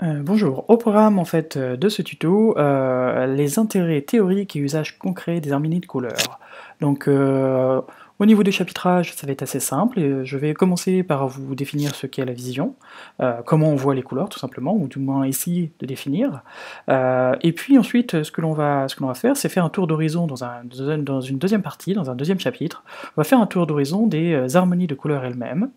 Bonjour, au programme en fait de ce tuto, les intérêts théoriques et usages concrets des harmonies de couleurs. Donc au niveau du chapitrage, ça va être assez simple, je vais commencer par vous définir ce qu'est la vision, comment on voit les couleurs tout simplement, ou du moins essayer de définir. Et puis ensuite, ce que l'on va faire, c'est faire un tour d'horizon dans une deuxième partie, dans un deuxième chapitre. On va faire un tour d'horizon des harmonies de couleurs elles-mêmes.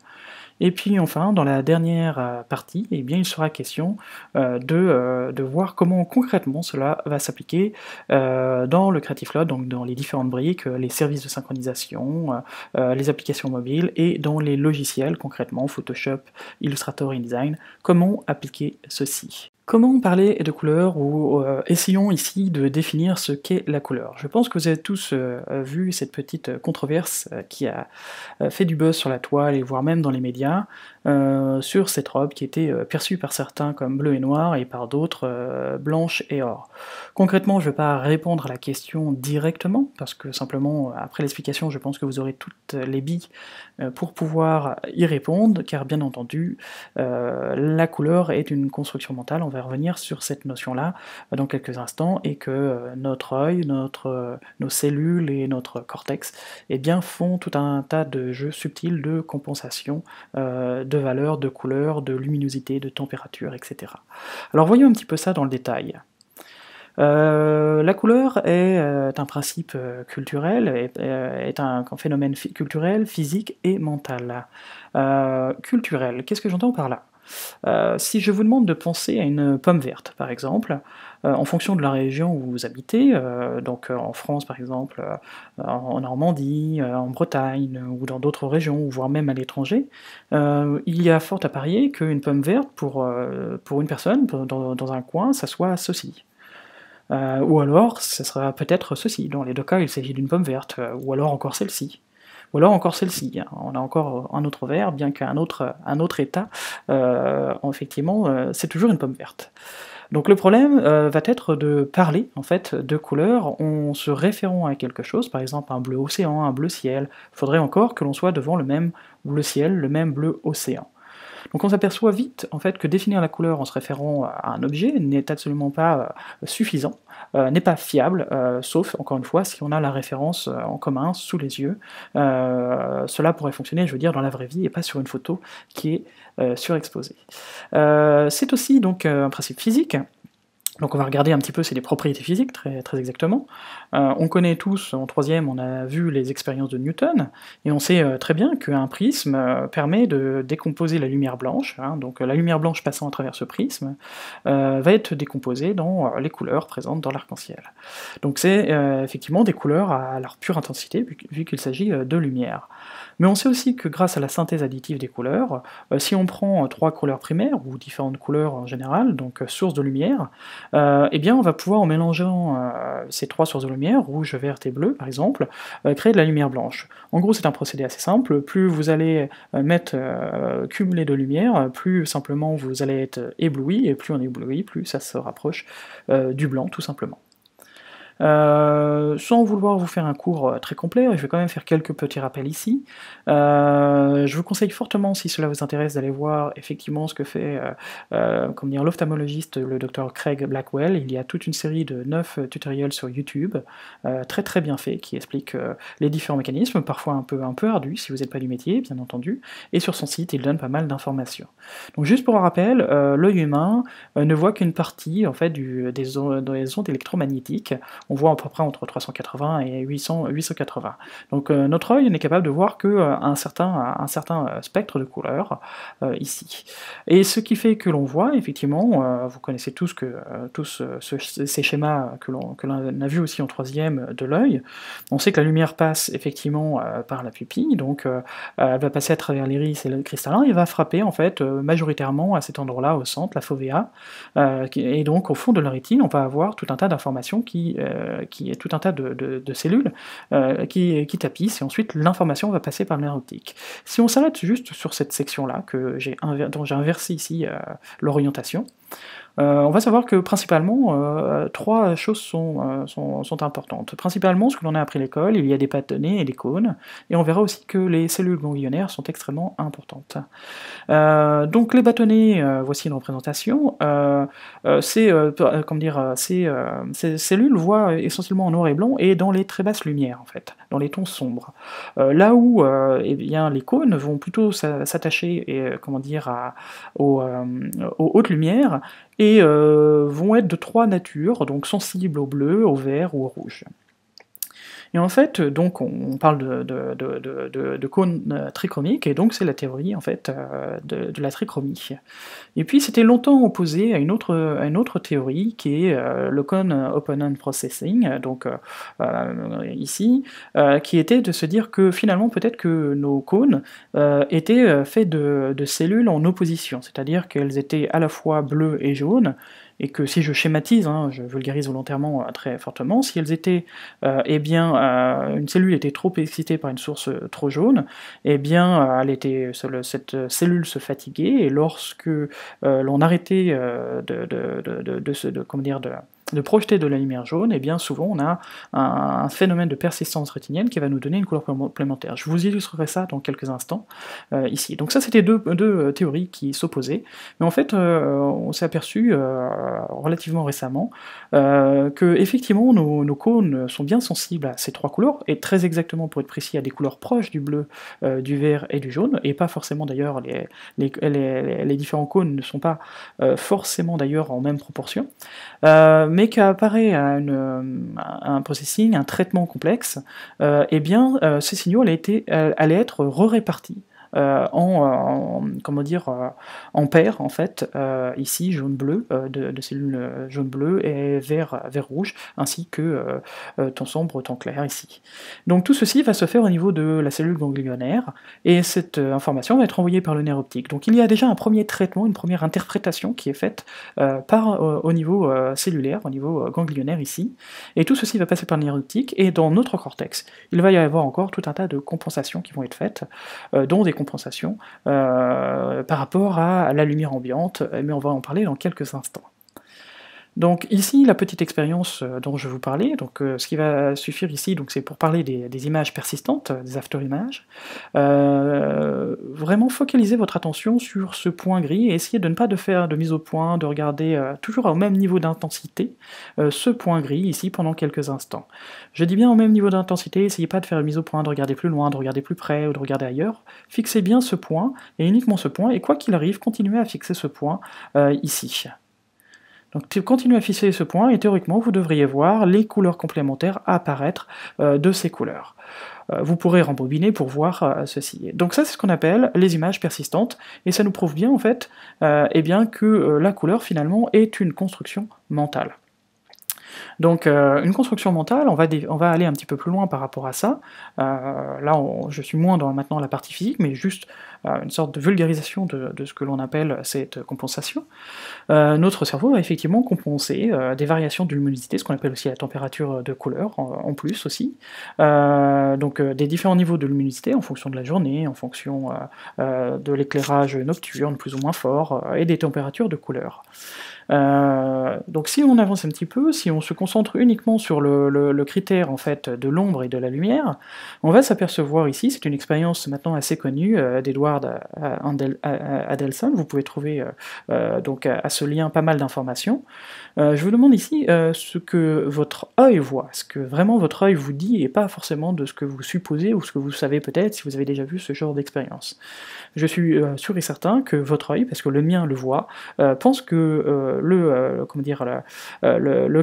Et puis enfin, dans la dernière partie, eh bien, il sera question de voir comment concrètement cela va s'appliquer dans le Creative Cloud, donc dans les différentes briques, les services de synchronisation, les applications mobiles et dans les logiciels, concrètement Photoshop, Illustrator, InDesign, comment appliquer ceci. Comment parler de couleurs ou essayons ici de définir ce qu'est la couleur. Je pense que vous avez tous vu cette petite controverse qui a fait du buzz sur la toile et voire même dans les médias, sur cette robe qui était perçue par certains comme bleue et noire et par d'autres blanche et or. Concrètement, je ne vais pas répondre à la question directement, parce que simplement, après l'explication, je pense que vous aurez toutes les billes pour pouvoir y répondre, car bien entendu, la couleur est une construction mentale, on va revenir sur cette notion-là dans quelques instants, et que notre œil, nos cellules et notre cortex eh bien, font tout un tas de jeux subtils de compensation, de valeurs, de couleurs, de luminosité, de température, etc. Alors voyons un petit peu ça dans le détail. La couleur est un principe culturel, est un phénomène culturel, physique et mental. Culturel, qu'est-ce que j'entends par là? Si je vous demande de penser à une pomme verte, par exemple, en fonction de la région où vous habitez, donc en France par exemple, en Normandie, en Bretagne ou dans d'autres régions, ou voire même à l'étranger, il y a fort à parier qu'une pomme verte pour une personne, dans un coin, ça soit ceci. Ou alors, ce sera peut-être ceci. Dans les deux cas, il s'agit d'une pomme verte, ou alors encore celle-ci. Ou alors encore celle-ci. On a encore un autre vert, bien qu'un autre état, effectivement, c'est toujours une pomme verte. Donc le problème va être de parler en fait de couleurs en se référant à quelque chose, par exemple un bleu océan, un bleu ciel. Il faudrait encore que l'on soit devant le même bleu ciel, le même bleu océan. Donc on s'aperçoit vite en fait que définir la couleur en se référant à un objet n'est absolument pas suffisant, n'est pas fiable, sauf encore une fois si on a la référence en commun sous les yeux. Cela pourrait fonctionner, je veux dire, dans la vraie vie et pas sur une photo qui est surexposée. C'est aussi donc un principe physique. Donc on va regarder un petit peu, c'est les propriétés physiques, très, très exactement. On connaît tous, en troisième, on a vu les expériences de Newton, et on sait très bien qu'un prisme permet de décomposer la lumière blanche, hein, donc la lumière blanche passant à travers ce prisme va être décomposée dans les couleurs présentes dans l'arc-en-ciel. Donc c'est effectivement des couleurs à leur pure intensité, vu qu'il s'agit de lumière. Mais on sait aussi que grâce à la synthèse additive des couleurs, si on prend trois couleurs primaires, ou différentes couleurs en général, donc sources de lumière, eh bien on va pouvoir, en mélangeant ces trois sources de lumière, rouge, verte et bleu par exemple, créer de la lumière blanche. En gros c'est un procédé assez simple, plus vous allez cumuler de lumière, plus simplement vous allez être ébloui, et plus on est ébloui, plus ça se rapproche du blanc tout simplement. Sans vouloir vous faire un cours très complet, je vais quand même faire quelques petits rappels ici. Je vous conseille fortement, si cela vous intéresse, d'aller voir effectivement ce que fait l'ophtalmologiste, le docteur Craig Blackwell. Il y a toute une série de 9 tutoriels sur YouTube, très très bien faits, qui expliquent les différents mécanismes, parfois un peu ardus si vous n'êtes pas du métier, bien entendu, et sur son site, il donne pas mal d'informations. Donc juste pour un rappel, l'œil humain ne voit qu'une partie en fait, des ondes électromagnétiques. On voit à peu près entre 380 et 880. Donc notre œil n'est capable de voir qu'un certain spectre de couleurs ici. Et ce qui fait que l'on voit, effectivement, vous connaissez tous ces schémas que l'on a vu aussi en troisième de l'œil, on sait que la lumière passe effectivement par la pupille, donc elle va passer à travers l'iris et le cristallin, et va frapper en fait majoritairement à cet endroit-là, au centre, la fovea, et donc au fond de la rétine, on va avoir tout un tas d'informations qui est tout un tas de cellules qui tapissent, et ensuite l'information va passer par le nerf optique. Si on s'arrête juste sur cette section-là, dont j'ai inversé ici l'orientation, On va savoir que principalement, 3 choses sont importantes. Principalement, ce que l'on a appris à l'école, il y a des bâtonnets et des cônes, et on verra aussi que les cellules ganglionnaires sont extrêmement importantes. Donc les bâtonnets, voici une représentation. Ces cellules voient essentiellement en noir et blanc et dans les très basses lumières, en fait, dans les tons sombres. Là où eh bien, les cônes vont plutôt s'attacher aux hautes lumières et vont être de 3 natures, donc sensibles au bleu, au vert ou au rouge. Et en fait, donc on parle de cônes trichromiques, et donc c'est la théorie en fait de la trichromie. Et puis c'était longtemps opposé à une autre théorie qui est le cone opponent processing, donc ici, qui était de se dire que finalement peut-être que nos cônes étaient faits de cellules en opposition, c'est-à-dire qu'elles étaient à la fois bleues et jaunes, et que si je schématise, hein, je vulgarise volontairement très fortement, si elles étaient, une cellule était trop excitée par une source trop jaune, eh bien, cette cellule se fatiguait, et lorsque l'on arrêtait de projeter de la lumière jaune, et bien souvent on a un phénomène de persistance rétinienne qui va nous donner une couleur complémentaire. Je vous illustrerai ça dans quelques instants ici. Donc ça c'était deux théories qui s'opposaient, mais en fait on s'est aperçu relativement récemment que effectivement nos cônes sont bien sensibles à ces 3 couleurs, et très exactement pour être précis à des couleurs proches du bleu, du vert et du jaune, et pas forcément d'ailleurs les différents cônes ne sont pas forcément d'ailleurs en même proportion, mais qu'apparaît à un processing, un traitement complexe, eh bien ces signaux allaient être re-répartis en paires en fait, ici jaune-bleu, de cellules jaune-bleu et vert-rouge, ainsi que ton sombre, ton clair ici. Donc tout ceci va se faire au niveau de la cellule ganglionnaire, et cette information va être envoyée par le nerf optique. Donc il y a déjà un premier traitement, une première interprétation qui est faite au niveau cellulaire, au niveau ganglionnaire ici, et tout ceci va passer par le nerf optique, et dans notre cortex, il va y avoir encore tout un tas de compensations qui vont être faites, dont des compensations par rapport à la lumière ambiante, mais on va en parler dans quelques instants. Donc ici, la petite expérience dont je vous parlais, donc ce qui va suffire ici, donc c'est pour parler des images persistantes, des after-images. Vraiment focalisez votre attention sur ce point gris, et essayez de ne pas faire de mise au point, de regarder toujours au même niveau d'intensité ce point gris ici pendant quelques instants. Je dis bien au même niveau d'intensité, essayez pas de faire une mise au point, de regarder plus loin, de regarder plus près ou de regarder ailleurs. Fixez bien ce point, et uniquement ce point, et quoi qu'il arrive, continuez à fixer ce point ici. Donc continuez à fixer ce point, et théoriquement vous devriez voir les couleurs complémentaires apparaître de ces couleurs. Vous pourrez rembobiner pour voir ceci. Donc ça c'est ce qu'on appelle les images persistantes, et ça nous prouve bien en fait que la couleur finalement est une construction mentale. Donc une construction mentale, on va aller un petit peu plus loin par rapport à ça. Là, je suis moins dans maintenant la partie physique, mais juste une sorte de vulgarisation de ce que l'on appelle cette compensation. Notre cerveau va effectivement compenser des variations de luminosité, ce qu'on appelle aussi la température de couleur, en plus aussi. Donc des différents niveaux de luminosité en fonction de la journée, en fonction de l'éclairage nocturne plus ou moins fort, et des températures de couleur. Donc si on avance un petit peu, si on se concentre uniquement sur le critère en fait de l'ombre et de la lumière, on va s'apercevoir ici, c'est une expérience maintenant assez connue d'Edward Adelson, vous pouvez trouver donc à ce lien pas mal d'informations. Je vous demande ici ce que votre œil voit, ce que vraiment votre œil vous dit, et pas forcément de ce que vous supposez ou ce que vous savez peut-être si vous avez déjà vu ce genre d'expérience. Je suis sûr et certain que votre œil, parce que le mien le voit, pense que le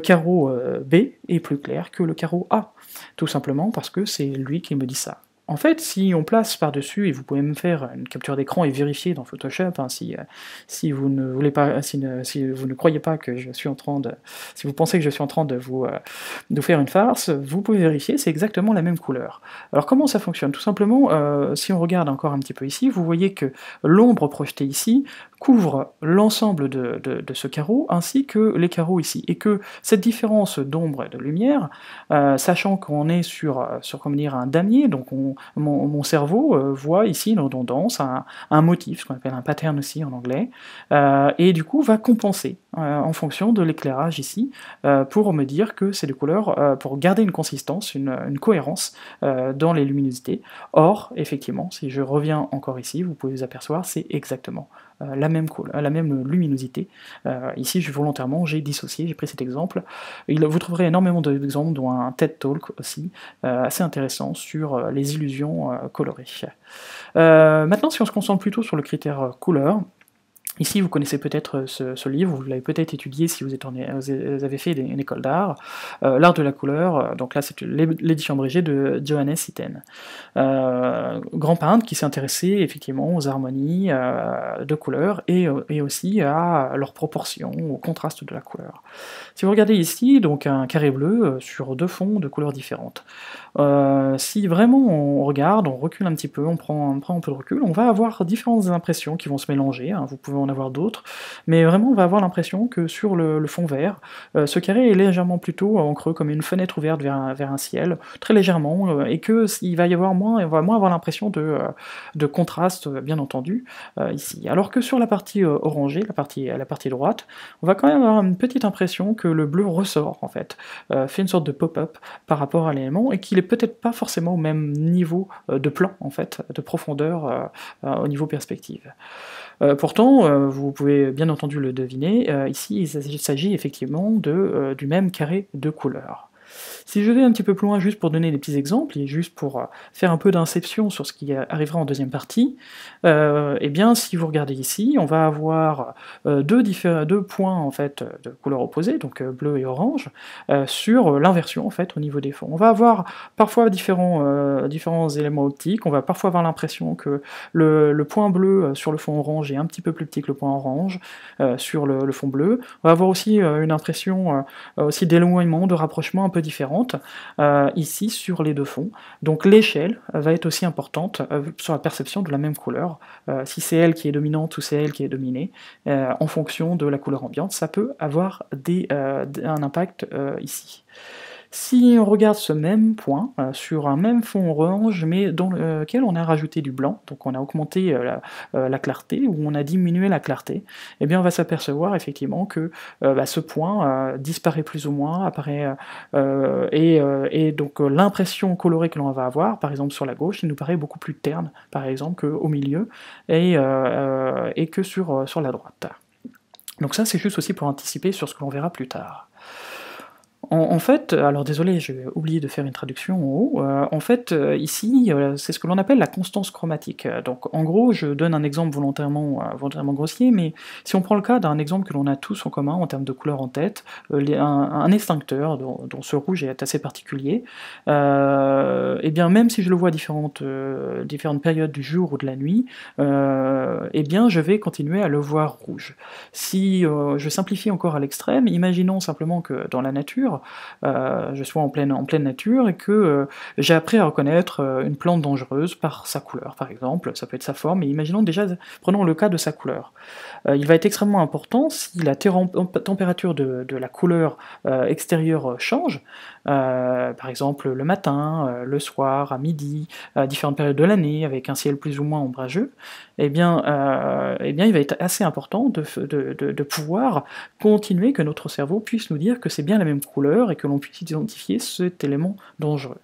carreau B est plus clair que le carreau A, tout simplement parce que c'est lui qui me dit ça. En fait, si on place par-dessus, et vous pouvez même faire une capture d'écran et vérifier dans Photoshop, hein, si vous ne voulez pas, si vous ne croyez pas que je suis en train de, si vous pensez que je suis en train de vous faire une farce, vous pouvez vérifier, c'est exactement la même couleur. Alors comment ça fonctionne? Tout simplement, si on regarde encore un petit peu ici, vous voyez que l'ombre projetée ici couvre l'ensemble de ce carreau, ainsi que les carreaux ici, et que cette différence d'ombre et de lumière, sachant qu'on est sur un damier, donc mon cerveau voit ici une redondance, un motif, ce qu'on appelle un pattern aussi en anglais, et du coup va compenser en fonction de l'éclairage ici, pour me dire que c'est des couleurs, pour garder une consistance, une cohérence dans les luminosités. Or, effectivement, si je reviens encore ici, vous pouvez vous apercevoir, c'est exactement la même luminosité. Ici, volontairement, j'ai dissocié, j'ai pris cet exemple. Vous trouverez énormément d'exemples, dont un TED Talk aussi, assez intéressant sur les illusions colorées. Maintenant, si on se concentre plutôt sur le critère couleur, ici, vous connaissez peut-être ce livre, vous l'avez peut-être étudié si vous avez fait une école d'art, L'art de la couleur, donc là c'est l'édition abrégée de Johannes Itten. Grand peintre qui s'est intéressé effectivement aux harmonies de couleurs et aussi à leurs proportions, au contraste de la couleur. Si vous regardez ici, donc un carré bleu sur deux fonds de couleurs différentes. Si vraiment on regarde, on recule un petit peu, on prend un peu de recul, on va avoir différentes impressions qui vont se mélanger, hein, vous pouvez en avoir d'autres, mais vraiment on va avoir l'impression que sur le fond vert, ce carré est légèrement plutôt en creux, comme une fenêtre ouverte vers un ciel, très légèrement, et que on va moins avoir l'impression de contraste, bien entendu, ici. Alors que sur la partie orangée, la partie droite, on va quand même avoir une petite impression que le bleu ressort, en fait, fait une sorte de pop-up par rapport à l'élément, et qu'il est peut-être pas forcément au même niveau de plan, en fait, de profondeur au niveau perspective. Pourtant, vous pouvez bien entendu le deviner, ici il s'agit effectivement du même carré de couleurs. Si je vais un petit peu plus loin juste pour donner des petits exemples, et juste pour faire un peu d'inception sur ce qui arrivera en deuxième partie, eh bien si vous regardez ici, on va avoir deux points en fait de couleurs opposées, donc bleu et orange, sur l'inversion en fait au niveau des fonds. On va avoir parfois différents éléments optiques, on va parfois avoir l'impression que le point bleu sur le fond orange est un petit peu plus petit que le point orange sur le fond bleu. On va avoir aussi une impression aussi d'éloignement, de rapprochement un peu différente ici sur les deux fonds. Donc l'échelle va être aussi importante sur la perception de la même couleur. Si c'est elle qui est dominante ou c'est elle qui est dominée, en fonction de la couleur ambiante, ça peut avoir un impact ici. Si on regarde ce même point sur un même fond orange, mais dans lequel on a rajouté du blanc, donc on a augmenté la clarté, ou on a diminué la clarté, eh bien on va s'apercevoir effectivement que ce point disparaît plus ou moins, apparaît, et donc l'impression colorée que l'on va avoir, par exemple sur la gauche, il nous paraît beaucoup plus terne, par exemple, qu'au milieu, et que sur la droite. Donc ça c'est juste aussi pour anticiper sur ce que l'on verra plus tard. En fait, alors désolé, j'ai oublié de faire une traduction en haut, en fait, ici, c'est ce que l'on appelle la constance chromatique. Donc en gros, je donne un exemple volontairement grossier, mais si on prend le cas d'un exemple que l'on a tous en commun en termes de couleur en tête, un extincteur, dont ce rouge est assez particulier, et bien même si je le vois à différentes périodes du jour ou de la nuit, et bien je vais continuer à le voir rouge. Si je simplifie encore à l'extrême, imaginons simplement que dans la nature, je sois en pleine nature et que j'ai appris à reconnaître une plante dangereuse par sa couleur, par exemple, ça peut être sa forme, mais imaginons déjà, prenons le cas de sa couleur. Il va être extrêmement important si la température de la couleur extérieure change, par exemple le matin, le soir, à midi, à différentes périodes de l'année, avec un ciel plus ou moins ombrageux, eh bien il va être assez important de pouvoir continuer, que notre cerveau puisse nous dire que c'est bien la même couleur et que l'on puisse identifier cet élément dangereux.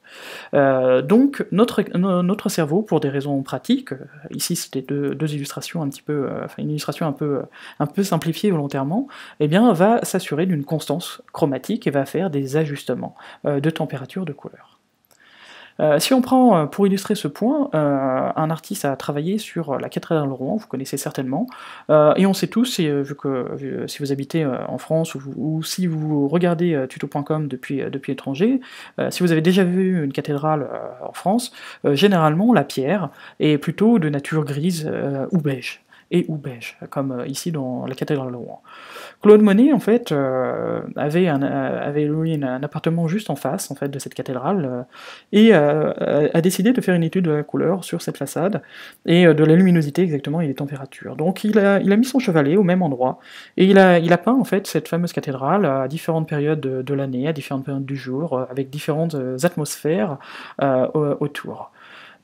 Donc notre cerveau, pour des raisons pratiques, ici c'était deux illustrations un petit peu, une illustration un peu simplifiée volontairement, eh bien va s'assurer d'une constance chromatique et va faire des ajustements de température, de couleur. Si on prend, pour illustrer ce point, un artiste a travaillé sur la cathédrale de Rouen, vous connaissez certainement, et on sait tous, si vous habitez en France ou si vous regardez tuto.com depuis l'étranger, si vous avez déjà vu une cathédrale en France, généralement la pierre est plutôt de nature grise ou beige. Ou beige, comme ici dans la cathédrale de Rouen. Claude Monet, en fait, avait loué un appartement juste en face, en fait, de cette cathédrale, et a décidé de faire une étude de la couleur sur cette façade, et de la luminosité exactement, et des températures. Donc il a mis son chevalet au même endroit, et il a peint, en fait, cette fameuse cathédrale à différentes périodes de l'année, à différentes périodes du jour, avec différentes atmosphères autour.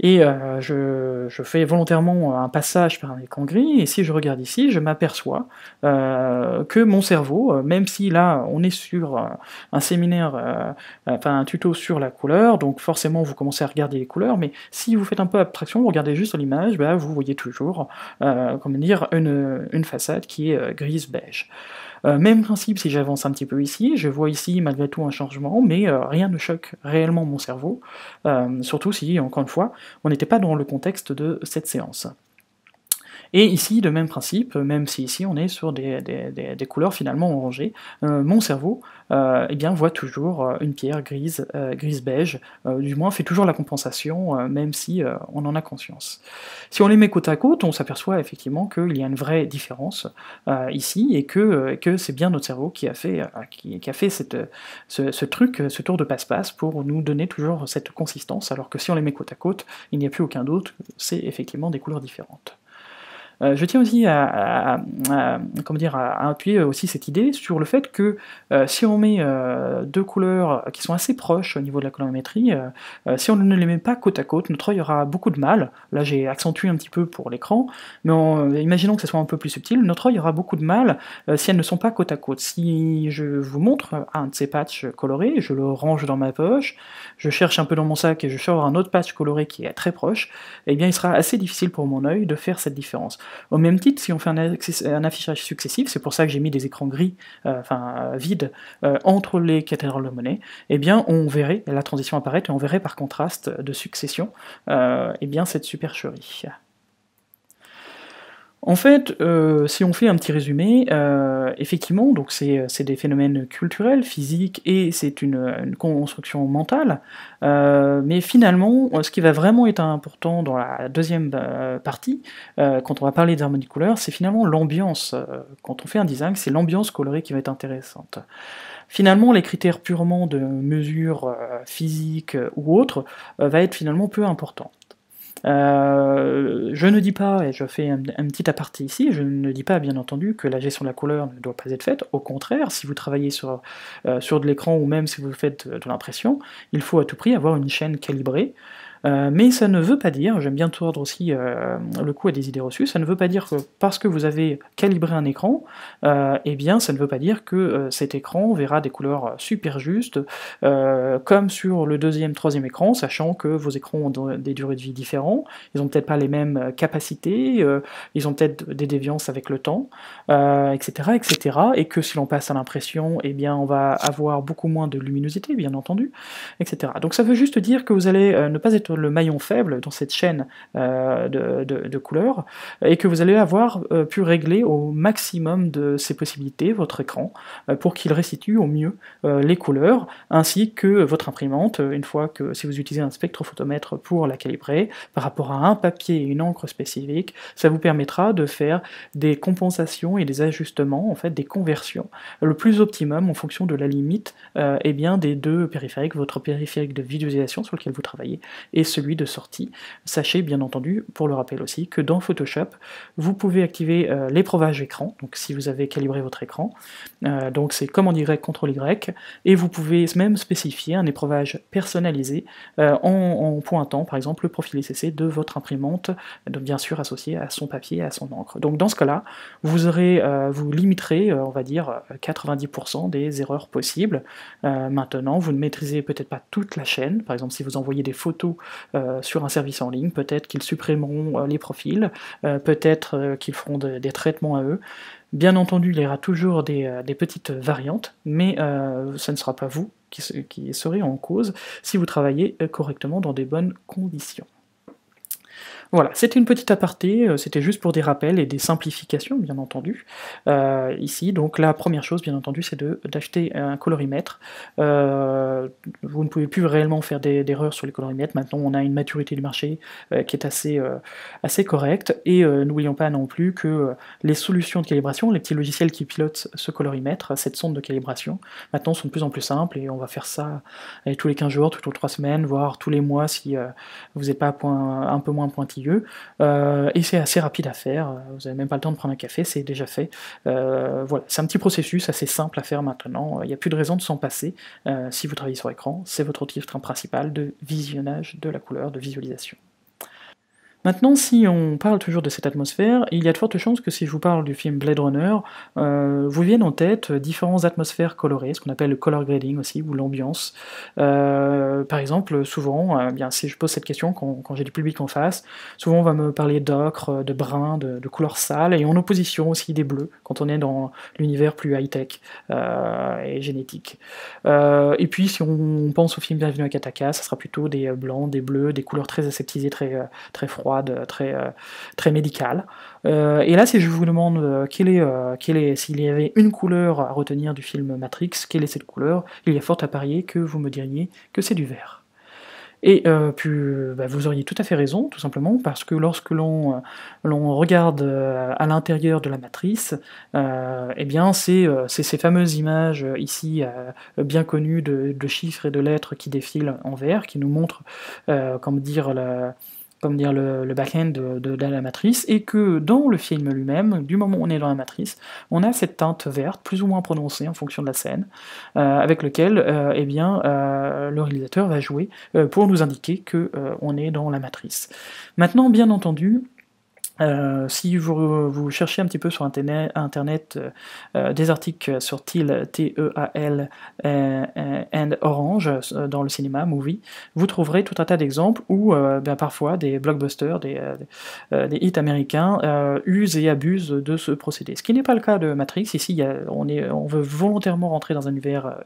Et je fais volontairement un passage par un écran gris, et si je regarde ici, je m'aperçois que mon cerveau, même si là on est sur un séminaire, enfin un tuto sur la couleur, donc forcément vous commencez à regarder les couleurs, mais si vous faites un peu abstraction, vous regardez juste l'image, bah, vous voyez toujours, comment dire, une façade qui est grise-beige. Même principe si j'avance un petit peu ici, je vois ici malgré tout un changement, mais rien ne choque réellement mon cerveau, surtout si, encore une fois, on n'était pas dans le contexte de cette séance. Et ici, le même principe, même si ici on est sur des couleurs finalement orangées, mon cerveau eh bien, voit toujours une pierre grise, grise-beige, du moins fait toujours la compensation, même si on en a conscience. Si on les met côte à côte, on s'aperçoit effectivement qu'il y a une vraie différence ici, et que c'est bien notre cerveau qui a fait, qui a fait ce truc, ce tour de passe-passe pour nous donner toujours cette consistance, alors que si on les met côte à côte, il n'y a plus aucun doute, c'est effectivement des couleurs différentes. Je tiens aussi comment dire, à appuyer aussi cette idée sur le fait que si on met deux couleurs qui sont assez proches au niveau de la colorimétrie, si on ne les met pas côte à côte, notre œil aura beaucoup de mal. Là j'ai accentué un petit peu pour l'écran, mais imaginons que ce soit un peu plus subtil, notre œil aura beaucoup de mal si elles ne sont pas côte à côte. Si je vous montre un de ces patchs colorés, je le range dans ma poche, je cherche un peu dans mon sac et je sors un autre patch coloré qui est très proche, eh bien il sera assez difficile pour mon œil de faire cette différence. Au même titre, si on fait un affichage successif, c'est pour ça que j'ai mis des écrans gris, vides, entre les cathédrales de monnaie, eh bien on verrait la transition apparaître et on verrait par contraste de succession eh bien cette supercherie. En fait, si on fait un petit résumé, effectivement, donc c'est des phénomènes culturels, physiques, et c'est une construction mentale, mais finalement, ce qui va vraiment être important dans la deuxième partie, quand on va parler d'harmonie de couleurs, c'est finalement l'ambiance. Quand on fait un design, c'est l'ambiance colorée qui va être intéressante. Finalement, les critères purement de mesure physique ou autres va être finalement peu important. Je ne dis pas, et je fais un petit aparté ici, je ne dis pas bien entendu que la gestion de la couleur ne doit pas être faite, au contraire, si vous travaillez sur de l'écran ou même si vous faites de l'impression, il faut à tout prix avoir une chaîne calibrée, mais ça ne veut pas dire, j'aime bien tordre aussi le coup à des idées reçues, ça ne veut pas dire que parce que vous avez calibré un écran, eh bien ça ne veut pas dire que cet écran verra des couleurs super justes, comme sur le deuxième, troisième écran, sachant que vos écrans ont des durées de vie différentes, ils ont peut-être pas les mêmes capacités, ils ont peut-être des déviances avec le temps, etc., etc., et que si l'on passe à l'impression, eh bien on va avoir beaucoup moins de luminosité, bien entendu, etc. Donc ça veut juste dire que vous allez ne pas être le maillon faible dans cette chaîne de couleurs, et que vous allez avoir pu régler au maximum de ses possibilités votre écran, pour qu'il restitue au mieux les couleurs, ainsi que votre imprimante, une fois que si vous utilisez un spectrophotomètre pour la calibrer, par rapport à un papier et une encre spécifique, ça vous permettra de faire des compensations et des ajustements, en fait des conversions, le plus optimum en fonction de la limite eh bien, des deux périphériques, votre périphérique de visualisation sur lequel vous travaillez, et celui de sortie. Sachez bien entendu, pour le rappel aussi, que dans Photoshop, vous pouvez activer l'épreuvage écran, donc si vous avez calibré votre écran, donc c'est commande Y, CTRL Y, et vous pouvez même spécifier un épreuvage personnalisé en pointant par exemple le profil SCC de votre imprimante, donc bien sûr associé à son papier et à son encre. Donc dans ce cas-là, vous limiterez, on va dire, 90% des erreurs possibles. Maintenant, vous ne maîtrisez peut-être pas toute la chaîne, par exemple si vous envoyez des photos sur un service en ligne, peut-être qu'ils supprimeront les profils, peut-être qu'ils feront des traitements à eux. Bien entendu, il y aura toujours des petites variantes, mais ce ne sera pas vous qui serez en cause si vous travaillez correctement dans des bonnes conditions. Voilà, c'était une petite aparté, c'était juste pour des rappels et des simplifications, bien entendu. Ici, donc la première chose, bien entendu, c'est d'acheter un colorimètre. Vous ne pouvez plus réellement faire d'erreurs sur les colorimètres, maintenant on a une maturité du marché qui est assez correcte, et n'oublions pas non plus que les solutions de calibration, les petits logiciels qui pilotent ce colorimètre, cette sonde de calibration, maintenant sont de plus en plus simples, et on va faire ça tous les 15 jours, toutes les 3 semaines, voire tous les mois si vous n'êtes pas un peu moins pointilleux. Et c'est assez rapide à faire, vous n'avez même pas le temps de prendre un café, c'est déjà fait. Voilà, c'est un petit processus assez simple à faire maintenant, il n'y a plus de raison de s'en passer. Si vous travaillez sur écran, c'est votre outil principal de visionnage de la couleur, de visualisation. Maintenant, si on parle toujours de cette atmosphère, il y a de fortes chances que si je vous parle du film Blade Runner, vous viennent en tête différentes atmosphères colorées, ce qu'on appelle le color grading aussi, ou l'ambiance. Par exemple, souvent, bien, si je pose cette question quand j'ai du public en face, souvent on va me parler d'ocre, de brun, de couleurs sales, et en opposition aussi des bleus, quand on est dans l'univers plus high-tech et génétique. Et puis si on pense au film Bienvenue à Kataka, ça sera plutôt des blancs, des bleus, des couleurs très aseptisées, très froides, très médicales. Et là, si je vous demande s'il y avait une couleur à retenir du film Matrix, quelle est cette couleur, il y a fort à parier que vous me diriez que c'est du vert. Et puis, vous auriez tout à fait raison, tout simplement, parce que lorsque l'on regarde à l'intérieur de la matrice, eh bien, c'est ces fameuses images ici bien connues de chiffres et de lettres qui défilent en vert, qui nous montrent, le back-end de la matrice, et que dans le film lui-même, du moment où on est dans la matrice, on a cette teinte verte, plus ou moins prononcée en fonction de la scène, avec lequel le réalisateur va jouer pour nous indiquer que on est dans la matrice. Maintenant, bien entendu, si vous cherchez un petit peu sur internet des articles sur Teal, T-E-A-L, and Orange, dans le cinéma, movie, vous trouverez tout un tas d'exemples où parfois des blockbusters, des hits américains usent et abusent de ce procédé. Ce qui n'est pas le cas de Matrix, ici on veut volontairement rentrer dans un univers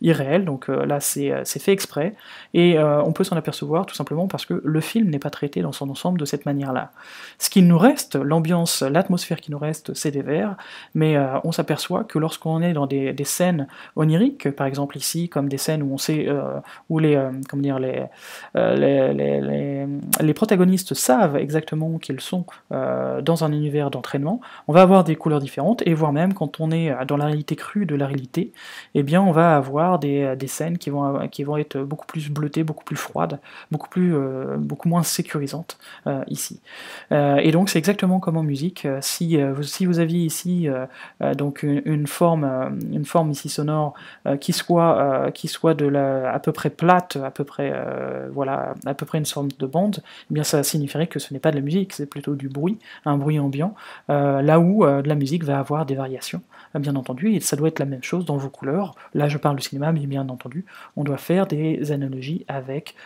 irréel, donc là c'est fait exprès, et on peut s'en apercevoir tout simplement parce que le film n'est pas traité dans son ensemble de cette manière-là. Ce qui nous reste, l'ambiance, l'atmosphère qui nous reste, c'est des verts, mais on s'aperçoit que lorsqu'on est dans des scènes oniriques, par exemple ici, comme des scènes où on sait, où les protagonistes savent exactement qu'ils sont dans un univers d'entraînement, on va avoir des couleurs différentes, et voire même quand on est dans la réalité crue de la réalité, eh bien on va avoir des scènes qui vont être beaucoup plus bleutées, beaucoup plus froides, beaucoup moins sécurisantes ici. Et donc c'est exactement comme en musique, si vous aviez ici donc une forme ici sonore qui soit à peu près plate, à peu près une sorte de bande, eh bien ça signifierait que ce n'est pas de la musique, c'est plutôt du bruit, un bruit ambiant, là où de la musique va avoir des variations, bien entendu, et ça doit être la même chose dans vos couleurs. Là je parle du cinéma, mais bien entendu, on doit faire des analogies avec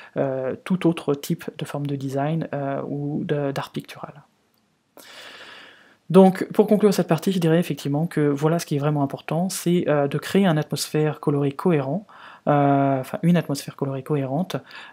tout autre type de forme de design ou d'art pictural. Donc, pour conclure cette partie, je dirais effectivement que voilà ce qui est vraiment important, c'est de créer une atmosphère colorée cohérente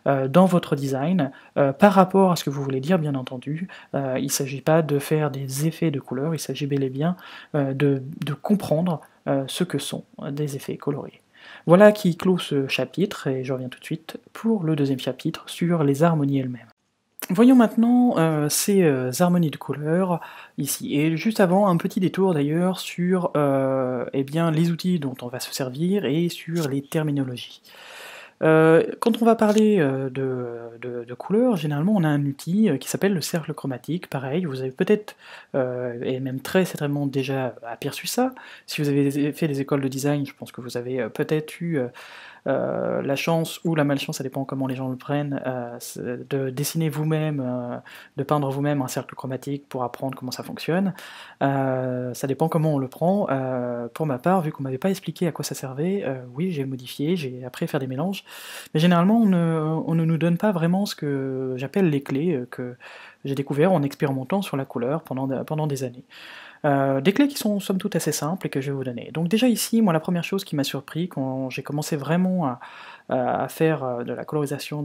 dans votre design, par rapport à ce que vous voulez dire, bien entendu. Il ne s'agit pas de faire des effets de couleurs, il s'agit bel et bien de comprendre ce que sont des effets colorés. Voilà qui clôt ce chapitre, et je reviens tout de suite pour le deuxième chapitre sur les harmonies elles-mêmes. Voyons maintenant ces harmonies de couleurs ici, et juste avant, un petit détour d'ailleurs sur les outils dont on va se servir et sur les terminologies. Quand on va parler de couleurs, généralement on a un outil qui s'appelle le cercle chromatique, pareil, vous avez peut-être, et même très certainement déjà aperçu ça, si vous avez fait des écoles de design, je pense que vous avez peut-être eu la chance ou la malchance, ça dépend comment les gens le prennent, de dessiner vous-même, de peindre vous-même un cercle chromatique pour apprendre comment ça fonctionne. Ça dépend comment on le prend. Pour ma part, vu qu'on m'avait pas expliqué à quoi ça servait, oui, j'ai modifié, j'ai appris à faire des mélanges, mais généralement on ne nous donne pas vraiment ce que j'appelle les clés que j'ai découvert en expérimentant sur la couleur pendant des années. Des clés qui sont somme toute assez simples et que je vais vous donner. Donc déjà ici, moi la première chose qui m'a surpris quand j'ai commencé vraiment à faire de la colorisation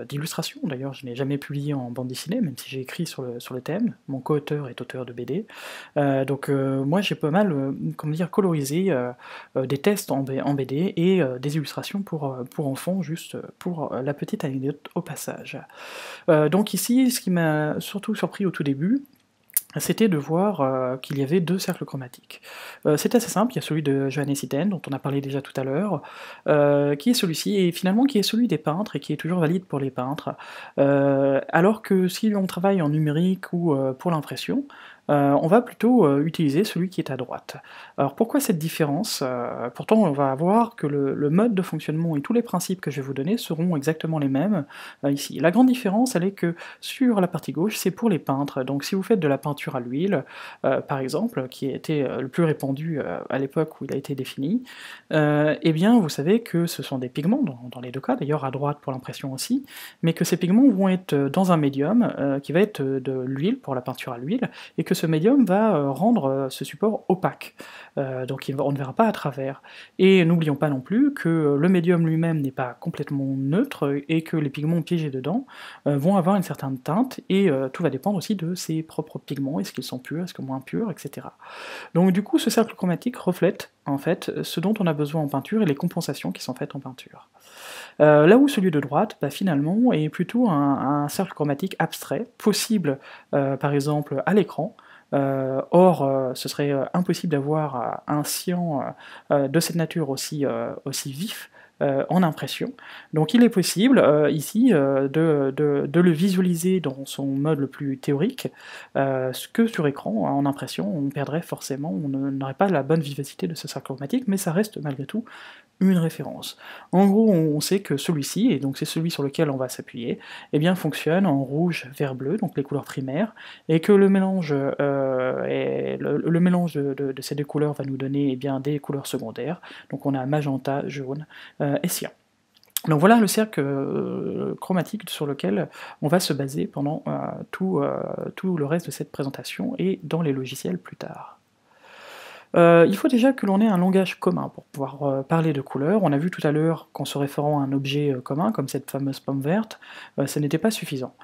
d'illustration, d'ailleurs je n'ai jamais publié en bande dessinée, même si j'ai écrit sur le thème, mon co-auteur est auteur de BD, moi j'ai pas mal colorisé des tests en BD et des illustrations pour enfants, juste pour la petite anecdote au passage. Donc ici, ce qui m'a surtout surpris au tout début, c'était de voir qu'il y avait deux cercles chromatiques. C'est assez simple, il y a celui de Johannes Itten, dont on a parlé déjà tout à l'heure, qui est celui-ci, et finalement qui est celui des peintres, et qui est toujours valide pour les peintres. Alors que si on travaille en numérique ou pour l'impression, on va plutôt utiliser celui qui est à droite. Alors pourquoi cette différence? Pourtant on va voir que le mode de fonctionnement et tous les principes que je vais vous donner seront exactement les mêmes ici. La grande différence, elle est que sur la partie gauche, c'est pour les peintres. Donc si vous faites de la peinture à l'huile, par exemple, qui a été le plus répandu à l'époque où il a été défini, eh bien vous savez que ce sont des pigments, dans les deux cas, d'ailleurs à droite pour l'impression aussi, mais que ces pigments vont être dans un médium qui va être de l'huile pour la peinture à l'huile, et que ce médium va rendre ce support opaque. Donc on ne verra pas à travers. Et n'oublions pas non plus que le médium lui-même n'est pas complètement neutre, et que les pigments piégés dedans vont avoir une certaine teinte, et tout va dépendre aussi de ses propres pigments, est-ce qu'ils sont purs, est-ce que moins purs, etc. Donc du coup, ce cercle chromatique reflète en fait ce dont on a besoin en peinture et les compensations qui sont faites en peinture. Là où celui de droite, bah, finalement, est plutôt un cercle chromatique abstrait, possible par exemple à l'écran. Or, ce serait impossible d'avoir un cyan de cette nature aussi vif en impression. Donc il est possible ici de le visualiser dans son mode le plus théorique, que sur écran, en impression, on perdrait forcément, on n'aurait pas la bonne vivacité de ce cercle chromatique, mais ça reste malgré tout une référence. En gros, on sait que celui-ci, et donc c'est celui sur lequel on va s'appuyer, eh bien fonctionne en rouge, vert, bleu, donc les couleurs primaires, et que le mélange, le mélange de ces deux couleurs va nous donner eh bien, des couleurs secondaires, donc on a magenta, jaune et cyan. Donc voilà le cercle chromatique sur lequel on va se baser pendant tout le reste de cette présentation et dans les logiciels plus tard. Il faut déjà que l'on ait un langage commun pour pouvoir parler de couleurs. On a vu tout à l'heure qu'en se référant à un objet commun, comme cette fameuse pomme verte, ça n'était pas suffisant.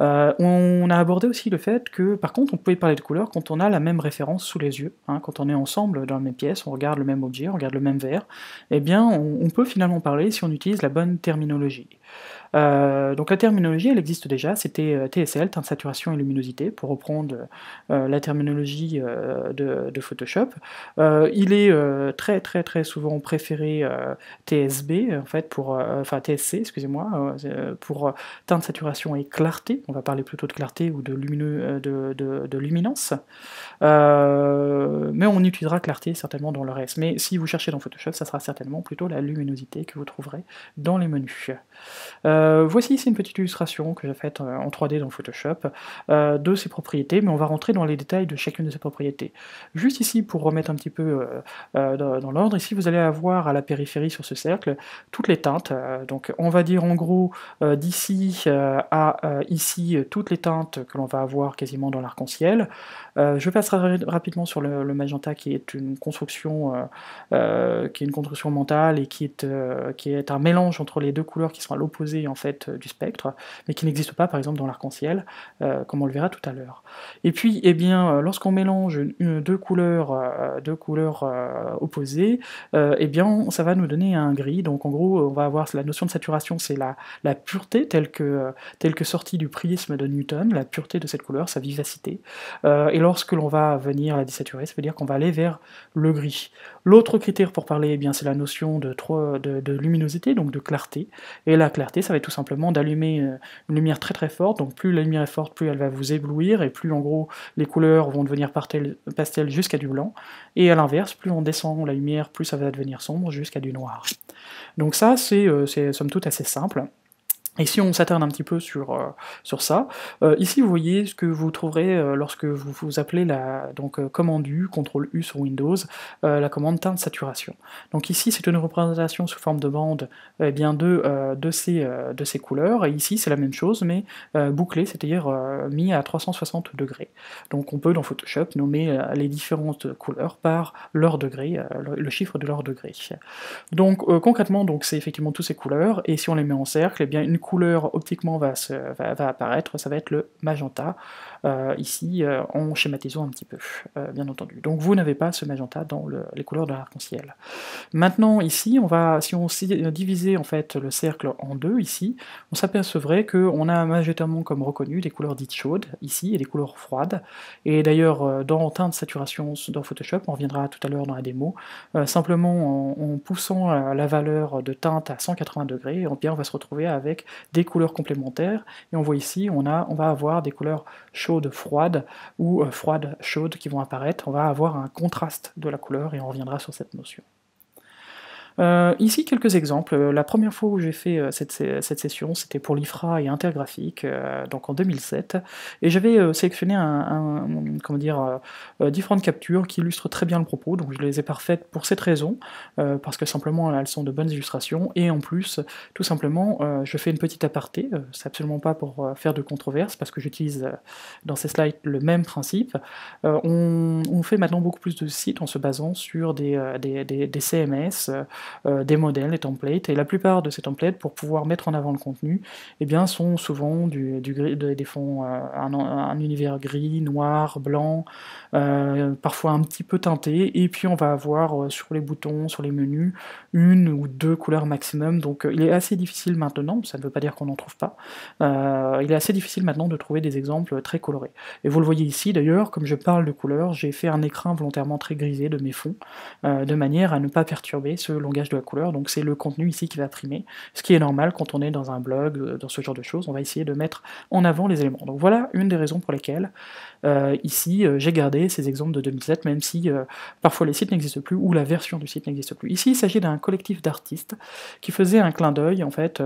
On a abordé aussi le fait que, par contre, on pouvait parler de couleurs quand on a la même référence sous les yeux, hein, quand on est ensemble dans la même pièce, on regarde le même objet, on regarde le même verre, eh bien on peut finalement parler si on utilise la bonne terminologie. Donc la terminologie, elle existe déjà, c'était TSL, teinte, saturation et luminosité, pour reprendre la terminologie de Photoshop. Il est très souvent préféré TSB, en fait, enfin TSC, excusez-moi, pour teinte, saturation et clarté. On va parler plutôt de clarté ou de luminance. Mais on utilisera clarté certainement dans le reste. Mais si vous cherchez dans Photoshop, ça sera certainement plutôt la luminosité que vous trouverez dans les menus. Voici ici une petite illustration que j'ai faite en 3D dans Photoshop de ses propriétés, mais on va rentrer dans les détails de chacune de ces propriétés. Juste ici, pour remettre un petit peu dans l'ordre, ici vous allez avoir à la périphérie sur ce cercle toutes les teintes. Donc on va dire en gros d'ici à ici toutes les teintes que l'on va avoir quasiment dans l'arc-en-ciel. Je passerai rapidement sur le magenta qui est une construction mentale et qui est un mélange entre les deux couleurs qui sont à l'opposé en fait du spectre, mais qui n'existe pas par exemple dans l'arc-en-ciel, comme on le verra tout à l'heure. Et puis, eh bien, lorsqu'on mélange deux couleurs opposées, eh bien, ça va nous donner un gris. Donc en gros, on va avoir la notion de saturation, c'est la pureté telle que sortie du prisme de Newton, la pureté de cette couleur, sa vivacité. Et lorsque l'on va venir la désaturer, ça veut dire qu'on va aller vers le gris. L'autre critère pour parler, eh bien, c'est la notion de luminosité, donc de clarté. Et la clarté, ça va être tout simplement d'allumer une lumière très forte, donc plus la lumière est forte, plus elle va vous éblouir, et plus en gros les couleurs vont devenir pastel jusqu'à du blanc, et à l'inverse, plus on descend la lumière, plus ça va devenir sombre jusqu'à du noir. Donc ça, c'est somme toute assez simple. Et si on s'attarde un petit peu sur ça, ici vous voyez ce que vous trouverez lorsque vous appelez la commande U, CTRL U sur Windows, la commande teinte saturation. Donc ici c'est une représentation sous forme de bande bien de ces couleurs, et ici c'est la même chose mais bouclée, c'est-à-dire mis à 360 degrés. Donc on peut dans Photoshop nommer les différentes couleurs par leur degré, le chiffre de leur degré. Donc concrètement, c'est effectivement toutes ces couleurs, et si on les met en cercle, eh bien une couleur optiquement va apparaître, ça va être le magenta, ici en schématisant un petit peu, bien entendu. Donc vous n'avez pas ce magenta dans les couleurs de l'arc-en-ciel. Maintenant ici, si on divisait en fait le cercle en deux ici, on s'apercevrait qu'on a majoritairement comme reconnu des couleurs dites chaudes ici et des couleurs froides, et d'ailleurs dans teinte saturation dans Photoshop, on reviendra tout à l'heure dans la démo, simplement en poussant la valeur de teinte à 180 degrés, et bien on va se retrouver avec des couleurs complémentaires, et on voit ici, on va avoir des couleurs chaudes, froides, ou froides, chaudes qui vont apparaître, on va avoir un contraste de la couleur, et on reviendra sur cette notion. Ici, quelques exemples. La première fois où j'ai fait cette session, c'était pour l'IFRA et Intergraphique, donc en 2007, et j'avais sélectionné comment dire, différentes captures qui illustrent très bien le propos, donc je les ai parfaites pour cette raison, parce que simplement elles sont de bonnes illustrations, et en plus, tout simplement, je fais une petite aparté, c'est absolument pas pour faire de controverse, parce que j'utilise dans ces slides le même principe. On fait maintenant beaucoup plus de sites en se basant sur des CMS, des modèles, des templates, et la plupart de ces templates, pour pouvoir mettre en avant le contenu, eh bien, sont souvent des fonds, un univers gris, noir, blanc, parfois un petit peu teinté, et puis on va avoir sur les boutons, sur les menus, une ou deux couleurs maximum, donc il est assez difficile maintenant, ça ne veut pas dire qu'on n'en trouve pas, il est assez difficile maintenant de trouver des exemples très colorés. Et vous le voyez ici d'ailleurs, comme je parle de couleurs, j'ai fait un écrin volontairement très grisé de mes fonds, de manière à ne pas perturber ce langage de la couleur, donc c'est le contenu ici qui va primer, ce qui est normal quand on est dans un blog, dans ce genre de choses, on va essayer de mettre en avant les éléments. Donc voilà une des raisons pour lesquelles ici j'ai gardé ces exemples de 2007, même si parfois les sites n'existent plus, ou la version du site n'existe plus. Ici il s'agit d'un collectif d'artistes qui faisait un clin d'œil en fait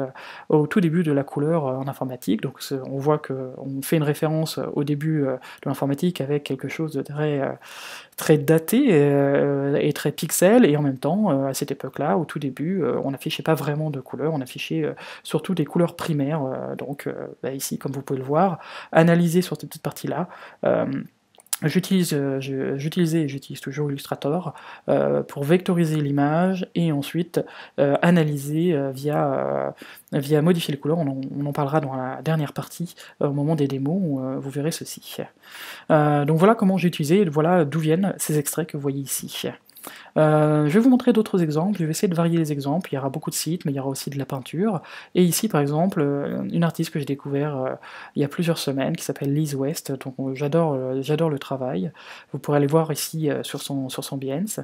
au tout début de la couleur en informatique, donc on voit qu'on fait une référence au début de l'informatique avec quelque chose de très daté et très pixel, et en même temps, à cette époque-là, au tout début, on n'affichait pas vraiment de couleurs, on affichait surtout des couleurs primaires, donc ici, comme vous pouvez le voir, analysé sur cette petite partie-là, j'utilisais et j'utilise toujours Illustrator pour vectoriser l'image et ensuite analyser via modifier les couleurs. On en parlera dans la dernière partie au moment des démos où vous verrez ceci. Donc voilà comment j'ai utilisé, et voilà d'où viennent ces extraits que vous voyez ici. Je vais vous montrer d'autres exemples, je vais essayer de varier les exemples, il y aura beaucoup de sites, mais il y aura aussi de la peinture, et ici par exemple, une artiste que j'ai découvert il y a plusieurs semaines, qui s'appelle Liz West, donc j'adore le travail, vous pourrez aller voir ici sur son Behance,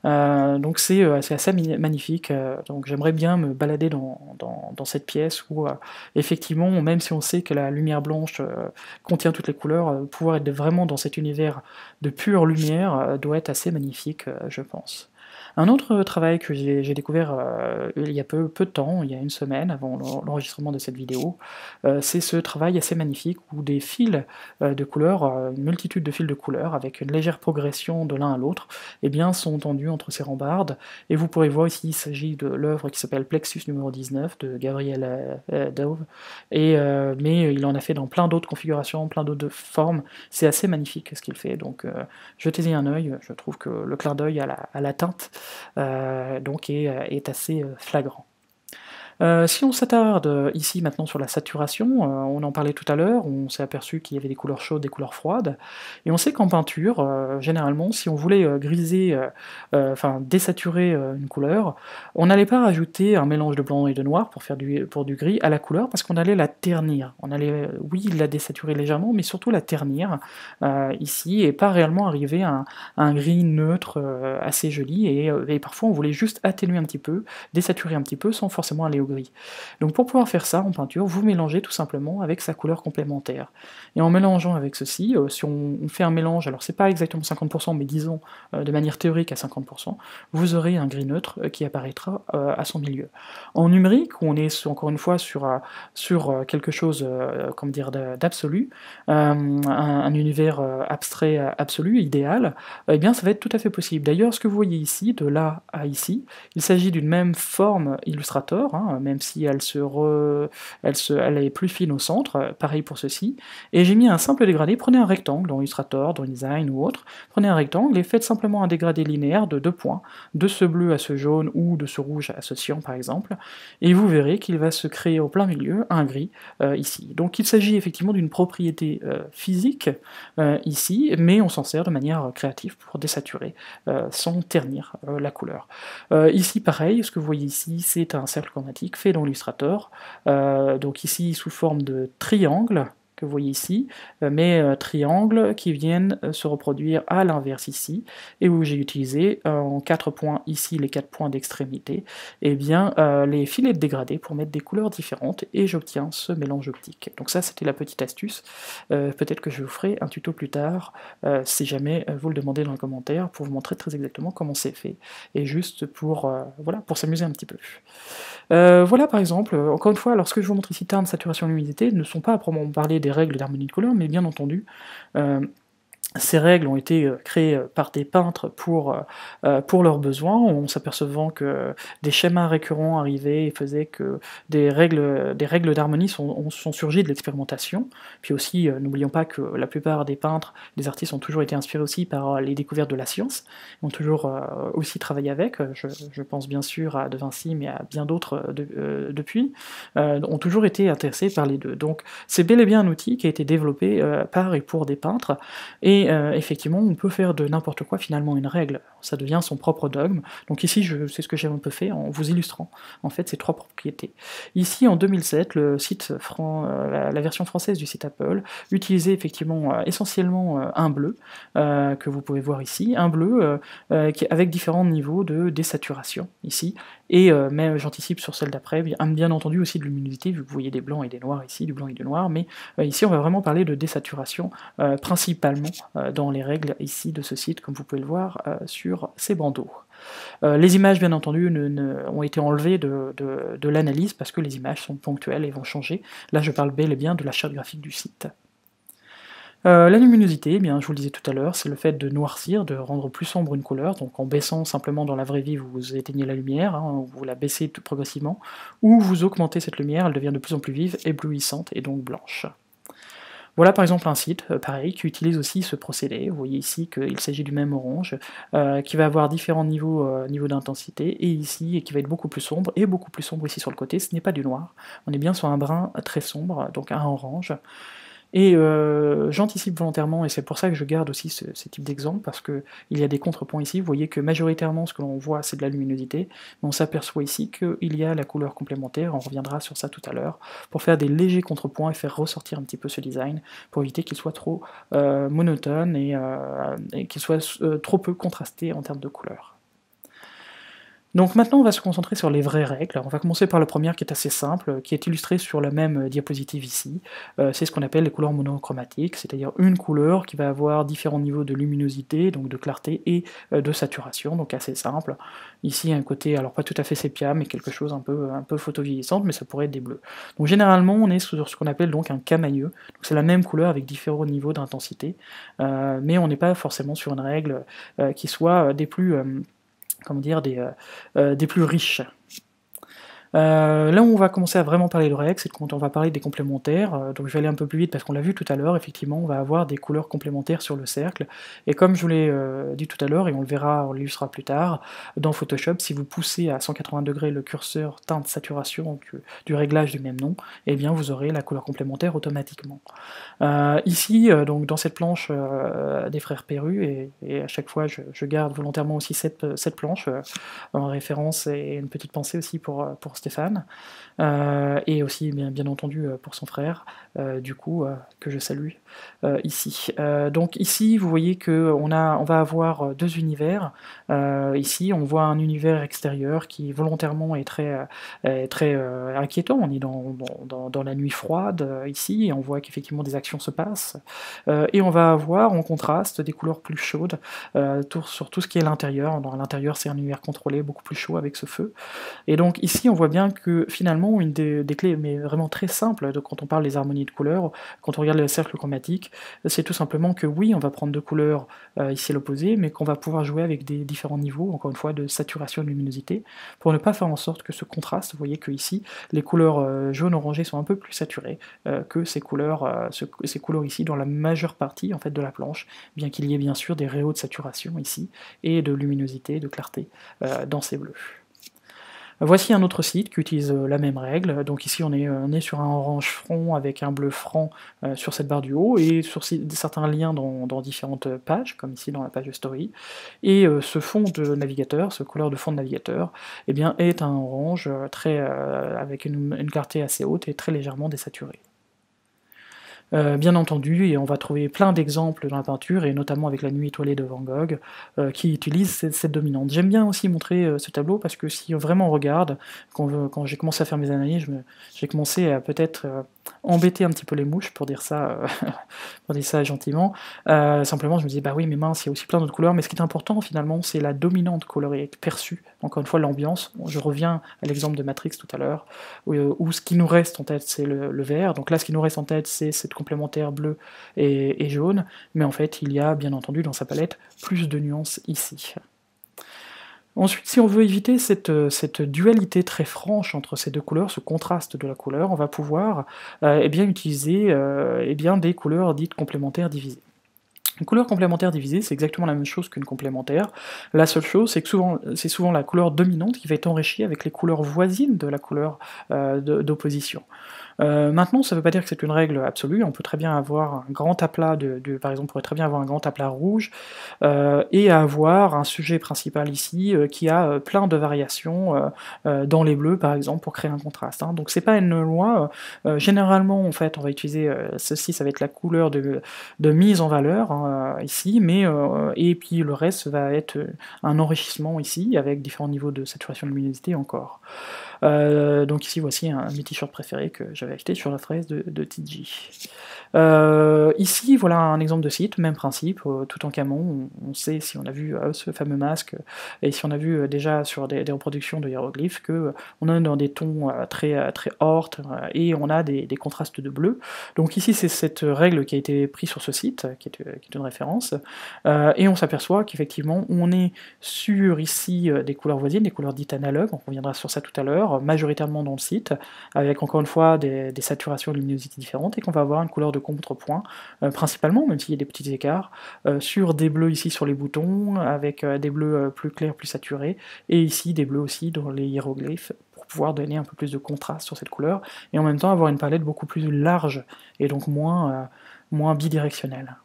donc c'est assez magnifique, donc j'aimerais bien me balader dans cette pièce où effectivement, même si on sait que la lumière blanche contient toutes les couleurs, pouvoir être vraiment dans cet univers de pure lumière doit être assez magnifique, je pense. Un autre travail que j'ai découvert il y a peu de temps, il y a une semaine avant l'enregistrement de cette vidéo, c'est ce travail assez magnifique où des fils de couleurs, une multitude de fils de couleurs, avec une légère progression de l'un à l'autre, eh bien, sont tendus entre ces rambardes, et vous pourrez voir ici, il s'agit de l'œuvre qui s'appelle Plexus numéro 19 de Gabriel Dove, mais il en a fait dans plein d'autres configurations, plein d'autres formes, c'est assez magnifique ce qu'il fait, donc jetez-y un œil, je trouve que le clin d'œil à la teinte donc est assez flagrant. Si on s'attarde ici maintenant sur la saturation, on en parlait tout à l'heure, on s'est aperçu qu'il y avait des couleurs chaudes, des couleurs froides, et on sait qu'en peinture, généralement, si on voulait griser, enfin désaturer une couleur, on n'allait pas rajouter un mélange de blanc et de noir pour faire pour du gris à la couleur, parce qu'on allait la ternir. On allait, oui, la désaturer légèrement, mais surtout la ternir ici, et pas réellement arriver à un gris neutre assez joli, et parfois on voulait juste atténuer un petit peu, désaturer un petit peu, sans forcément aller au gris. Donc pour pouvoir faire ça en peinture, vous mélangez tout simplement avec sa couleur complémentaire. Et en mélangeant avec ceci, si on fait un mélange, alors c'est pas exactement 50%, mais disons de manière théorique à 50%, vous aurez un gris neutre qui apparaîtra à son milieu. En numérique, où on est encore une fois sur quelque chose comment dire, d'absolu, un univers abstrait absolu, idéal, eh bien ça va être tout à fait possible. D'ailleurs, ce que vous voyez ici, de là à ici, il s'agit d'une même forme Illustrator, hein, même si elle est plus fine au centre, pareil pour ceci, et j'ai mis un simple dégradé, prenez un rectangle dans Illustrator, dans InDesign ou autre, prenez un rectangle et faites simplement un dégradé linéaire de 2 points, de ce bleu à ce jaune ou de ce rouge à ce cyan par exemple, et vous verrez qu'il va se créer au plein milieu un gris ici. Donc il s'agit effectivement d'une propriété physique ici, mais on s'en sert de manière créative pour désaturer sans ternir la couleur. Ici pareil, ce que vous voyez ici, c'est un cercle chromatique fait dans Illustrator, donc ici sous forme de triangle, que vous voyez ici, mes triangles qui viennent se reproduire à l'inverse ici, et où j'ai utilisé en 4 points ici, les 4 points d'extrémité, et bien les filets de dégradé pour mettre des couleurs différentes, et j'obtiens ce mélange optique. Donc ça c'était la petite astuce, peut-être que je vous ferai un tuto plus tard, si jamais vous le demandez dans les commentaires, pour vous montrer très exactement comment c'est fait, et juste pour, voilà, pour s'amuser un petit peu. Voilà par exemple, encore une fois, alors ce que je vous montre ici, teinte, saturation, luminosité, ne sont pas à proprement parler des règles d'harmonie de couleur, mais bien entendu, ces règles ont été créées par des peintres pour leurs besoins, en s'apercevant que des schémas récurrents arrivaient et faisaient que des règles d'harmonie sont surgies de l'expérimentation. Puis aussi, n'oublions pas que la plupart des peintres, des artistes ont toujours été inspirés aussi par les découvertes de la science, ont toujours aussi travaillé avec, je pense bien sûr à De Vinci, mais à bien d'autres depuis, ont toujours été intéressés par les deux. Donc c'est bel et bien un outil qui a été développé par et pour des peintres, et effectivement, on peut faire de n'importe quoi finalement une règle, ça devient son propre dogme. Donc ici, c'est ce que j'ai un peu fait en vous illustrant, en fait, ces trois propriétés. Ici, en 2007, le site la version française du site Apple utilisait effectivement essentiellement un bleu, que vous pouvez voir ici, un bleu avec différents niveaux de désaturation, ici, et mais j'anticipe sur celle d'après, bien entendu aussi de luminosité, vu que vous voyez des blancs et des noirs ici, du blanc et du noir, mais ici on va vraiment parler de désaturation principalement dans les règles ici de ce site, comme vous pouvez le voir sur ces bandeaux. Les images, bien entendu, ont été enlevées de l'analyse parce que les images sont ponctuelles et vont changer. Là, je parle bel et bien de la charte graphique du site. La luminosité, eh bien, je vous le disais tout à l'heure, c'est le fait de noircir, de rendre plus sombre une couleur, donc en baissant simplement dans la vraie vie, vous éteignez la lumière, hein, vous la baissez tout progressivement, ou vous augmentez cette lumière, elle devient de plus en plus vive, éblouissante et donc blanche. Voilà par exemple un site, pareil, qui utilise aussi ce procédé. Vous voyez ici qu'il s'agit du même orange, qui va avoir différents niveaux d'intensité, et ici, et qui va être beaucoup plus sombre, et beaucoup plus sombre ici sur le côté, ce n'est pas du noir, on est bien sur un brun très sombre, donc un orange. Et j'anticipe volontairement, et c'est pour ça que je garde aussi ces types d'exemples, parce qu'il y a des contrepoints ici, vous voyez que majoritairement ce que l'on voit c'est de la luminosité, mais on s'aperçoit ici qu'il y a la couleur complémentaire, on reviendra sur ça tout à l'heure, pour faire des légers contrepoints et faire ressortir un petit peu ce design, pour éviter qu'il soit trop monotone et qu'il soit trop peu contrasté en termes de couleur. Donc maintenant on va se concentrer sur les vraies règles. On va commencer par la première qui est assez simple, qui est illustrée sur la même diapositive ici. C'est ce qu'on appelle les couleurs monochromatiques, c'est-à-dire une couleur qui va avoir différents niveaux de luminosité, donc de clarté et de saturation, donc assez simple. Ici un côté, alors pas tout à fait sépia, mais quelque chose un peu photovieillissante, mais ça pourrait être des bleus. Donc généralement on est sur ce qu'on appelle donc un camailleux, c'est la même couleur avec différents niveaux d'intensité, mais on n'est pas forcément sur une règle qui soit des plus comment dire, des plus riches. Là où on va commencer à vraiment parler de règles, c'est quand on va parler des complémentaires, donc je vais aller un peu plus vite parce qu'on l'a vu tout à l'heure, effectivement on va avoir des couleurs complémentaires sur le cercle, et comme je vous l'ai dit tout à l'heure, et on le verra, on l'illustrera plus tard, dans Photoshop, si vous poussez à 180 degrés le curseur teinte saturation du réglage du même nom, eh bien vous aurez la couleur complémentaire automatiquement. Ici, donc dans cette planche des frères Perru, et à chaque fois je garde volontairement aussi cette planche en référence, et une petite pensée aussi pour Stéphane, et aussi bien entendu pour son frère, du coup, que je salue ici. Donc ici, vous voyez qu'on va avoir deux univers. Ici, on voit un univers extérieur qui volontairement est très inquiétant. On est dans la nuit froide ici, et on voit qu'effectivement des actions se passent. Et on va avoir en contraste des couleurs plus chaudes sur tout ce qui est l'intérieur. Dans l'intérieur, c'est un univers contrôlé, beaucoup plus chaud avec ce feu. Et donc ici, on voit bien que finalement, une des clés, mais vraiment très simple, quand on parle des harmonies de couleurs, quand on regarde le cercle chromatique, c'est tout simplement que oui, on va prendre deux couleurs ici à l'opposé, mais qu'on va pouvoir jouer avec des différents niveaux, encore une fois, de saturation et de luminosité, pour ne pas faire en sorte que ce contraste, vous voyez que ici, les couleurs jaune-orangé sont un peu plus saturées que ces couleurs ici, dans la majeure partie en fait de la planche, bien qu'il y ait bien sûr des rayons de saturation ici, et de luminosité, de clarté dans ces bleus. Voici un autre site qui utilise la même règle, donc ici on est sur un orange front avec un bleu franc sur cette barre du haut, et sur certains liens dans différentes pages, comme ici dans la page de Story, et ce fond de navigateur, ce couleur de fond de navigateur, eh bien, est un orange avec une clarté assez haute et très légèrement désaturé. Bien entendu, et on va trouver plein d'exemples dans la peinture, et notamment avec La Nuit étoilée de Van Gogh, qui utilise cette dominante. J'aime bien aussi montrer ce tableau parce que si vraiment on regarde, quand j'ai commencé à faire mes analyses, j'ai commencé à peut-être embêter un petit peu les mouches, pour dire ça, pour dire ça gentiment. Simplement, je me disais, bah oui, mais mince, il y a aussi plein d'autres couleurs, mais ce qui est important finalement, c'est la dominante colorée perçue. Encore une fois, l'ambiance. Je reviens à l'exemple de Matrix tout à l'heure, où ce qui nous reste en tête, c'est le vert. Donc là, ce qui nous reste en tête, c'est cette complémentaire bleu et jaune, mais en fait, il y a bien entendu dans sa palette plus de nuances ici. Ensuite, si on veut éviter cette dualité très franche entre ces deux couleurs, ce contraste de la couleur, on va pouvoir eh bien, utiliser eh bien, des couleurs dites complémentaires divisées. Une couleur complémentaire divisée, c'est exactement la même chose qu'une complémentaire. La seule chose, c'est que c'est souvent la couleur dominante qui va être enrichie avec les couleurs voisines de la couleur d'opposition. Maintenant, ça ne veut pas dire que c'est une règle absolue, on peut très bien avoir un grand aplat par exemple, on pourrait très bien avoir un grand aplat rouge, et avoir un sujet principal ici qui a plein de variations dans les bleus, par exemple, pour créer un contraste. Hein. Donc c'est pas une loi, généralement, en fait, on va utiliser ceci, ça va être la couleur de mise en valeur, hein, ici, et puis le reste va être un enrichissement ici, avec différents niveaux de saturation de luminosité encore. Donc ici, voici un de mes t-shirts préférés que j'avais acheté sur la fraise de TG. Ici, voilà un exemple de site, même principe, tout en camon, on sait si on a vu ce fameux masque, et si on a vu déjà sur des reproductions de hiéroglyphes, que on est dans des tons très or, et on a des contrastes de bleu. Donc ici, c'est cette règle qui a été prise sur ce site, qui est une référence, et on s'aperçoit qu'effectivement, on est sur ici des couleurs voisines, des couleurs dites analogues, on reviendra sur ça tout à l'heure, majoritairement dans le site, avec encore une fois des saturations de luminosité différentes, et qu'on va avoir une couleur de contrepoint, principalement, même s'il y a des petits écarts, sur des bleus ici sur les boutons, avec des bleus plus clairs, plus saturés, et ici des bleus aussi dans les hiéroglyphes, pour pouvoir donner un peu plus de contraste sur cette couleur, et en même temps avoir une palette beaucoup plus large, et donc moins bidirectionnelle.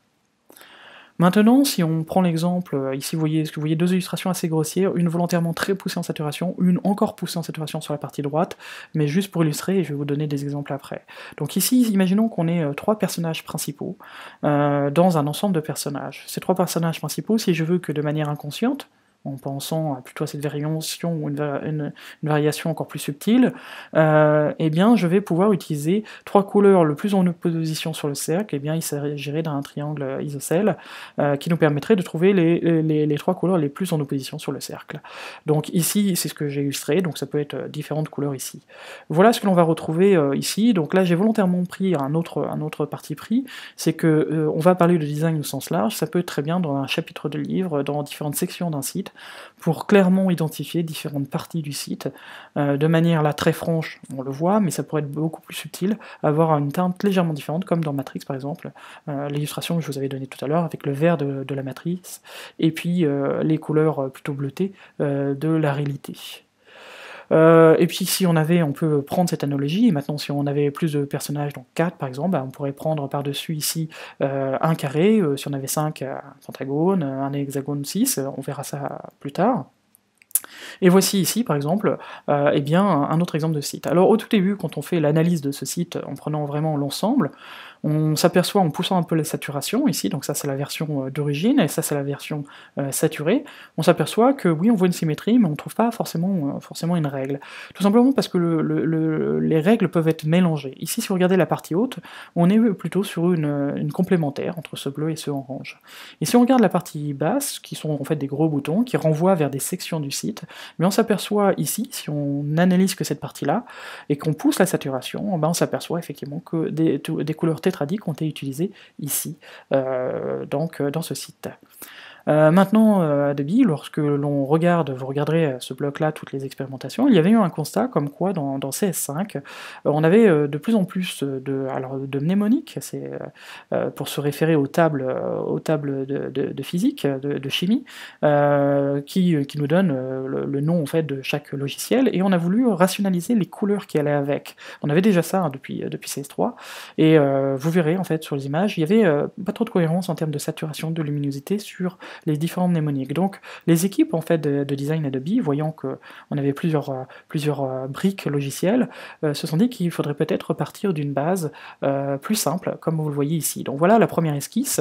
Maintenant, si on prend l'exemple, ici vous voyez deux illustrations assez grossières, une volontairement très poussée en saturation, une encore poussée en saturation sur la partie droite, mais juste pour illustrer, et je vais vous donner des exemples après. Donc ici, imaginons qu'on ait trois personnages principaux dans un ensemble de personnages. Ces trois personnages principaux, si je veux que de manière inconsciente, en pensant plutôt à cette variation ou une variation encore plus subtile, eh bien je vais pouvoir utiliser trois couleurs le plus en opposition sur le cercle, eh bien il s'agirait d'un triangle isocèle qui nous permettrait de trouver les trois couleurs les plus en opposition sur le cercle. Donc ici, c'est ce que j'ai illustré, donc ça peut être différentes couleurs ici. Voilà ce que l'on va retrouver ici, donc là j'ai volontairement pris un autre parti pris, c'est que on va parler de design au sens large, ça peut être très bien dans un chapitre de livre, dans différentes sections d'un site, pour clairement identifier différentes parties du site, de manière là très franche, on le voit, mais ça pourrait être beaucoup plus subtil, avoir une teinte légèrement différente, comme dans Matrix par exemple, l'illustration que je vous avais donnée tout à l'heure, avec le vert de la matrice, et puis les couleurs plutôt bleutées de la réalité. Et puis si on peut prendre cette analogie, et maintenant si on avait plus de personnages, donc 4 par exemple, on pourrait prendre par-dessus ici un carré, si on avait 5, un pentagone, un hexagone 6, on verra ça plus tard. Et voici ici, par exemple, eh bien, un autre exemple de site. Alors au tout début, quand on fait l'analyse de ce site, en prenant vraiment l'ensemble, on s'aperçoit en poussant un peu la saturation, ici, donc ça c'est la version d'origine, et ça c'est la version saturée, on s'aperçoit que oui, on voit une symétrie, mais on ne trouve pas forcément une règle. Tout simplement parce que les règles peuvent être mélangées. Ici, si vous regardez la partie haute, on est plutôt sur une complémentaire entre ce bleu et ce orange. Et si on regarde la partie basse, qui sont en fait des gros boutons, qui renvoient vers des sections du site, mais on s'aperçoit ici, si on n'analyse que cette partie-là, et qu'on pousse la saturation, ben on s'aperçoit effectivement que des couleurs tétradiques ont été utilisées ici, donc dans ce site. Maintenant, Adobe, lorsque l'on regarde, vous regarderez ce bloc-là, toutes les expérimentations, il y avait eu un constat comme quoi dans CS5, on avait de plus en plus de mnémoniques, c'est pour se référer aux tables de physique, de chimie, qui nous donnent le nom en fait de chaque logiciel, et on a voulu rationaliser les couleurs qui allaient avec. On avait déjà ça hein, depuis CS3, et vous verrez en fait sur les images, il y avait pas trop de cohérence en termes de saturation, de luminosité sur les différents mnémoniques. Donc les équipes en fait de design Adobe, voyant qu'on avait plusieurs briques logicielles, se sont dit qu'il faudrait peut-être partir d'une base plus simple, comme vous le voyez ici. Donc voilà la première esquisse,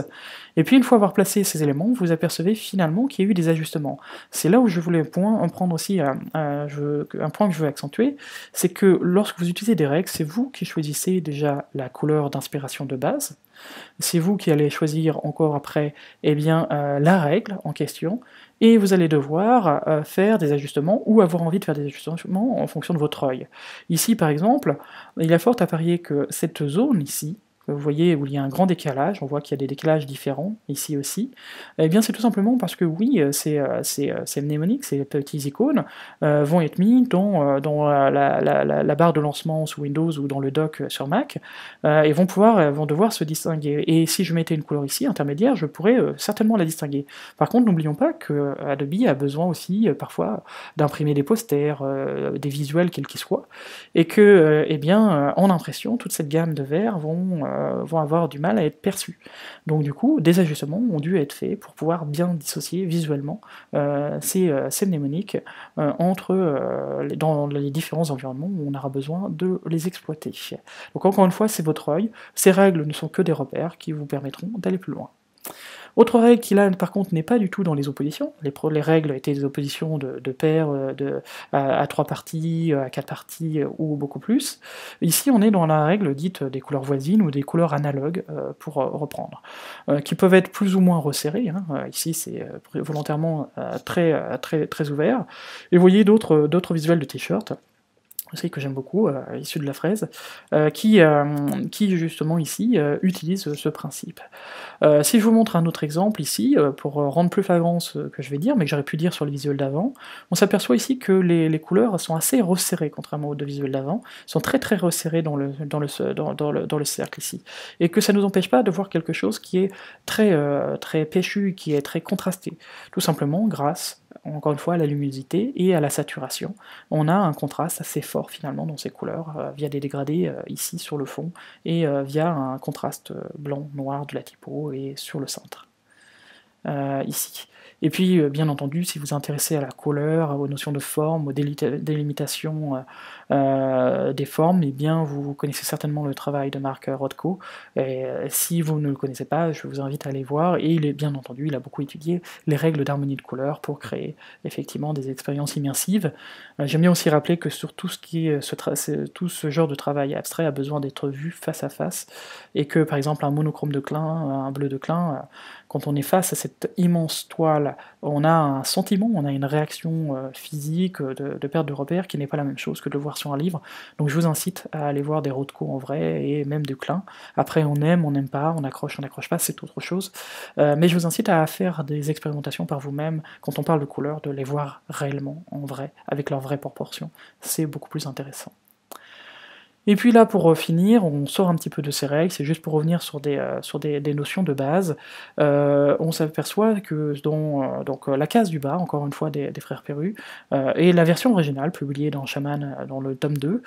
et puis une fois avoir placé ces éléments, vous apercevez finalement qu'il y a eu des ajustements. C'est là où je voulais prendre aussi un point que je veux accentuer, c'est que lorsque vous utilisez des règles, c'est vous qui choisissez déjà la couleur d'inspiration de base, c'est vous qui allez choisir encore après eh bien, la règle en question, et vous allez devoir faire des ajustements ou avoir envie de faire des ajustements en fonction de votre œil. Ici par exemple, il y a fort à parier que cette zone ici, vous voyez où il y a un grand décalage, on voit qu'il y a des décalages différents ici aussi, eh bien c'est tout simplement parce que oui, ces mnémoniques, ces petits icônes, vont être mis dans la barre de lancement sous Windows ou dans le dock sur Mac, et vont devoir se distinguer. Et si je mettais une couleur ici, intermédiaire, je pourrais certainement la distinguer. Par contre, n'oublions pas que Adobe a besoin aussi parfois d'imprimer des posters, des visuels quels qu'ils soient, et que, eh bien, en impression, toute cette gamme de verts vont avoir du mal à être perçus. Donc du coup, des ajustements ont dû être faits pour pouvoir bien dissocier visuellement ces mnémoniques dans les différents environnements où on aura besoin de les exploiter. Donc encore une fois, c'est votre œil, ces règles ne sont que des repères qui vous permettront d'aller plus loin. Autre règle qui là par contre n'est pas du tout dans les oppositions, les règles étaient des oppositions de paires à 3 parties, à 4 parties ou beaucoup plus. Ici on est dans la règle dite des couleurs voisines ou des couleurs analogues pour reprendre, qui peuvent être plus ou moins resserrées, hein. Ici c'est volontairement très ouvert, et vous voyez d'autres visuels de t-shirts aussi que j'aime beaucoup, issu de la fraise, qui justement ici utilise ce principe. Si je vous montre un autre exemple ici, pour rendre plus flagrant ce que je vais dire, mais que j'aurais pu dire sur le visuel d'avant, on s'aperçoit ici que les couleurs sont assez resserrées, contrairement aux deux visuels d'avant, sont très resserrées dans le cercle ici, et que ça ne nous empêche pas de voir quelque chose qui est très péchu, qui est très contrasté, tout simplement grâce encore une fois à la luminosité et à la saturation. On a un contraste assez fort finalement dans ces couleurs, via des dégradés ici sur le fond, et via un contraste blanc-noir de la typo et sur le cintre. Ici. Et puis, bien entendu, si vous vous intéressez à la couleur, aux notions de forme, aux délimitations des formes, eh bien, vous connaissez certainement le travail de Mark Rothko, et si vous ne le connaissez pas, je vous invite à aller voir, et bien entendu, il a beaucoup étudié les règles d'harmonie de couleurs pour créer effectivement des expériences immersives. J'aime bien aussi rappeler que sur tout tout ce genre de travail abstrait a besoin d'être vu face à face, et que par exemple un monochrome de Klein, un bleu de Klein, quand on est face à cette immense toile, on a un sentiment, on a une réaction physique de perte de repères qui n'est pas la même chose que de le voir sur un livre. Donc je vous incite à aller voir des Rothko en vrai, et même du Klein. Après on n'aime pas, on accroche pas, c'est autre chose. Mais je vous incite à faire des expérimentations par vous-même, quand on parle de couleurs, de les voir réellement, en vrai, avec leurs vraies proportions. C'est beaucoup plus intéressant. Et puis là, pour finir, on sort un petit peu de ces règles, c'est juste pour revenir sur des notions de base. On s'aperçoit que dans la case du bas, encore une fois des frères Perru, et la version originale publiée dans Shaman dans le tome 2,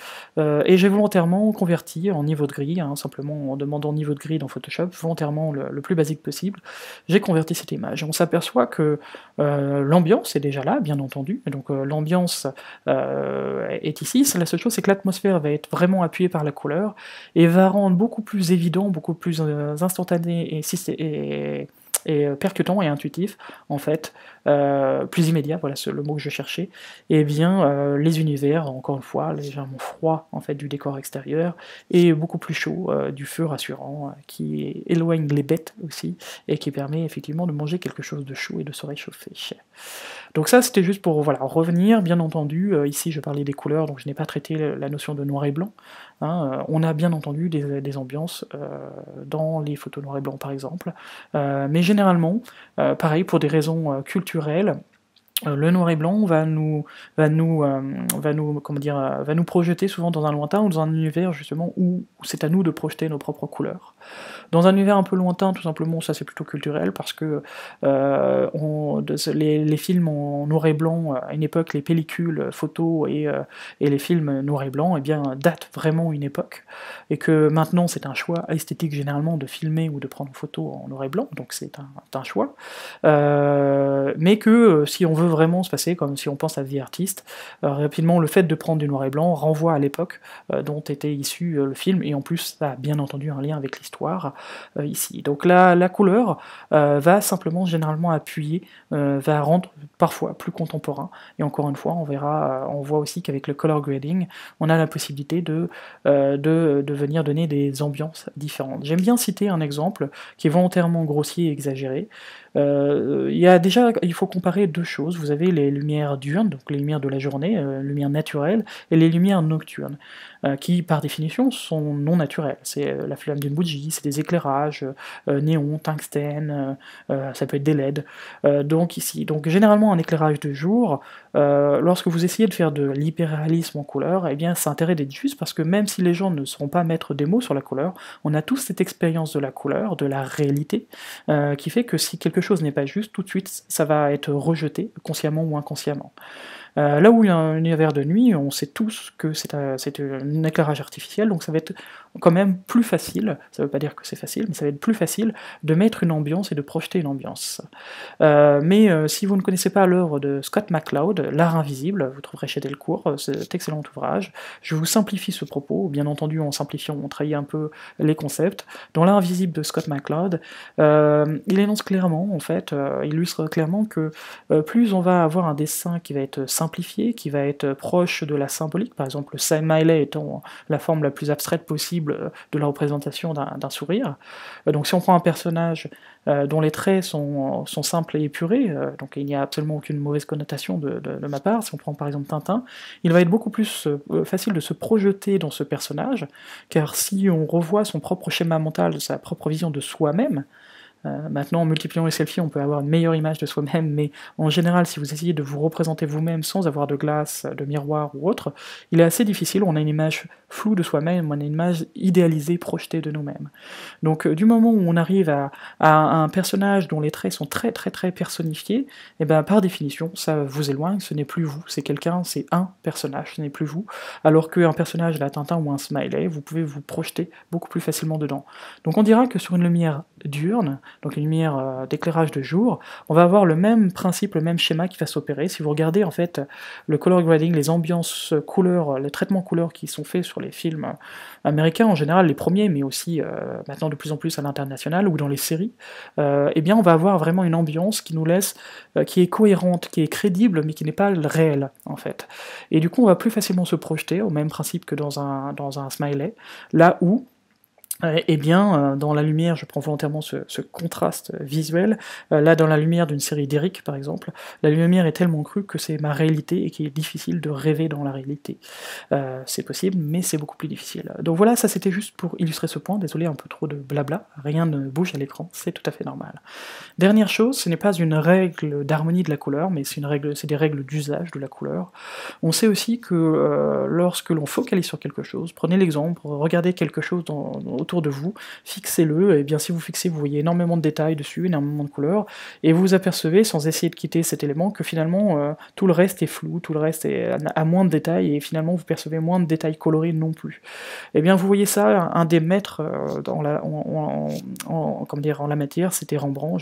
et j'ai volontairement converti en niveau de gris, hein, simplement en demandant niveau de gris dans Photoshop, volontairement le plus basique possible, j'ai converti cette image. On s'aperçoit que l'ambiance est déjà là, bien entendu, et donc l'ambiance est ici, la seule chose c'est que l'atmosphère va être vraiment appuyée par la couleur, et va rendre beaucoup plus évident, beaucoup plus instantané et percutant et intuitif, en fait, plus immédiat, voilà c'est le mot que je cherchais, et bien les univers, encore une fois, légèrement froid en fait du décor extérieur, et beaucoup plus chaud du feu rassurant, qui éloigne les bêtes aussi, et qui permet effectivement de manger quelque chose de chaud et de se réchauffer. Donc ça c'était juste pour voilà, revenir, bien entendu, ici je parlais des couleurs, donc je n'ai pas traité la notion de noir et blanc, hein, on a bien entendu des ambiances dans les photos noir et blanc par exemple, mais généralement, pareil pour des raisons culturelles, Le noir et blanc comment dire, va nous projeter souvent dans un lointain ou dans un univers justement où c'est à nous de projeter nos propres couleurs. Dans un univers un peu lointain, tout simplement, ça c'est plutôt culturel parce que les films en noir et blanc, à une époque, les pellicules photos et les films noir et blanc, eh bien, datent vraiment une époque, et que maintenant c'est un choix esthétique généralement de filmer ou de prendre une photo en noir et blanc, donc c'est un choix. Mais que si on veut vraiment se passer, comme si on pense à The Artist, rapidement le fait de prendre du noir et blanc renvoie à l'époque dont était issu le film, et en plus ça a bien entendu un lien avec l'histoire ici. Donc la couleur va simplement généralement appuyer, va rendre parfois plus contemporain, et encore une fois on verra, on voit aussi qu'avec le color grading, on a la possibilité de venir donner des ambiances différentes. J'aime bien citer un exemple qui est volontairement grossier et exagéré. Il faut comparer deux choses. Vous avez les lumières diurnes, donc les lumières de la journée, lumières naturelles, et les lumières nocturnes, qui par définition sont non naturelles. C'est la flamme d'une bougie, c'est des éclairages, néon, tungstène, ça peut être des LED. Donc généralement un éclairage de jour, lorsque vous essayez de faire de l'hyperréalisme en couleur, eh bien ça a intérêt d'être juste parce que même si les gens ne seront pas maîtres des mots sur la couleur, on a tous cette expérience de la couleur, de la réalité, qui fait que si quelque chose n'est pas juste, tout de suite ça va être rejeté, consciemment ou inconsciemment. Là où il y a un univers de nuit, on sait tous que c'est un éclairage artificiel, donc ça va être quand même plus facile, ça veut pas dire que c'est facile, mais ça va être plus facile de mettre une ambiance et de projeter une ambiance. Mais si vous ne connaissez pas l'œuvre de Scott McCloud, L'Art invisible, vous trouverez chez Delcourt cet excellent ouvrage. Je vous simplifie ce propos, bien entendu en simplifiant, on trahit un peu les concepts. Dans L'Art invisible de Scott McCloud, il énonce clairement, en fait, illustre clairement que plus on va avoir un dessin qui va être simplifié, qui va être proche de la symbolique, par exemple le smiley étant la forme la plus abstraite possible de la représentation d'un sourire. Donc si on prend un personnage dont les traits sont simples et épurés, donc il n'y a absolument aucune mauvaise connotation de ma part, si on prend par exemple Tintin, il va être beaucoup plus facile de se projeter dans ce personnage, car si on revoit son propre schéma mental, sa propre vision de soi-même, maintenant, en multipliant les selfies, on peut avoir une meilleure image de soi-même, mais en général, si vous essayez de vous représenter vous-même sans avoir de glace, de miroir ou autre, il est assez difficile, on a une image floue de soi-même, on a une image idéalisée, projetée de nous-mêmes. Donc du moment où on arrive à un personnage dont les traits sont très très très personnifiés, et ben par définition, ça vous éloigne, ce n'est plus vous, c'est quelqu'un, c'est un personnage, ce n'est plus vous, alors qu'un personnage, la Tintin ou un smiley, vous pouvez vous projeter beaucoup plus facilement dedans. Donc on dira que sur une lumière diurne, donc une lumière d'éclairage de jour, on va avoir le même principe, le même schéma qui va s'opérer. Si vous regardez en fait le color grading, les ambiances couleurs, les traitements couleurs qui sont faits sur les films américains en général, les premiers, mais aussi maintenant de plus en plus à l'international ou dans les séries, eh bien on va avoir vraiment une ambiance qui nous laisse, qui est cohérente, qui est crédible, mais qui n'est pas réelle en fait. Et du coup on va plus facilement se projeter, au même principe que dans un smiley, là où eh bien, dans la lumière, je prends volontairement ce contraste visuel, là dans la lumière d'une série d'Eric par exemple, la lumière est tellement crue que c'est ma réalité et qu'il est difficile de rêver dans la réalité. C'est possible, mais c'est beaucoup plus difficile. Donc voilà, ça c'était juste pour illustrer ce point, désolé un peu trop de blabla, rien ne bouge à l'écran, c'est tout à fait normal. Dernière chose, ce n'est pas une règle d'harmonie de la couleur, mais c'est des règles d'usage de la couleur. On sait aussi que lorsque l'on focalise sur quelque chose, prenez l'exemple, regardez quelque chose autour de vous, fixez-le, et bien si vous fixez, vous voyez énormément de détails dessus, énormément de couleurs, et vous apercevez, sans essayer de quitter cet élément, que finalement tout le reste est flou, tout le reste a moins de détails, et finalement vous percevez moins de détails colorés non plus. Et bien vous voyez ça, un des maîtres comment dire, en la matière, c'était Rembrandt.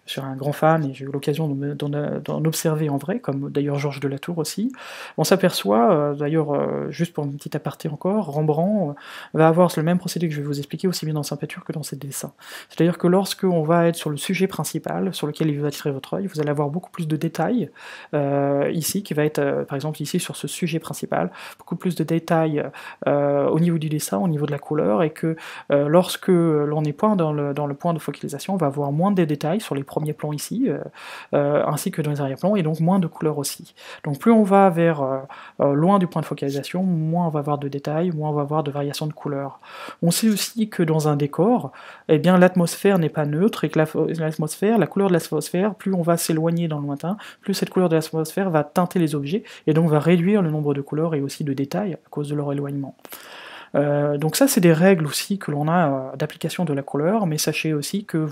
Je suis un grand fan et j'ai eu l'occasion d'en observer en vrai, comme d'ailleurs Georges de Latour aussi. On s'aperçoit, d'ailleurs, juste pour une petite aparté encore, Rembrandt va avoir le même procédé que je vais vous expliquer aussi bien dans sa peinture que dans ses dessins. C'est-à-dire que lorsque on va être sur le sujet principal, sur lequel il va attirer votre œil, vous allez avoir beaucoup plus de détails, ici, qui va être, par exemple ici sur ce sujet principal, beaucoup plus de détails au niveau du dessin, au niveau de la couleur, et que lorsque l'on est point dans le point de focalisation, on va avoir moins de détails sur les premiers plans ici, ainsi que dans les arrière-plans, et donc moins de couleurs aussi. Donc plus on va loin du point de focalisation, moins on va avoir de détails, moins on va avoir de variations de couleurs. On sait aussi aussi que dans un décor, eh bien l'atmosphère n'est pas neutre et que l'atmosphère, la couleur de l'atmosphère, plus on va s'éloigner dans le lointain, plus cette couleur de l'atmosphère va teinter les objets et donc va réduire le nombre de couleurs et aussi de détails à cause de leur éloignement. Donc ça, c'est des règles aussi que l'on a d'application de la couleur, mais sachez aussi que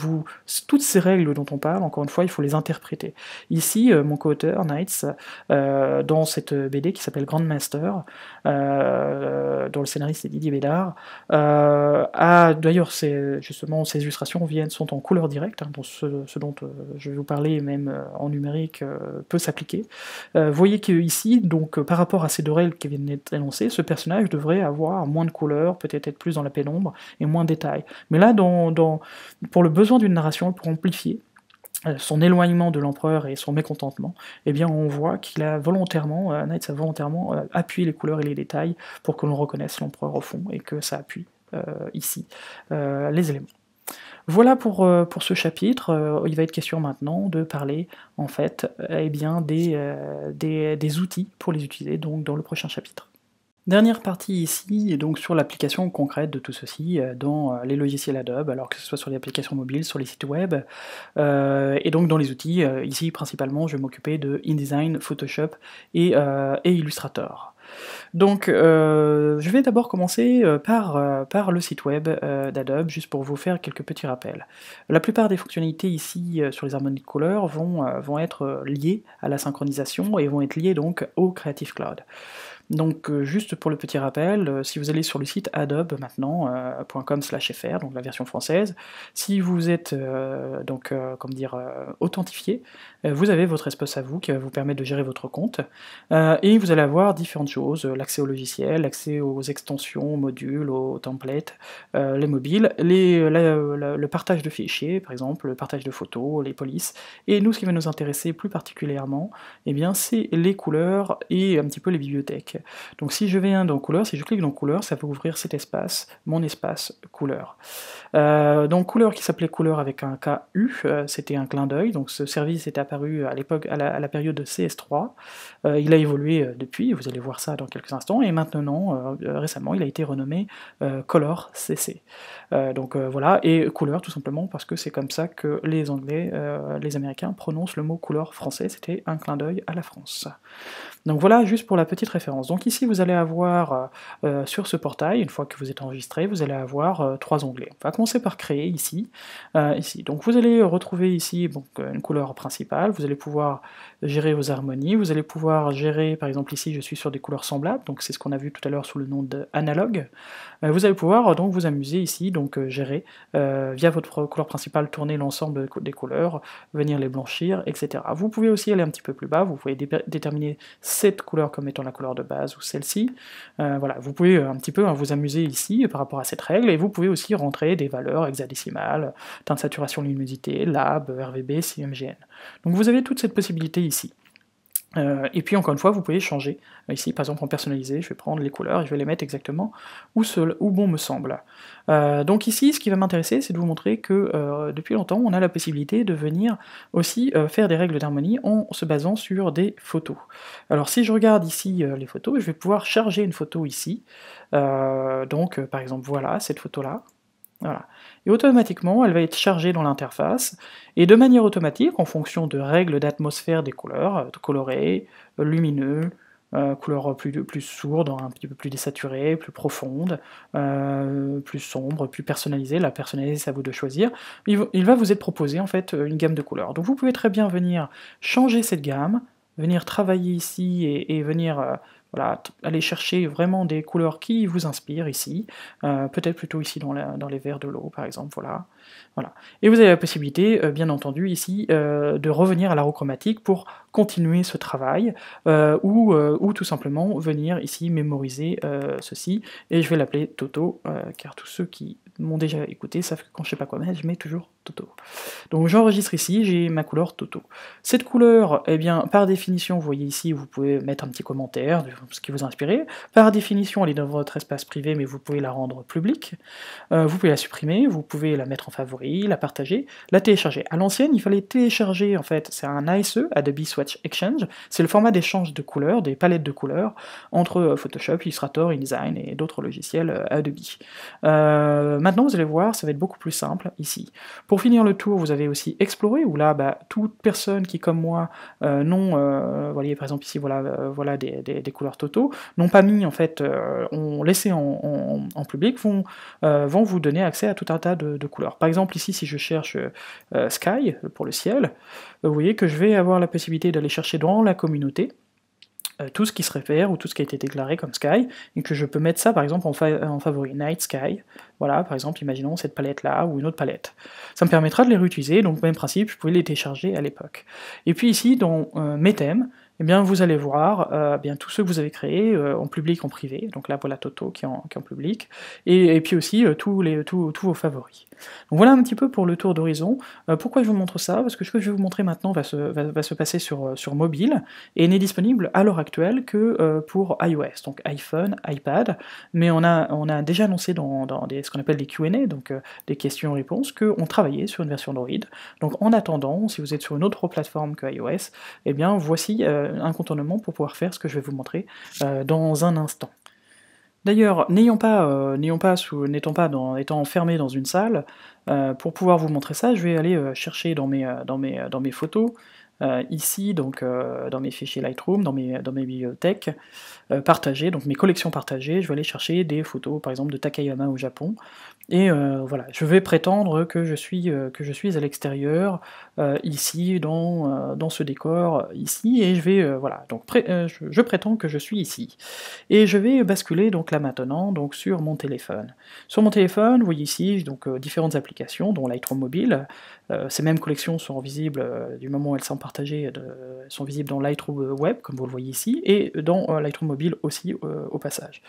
toutes ces règles dont on parle, encore une fois, il faut les interpréter. Ici, mon co-auteur, Knights, dans cette BD qui s'appelle Grandmaster, dont le scénariste est Didier Bédard, d'ailleurs, justement, ces illustrations sont en couleur directe, hein, dont ce dont je vais vous parler, même en numérique, peut s'appliquer. Vous voyez qu'ici, donc, par rapport à ces deux règles qui viennent d'être énoncées, ce personnage devrait avoir moins de couleurs, peut-être être plus dans la pénombre, et moins de détails. Mais là, pour le besoin d'une narration, pour amplifier son éloignement de l'empereur et son mécontentement, eh bien on voit qu'il a volontairement, Knights a volontairement appuyé les couleurs et les détails pour que l'on reconnaisse l'empereur au fond, et que ça appuie ici les éléments. Voilà pour ce chapitre. Il va être question maintenant de parler en fait eh bien, des outils pour les utiliser donc, dans le prochain chapitre. Dernière partie ici, donc sur l'application concrète de tout ceci dans les logiciels Adobe, alors que ce soit sur les applications mobiles, sur les sites web, et donc dans les outils, ici principalement je vais m'occuper de InDesign, Photoshop et Illustrator. Donc je vais d'abord commencer par le site web d'Adobe, juste pour vous faire quelques petits rappels. La plupart des fonctionnalités ici sur les harmonies de couleurs vont être liées à la synchronisation et vont être liées donc au Creative Cloud. Donc juste pour le petit rappel, si vous allez sur le site adobe maintenant, .com/fr, donc la version française, si vous êtes authentifié, vous avez votre espace à vous qui va vous permettre de gérer votre compte, et vous allez avoir différentes choses, l'accès au logiciel, l'accès aux extensions, aux modules, aux templates, les mobiles, le partage de fichiers, par exemple, le partage de photos, les polices, et nous ce qui va nous intéresser plus particulièrement, eh bien c'est les couleurs et un petit peu les bibliothèques. Donc si je viens dans couleurs, si je clique dans couleurs, ça va ouvrir cet espace, mon espace couleurs. Donc couleur qui s'appelait couleur avec un KU, c'était un clin d'œil, donc ce service est apparu à l'époque, à la période de CS3, il a évolué depuis, vous allez voir ça dans quelques instants, et maintenant, récemment, il a été renommé Color CC. Voilà, et couleur tout simplement parce que c'est comme ça que les Anglais, les Américains prononcent le mot couleur français, c'était un clin d'œil à la France. Donc voilà, juste pour la petite référence. Donc ici, vous allez avoir, sur ce portail, une fois que vous êtes enregistré, vous allez avoir 3 onglets. On va commencer par créer ici. Donc vous allez retrouver ici donc, une couleur principale, vous allez pouvoir gérer vos harmonies, vous allez pouvoir gérer, par exemple ici, je suis sur des couleurs semblables, donc c'est ce qu'on a vu tout à l'heure sous le nom d'analogue. Vous allez pouvoir donc vous amuser ici, donc gérer, via votre couleur principale, tourner l'ensemble des couleurs, venir les blanchir, etc. Vous pouvez aussi aller un petit peu plus bas, vous pouvez déterminer cette couleur comme étant la couleur de base, ou celle-ci. Voilà, vous pouvez un petit peu vous amuser ici par rapport à cette règle, et vous pouvez aussi rentrer des valeurs hexadécimales, teinte, saturation, luminosité, lab, RVB, CMGN. Donc vous avez toute cette possibilité ici. Et puis encore une fois, vous pouvez changer. Ici, par exemple, en personnalisé, je vais prendre les couleurs et je vais les mettre exactement où bon me semble. Donc ici, ce qui va m'intéresser, c'est de vous montrer que depuis longtemps, on a la possibilité de venir aussi faire des règles d'harmonie en se basant sur des photos. Alors si je regarde ici les photos, je vais pouvoir charger une photo ici. Par exemple, voilà, cette photo-là. Voilà. Et automatiquement, elle va être chargée dans l'interface, et de manière automatique, en fonction de règles d'atmosphère des couleurs, colorées, lumineux, couleurs plus sourdes, un petit peu plus désaturées, plus profondes, plus sombres, plus personnalisées. La personnalisée, c'est à vous de choisir. Il va vous être proposé en fait une gamme de couleurs. Donc vous pouvez très bien venir changer cette gamme, venir travailler ici et venir voilà, aller chercher vraiment des couleurs qui vous inspirent ici, peut-être plutôt ici dans les verts de l'eau par exemple, voilà. Et vous avez la possibilité, bien entendu ici, de revenir à l'arochromatique pour continuer ce travail, ou tout simplement venir ici mémoriser ceci, et je vais l'appeler Toto, car tous ceux qui m'ont déjà écouté savent que quand je sais pas quoi mettre, je mets toujours Toto. Donc j'enregistre ici, j'ai ma couleur Toto. Cette couleur, eh bien, par définition, vous voyez ici, vous pouvez mettre un petit commentaire de ce qui vous a inspiré. Par définition, elle est dans votre espace privé, mais vous pouvez la rendre publique. Vous pouvez la supprimer, vous pouvez la mettre en favori, la partager, la télécharger. À l'ancienne, il fallait télécharger, en fait, c'est un ASE, Adobe Swatch Exchange, c'est le format d'échange de couleurs, des palettes de couleurs, entre Photoshop, Illustrator, InDesign et d'autres logiciels Adobe. maintenant vous allez voir, ça va être beaucoup plus simple ici. Pour finir le tour, vous avez aussi explorer, où là, toute personne qui, comme moi, vous voyez par exemple ici, voilà des couleurs totaux, n'ont pas mis en fait, ont laissé en public, vont vous donner accès à tout un tas de couleurs. Par exemple ici, si je cherche Sky, pour le ciel, vous voyez que je vais avoir la possibilité d'aller chercher dans la communauté, tout ce qui se réfère ou tout ce qui a été déclaré comme Sky, et que je peux mettre ça par exemple en favori, Night Sky, voilà, par exemple, imaginons cette palette-là, ou une autre palette. Ça me permettra de les réutiliser, donc même principe, je pouvais les télécharger à l'époque. Et puis ici, dans mes thèmes, eh bien, vous allez voir bien tous ceux que vous avez créés en public, en privé, donc là voilà Toto qui est en public, et puis aussi tous vos favoris. Donc voilà un petit peu pour le tour d'horizon. Pourquoi je vous montre ça? Parce que ce que je vais vous montrer maintenant va se passer sur mobile, et n'est disponible à l'heure actuelle que pour iOS, donc iPhone, iPad, mais on a déjà annoncé dans ce qu'on appelle des Q&A, donc des questions-réponses, qu'on travaillait sur une version Android. Donc en attendant, si vous êtes sur une autre plateforme que iOS, eh bien voici un contournement pour pouvoir faire ce que je vais vous montrer dans un instant. D'ailleurs, étant enfermé dans une salle, pour pouvoir vous montrer ça, je vais aller chercher dans mes photos, ici, donc dans mes fichiers Lightroom, dans mes bibliothèques partagées, donc mes collections partagées, je vais aller chercher des photos, par exemple de Takayama au Japon, et voilà, je vais prétendre que je suis à l'extérieur, ici, dans ce décor, ici, et je vais, voilà, donc je prétends que je suis ici. Et je vais basculer donc là maintenant donc sur mon téléphone. Sur mon téléphone, vous voyez ici donc différentes applications, dont Lightroom Mobile. Ces mêmes collections sont visibles du moment où elles sont partagées, sont visibles dans Lightroom Web, comme vous le voyez ici, et dans Lightroom Mobile aussi au passage.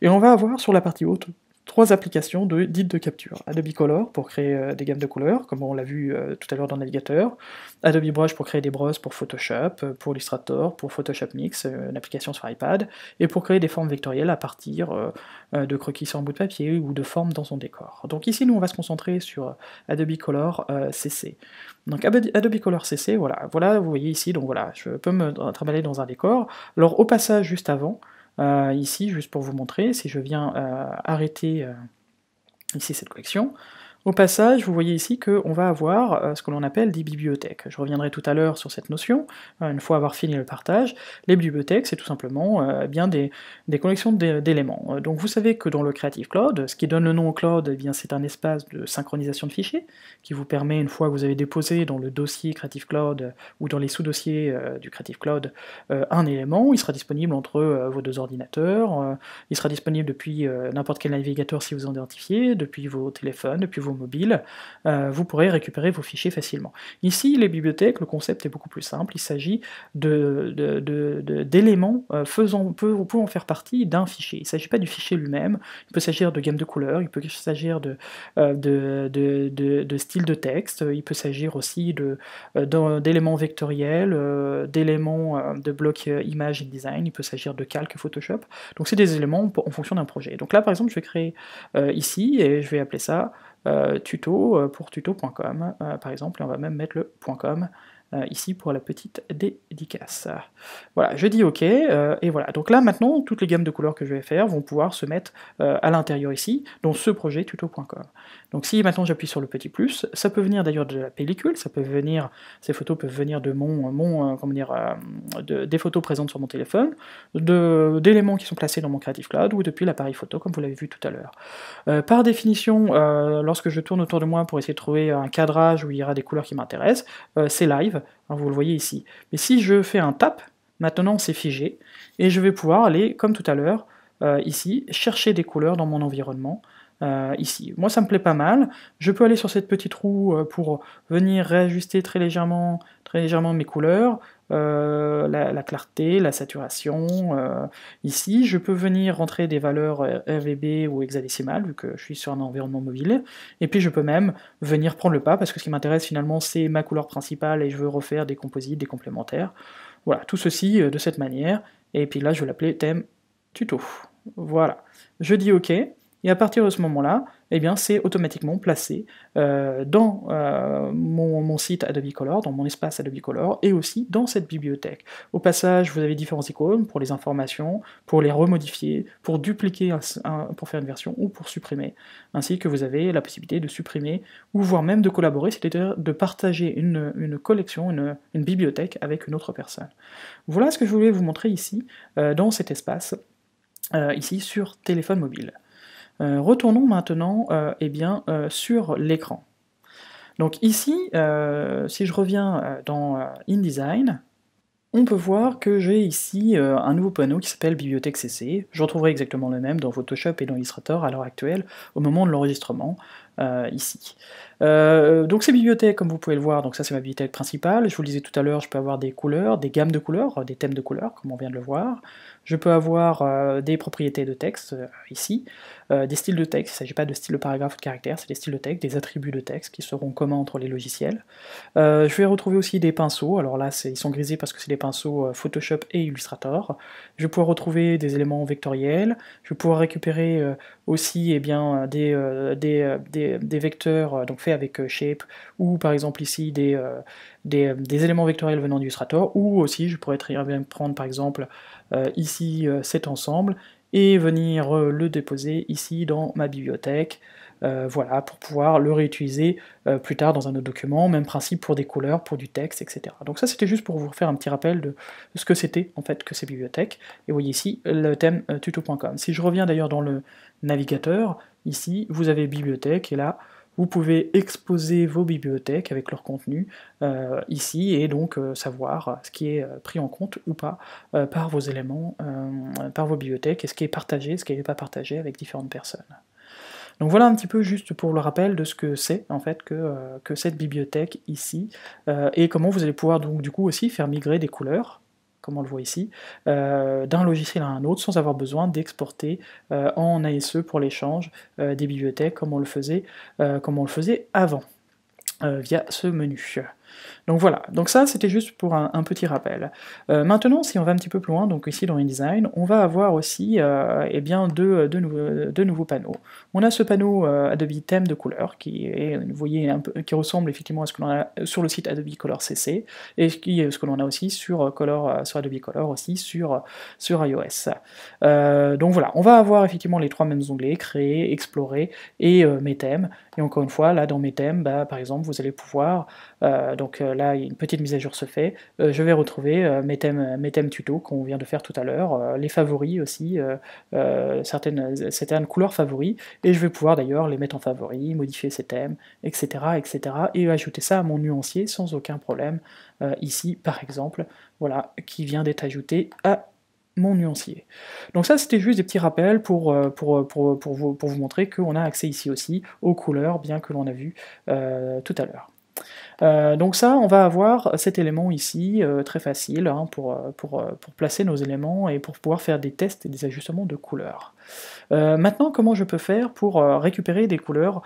Et on va avoir sur la partie haute 3 applications dites de capture. Adobe Color pour créer des gammes de couleurs, comme on l'a vu tout à l'heure dans le navigateur. Adobe Brush pour créer des brosses pour Photoshop, pour Illustrator, pour Photoshop Mix, une application sur iPad, et pour créer des formes vectorielles à partir de croquis sur un bout de papier ou de formes dans son décor. Donc ici, nous, on va se concentrer sur Adobe Color CC. Donc Adobe Color CC, voilà, vous voyez ici, donc voilà, je peux me trimballer dans un décor. Alors au passage, juste avant, ici, juste pour vous montrer, si je viens arrêter ici cette collection, au passage, vous voyez ici qu'on va avoir ce que l'on appelle des bibliothèques. Je reviendrai tout à l'heure sur cette notion, une fois avoir fini le partage. Les bibliothèques, c'est tout simplement bien des collections d'éléments. Donc vous savez que dans le Creative Cloud, ce qui donne le nom au cloud, eh bien c'est un espace de synchronisation de fichiers, qui vous permet, une fois que vous avez déposé dans le dossier Creative Cloud, ou dans les sous-dossiers du Creative Cloud, un élément, il sera disponible entre vos deux ordinateurs, il sera disponible depuis n'importe quel navigateur si vous en identifiez, depuis vos téléphones, depuis vos mobiles, vous pourrez récupérer vos fichiers facilement. Ici, les bibliothèques, le concept est beaucoup plus simple, il s'agit d'éléments pouvant faire partie d'un fichier. Il ne s'agit pas du fichier lui-même, il peut s'agir de gamme de couleurs, il peut s'agir de style de texte, il peut s'agir aussi d'éléments vectoriels, d'éléments de blocs image et design, il peut s'agir de calque Photoshop, donc c'est des éléments en fonction d'un projet. Donc là par exemple je vais créer ici, et je vais appeler ça tuto pour tuto.com par exemple, et on va même mettre le .com ici pour la petite dédicace. Voilà, je dis OK, et voilà. Donc là, maintenant, toutes les gammes de couleurs que je vais faire vont pouvoir se mettre à l'intérieur ici, dans ce projet tuto.com. Donc si maintenant j'appuie sur le petit plus, ça peut venir d'ailleurs de la pellicule, ça peut venir, ces photos peuvent venir de des photos présentes sur mon téléphone, d'éléments qui sont placés dans mon Creative Cloud, ou depuis l'appareil photo, comme vous l'avez vu tout à l'heure. Par définition, lorsque je tourne autour de moi pour essayer de trouver un cadrage où il y aura des couleurs qui m'intéressent, c'est live, alors vous le voyez ici. Mais si je fais un tap, maintenant c'est figé, et je vais pouvoir aller, comme tout à l'heure, ici, chercher des couleurs dans mon environnement, ici. Moi ça me plaît pas mal, je peux aller sur cette petite roue pour venir réajuster très légèrement mes couleurs, la clarté, la saturation, ici. Je peux venir rentrer des valeurs RVB ou hexadécimales, vu que je suis sur un environnement mobile, et puis je peux même venir prendre le pas, parce que ce qui m'intéresse finalement c'est ma couleur principale, et je veux refaire des composites, des complémentaires. Voilà, tout ceci de cette manière, et puis là je vais l'appeler thème tuto. Voilà, je dis OK, et à partir de ce moment-là, eh bien c'est automatiquement placé dans mon site Adobe Color, dans mon espace Adobe Color, et aussi dans cette bibliothèque. Au passage, vous avez différents icônes pour les informations, pour les remodifier, pour dupliquer pour faire une version ou pour supprimer, ainsi que vous avez la possibilité de supprimer ou voire même de collaborer, c'est-à-dire de partager une collection, une bibliothèque avec une autre personne. Voilà ce que je voulais vous montrer ici, dans cet espace, ici sur téléphone mobile. Retournons maintenant eh bien, sur l'écran. Donc ici, si je reviens dans InDesign, on peut voir que j'ai ici un nouveau panneau qui s'appelle Bibliothèque CC. Je retrouverai exactement le même dans Photoshop et dans Illustrator à l'heure actuelle, au moment de l'enregistrement, ici. Donc ces bibliothèques, comme vous pouvez le voir, donc ça c'est ma bibliothèque principale. Je vous le disais tout à l'heure, je peux avoir des couleurs, des gammes de couleurs, des thèmes de couleurs, comme on vient de le voir. Je peux avoir des propriétés de texte, ici, des styles de texte. Il ne s'agit pas de style de paragraphe ou de caractère, c'est des styles de texte, des attributs de texte qui seront communs entre les logiciels. Je vais retrouver aussi des pinceaux, alors là ils sont grisés parce que c'est des pinceaux Photoshop et Illustrator. Je vais pouvoir retrouver des éléments vectoriels, je vais pouvoir récupérer aussi eh bien, des vecteurs donc faits avec Shape, ou par exemple ici des éléments vectoriels venant d'Illustrator, ou aussi je pourrais très bien prendre par exemple ici cet ensemble, et venir le déposer ici dans ma bibliothèque, voilà, pour pouvoir le réutiliser plus tard dans un autre document, même principe pour des couleurs, pour du texte, etc. Donc ça c'était juste pour vous faire un petit rappel de ce que c'était en fait que ces bibliothèques, et vous voyez ici le thème tuto.com. Si je reviens d'ailleurs dans le navigateur, ici vous avez bibliothèque, et là vous pouvez exposer vos bibliothèques avec leur contenu ici, et donc savoir ce qui est pris en compte ou pas par vos éléments, par vos bibliothèques, et ce qui est partagé, ce qui n'est pas partagé avec différentes personnes. Donc voilà un petit peu juste pour le rappel de ce que c'est en fait que cette bibliothèque ici, et comment vous allez pouvoir donc du coup aussi faire migrer des couleurs, comme on le voit ici, d'un logiciel à un autre sans avoir besoin d'exporter en ASE pour l'échange des bibliothèques comme on le faisait avant, via ce menu. Donc voilà, donc ça c'était juste pour un petit rappel. Maintenant, si on va un petit peu plus loin, donc ici dans InDesign, on va avoir aussi eh bien deux nouveaux panneaux. On a ce panneau Adobe Thème de couleur, qui est, vous voyez, qui ressemble effectivement à ce que l'on a sur le site Adobe Color CC, et ce que l'on a aussi sur Adobe Color, aussi sur iOS. Donc voilà, on va avoir effectivement les trois mêmes onglets, créer, explorer, et mes thèmes. Et encore une fois, là dans mes thèmes, bah, par exemple, vous allez pouvoir, donc là une petite mise à jour se fait, je vais retrouver mes thèmes tuto qu'on vient de faire tout à l'heure, les favoris aussi, certaines couleurs favoris, et je vais pouvoir d'ailleurs les mettre en favoris, modifier ces thèmes, etc., etc., et ajouter ça à mon nuancier sans aucun problème, ici par exemple, voilà, qui vient d'être ajouté à mon nuancier. Donc ça c'était juste des petits rappels pour vous montrer qu'on a accès ici aussi aux couleurs, bien que l'on a vu tout à l'heure. Donc ça, on va avoir cet élément ici, très facile, hein, pour placer nos éléments et pour pouvoir faire des tests et des ajustements de couleurs. Maintenant, comment je peux faire pour récupérer des couleurs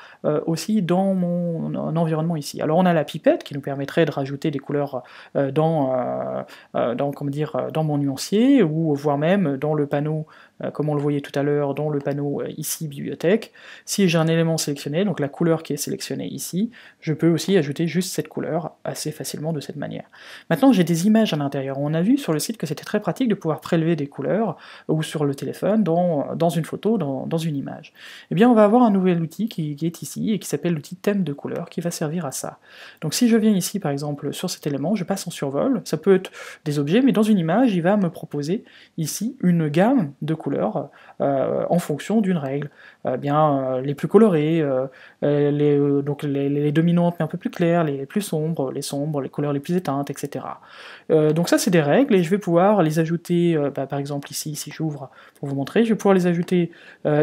aussi dans mon environnement ici? Alors on a la pipette qui nous permettrait de rajouter des couleurs dans mon nuancier, ou voire même dans le panneau, comme on le voyait tout à l'heure, dans le panneau ici bibliothèque. Si j'ai un élément sélectionné, donc la couleur qui est sélectionnée ici, je peux aussi ajouter juste cette couleur assez facilement de cette manière. Maintenant j'ai des images à l'intérieur. On a vu sur le site que c'était très pratique de pouvoir prélever des couleurs, ou sur le téléphone, dans une photo, dans une image. Eh bien on va avoir un nouvel outil qui est ici, et qui s'appelle l'outil thème de couleur, qui va servir à ça. Donc si je viens ici par exemple sur cet élément, je passe en survol, ça peut être des objets, mais dans une image, il va me proposer ici une gamme de couleurs en fonction d'une règle. Les plus colorées, donc les dominantes mais un peu plus claires, les plus sombres, les couleurs les plus éteintes, etc. Donc ça c'est des règles, et je vais pouvoir les ajouter, par exemple ici, si j'ouvre pour vous montrer, je vais pouvoir les ajouter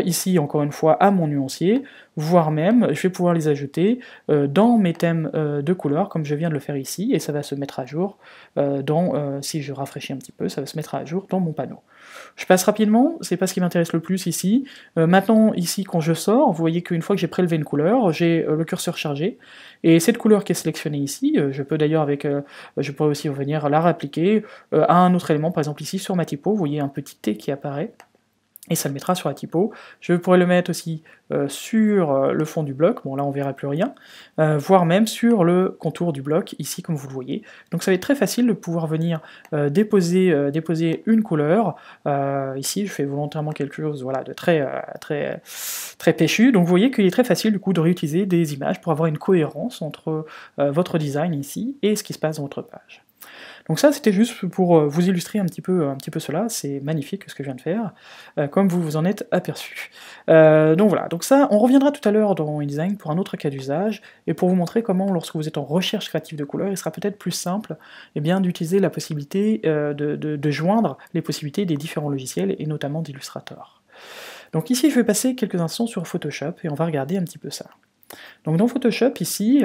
ici encore une fois à mon nuancier, voire même je vais pouvoir les ajouter dans mes thèmes de couleurs, comme je viens de le faire ici, et ça va se mettre à jour si je rafraîchis un petit peu, ça va se mettre à jour dans mon panneau. Je passe rapidement, c'est pas ce qui m'intéresse le plus ici. Maintenant, ici, quand je sors, vous voyez qu'une fois que j'ai prélevé une couleur, j'ai le curseur chargé, et cette couleur qui est sélectionnée ici, je peux d'ailleurs je pourrais aussi revenir la réappliquer à un autre élément, par exemple ici sur ma typo, vous voyez un petit T qui apparaît, et ça le mettra sur la typo. Je pourrais le mettre aussi sur le fond du bloc, bon là on verra plus rien, voire même sur le contour du bloc, ici comme vous le voyez. Donc ça va être très facile de pouvoir venir déposer une couleur. Ici je fais volontairement quelque chose voilà, de très péchu, donc vous voyez qu'il est très facile du coup de réutiliser des images pour avoir une cohérence entre votre design ici et ce qui se passe dans votre page. Donc ça, c'était juste pour vous illustrer un petit peu cela, c'est magnifique ce que je viens de faire, comme vous vous en êtes aperçu. Donc voilà, donc ça, on reviendra tout à l'heure dans InDesign pour un autre cas d'usage, et pour vous montrer comment, lorsque vous êtes en recherche créative de couleurs, il sera peut-être plus simple d'utiliser la possibilité de joindre les possibilités des différents logiciels, et notamment d'Illustrator. Donc ici, je vais passer quelques instants sur Photoshop, et on va regarder un petit peu ça. Donc dans Photoshop, ici,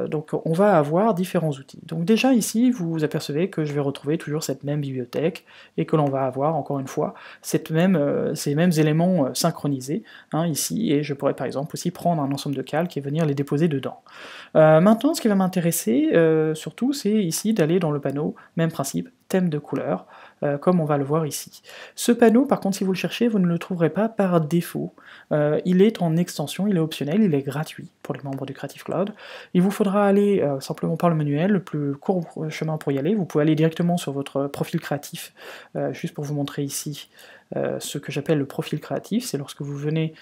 donc on va avoir différents outils. Donc déjà ici, vous apercevez que je vais retrouver toujours cette même bibliothèque, et que l'on va avoir, encore une fois, ces mêmes éléments synchronisés, hein, ici, et je pourrais par exemple aussi prendre un ensemble de calques et venir les déposer dedans. Maintenant, ce qui va m'intéresser, surtout, c'est ici d'aller dans le panneau, même principe, thème de couleur, comme on va le voir ici. Ce panneau, par contre, si vous le cherchez, vous ne le trouverez pas par défaut. Il est en extension, il est optionnel, il est gratuit pour les membres du Creative Cloud. Il vous faudra aller simplement par le manuel, le plus court chemin pour y aller. Vous pouvez aller directement sur votre profil créatif, juste pour vous montrer ici ce que j'appelle le profil créatif. C'est lorsque vous venez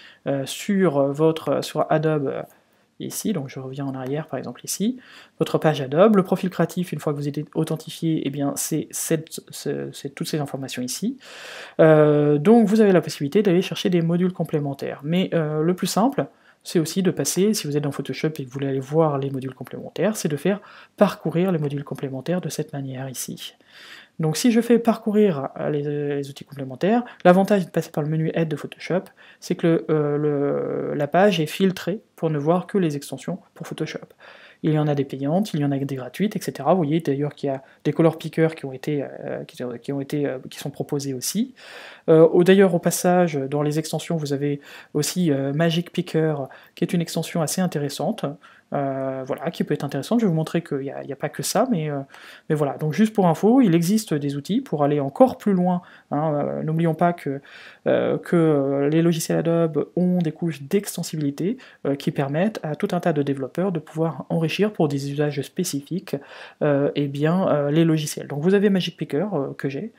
sur Adobe, ici, donc je reviens en arrière par exemple ici, votre page Adobe, le profil créatif, une fois que vous êtes authentifié, eh bien c'est toutes ces informations ici. Donc vous avez la possibilité d'aller chercher des modules complémentaires, mais le plus simple, c'est aussi de passer, si vous êtes dans Photoshop et que vous voulez aller voir les modules complémentaires, c'est de faire parcourir les modules complémentaires de cette manière ici. Donc si je fais parcourir les outils complémentaires, l'avantage de passer par le menu Aide de Photoshop, c'est que la page est filtrée pour ne voir que les extensions pour Photoshop. Il y en a des payantes, il y en a des gratuites, etc. Vous voyez d'ailleurs qu'il y a des color pickers qui sont proposés aussi. D'ailleurs, au passage, dans les extensions, vous avez aussi Magic Picker, qui est une extension assez intéressante, voilà, qui peut être intéressante. Je vais vous montrer qu'il n'y a pas que ça, mais voilà. Donc juste pour info, il existe des outils pour aller encore plus loin, hein. N'oublions pas que les logiciels Adobe ont des couches d'extensibilité qui permettent à tout un tas de développeurs de pouvoir enrichir pour des usages spécifiques les logiciels. Donc vous avez Magic Picker, que j'ai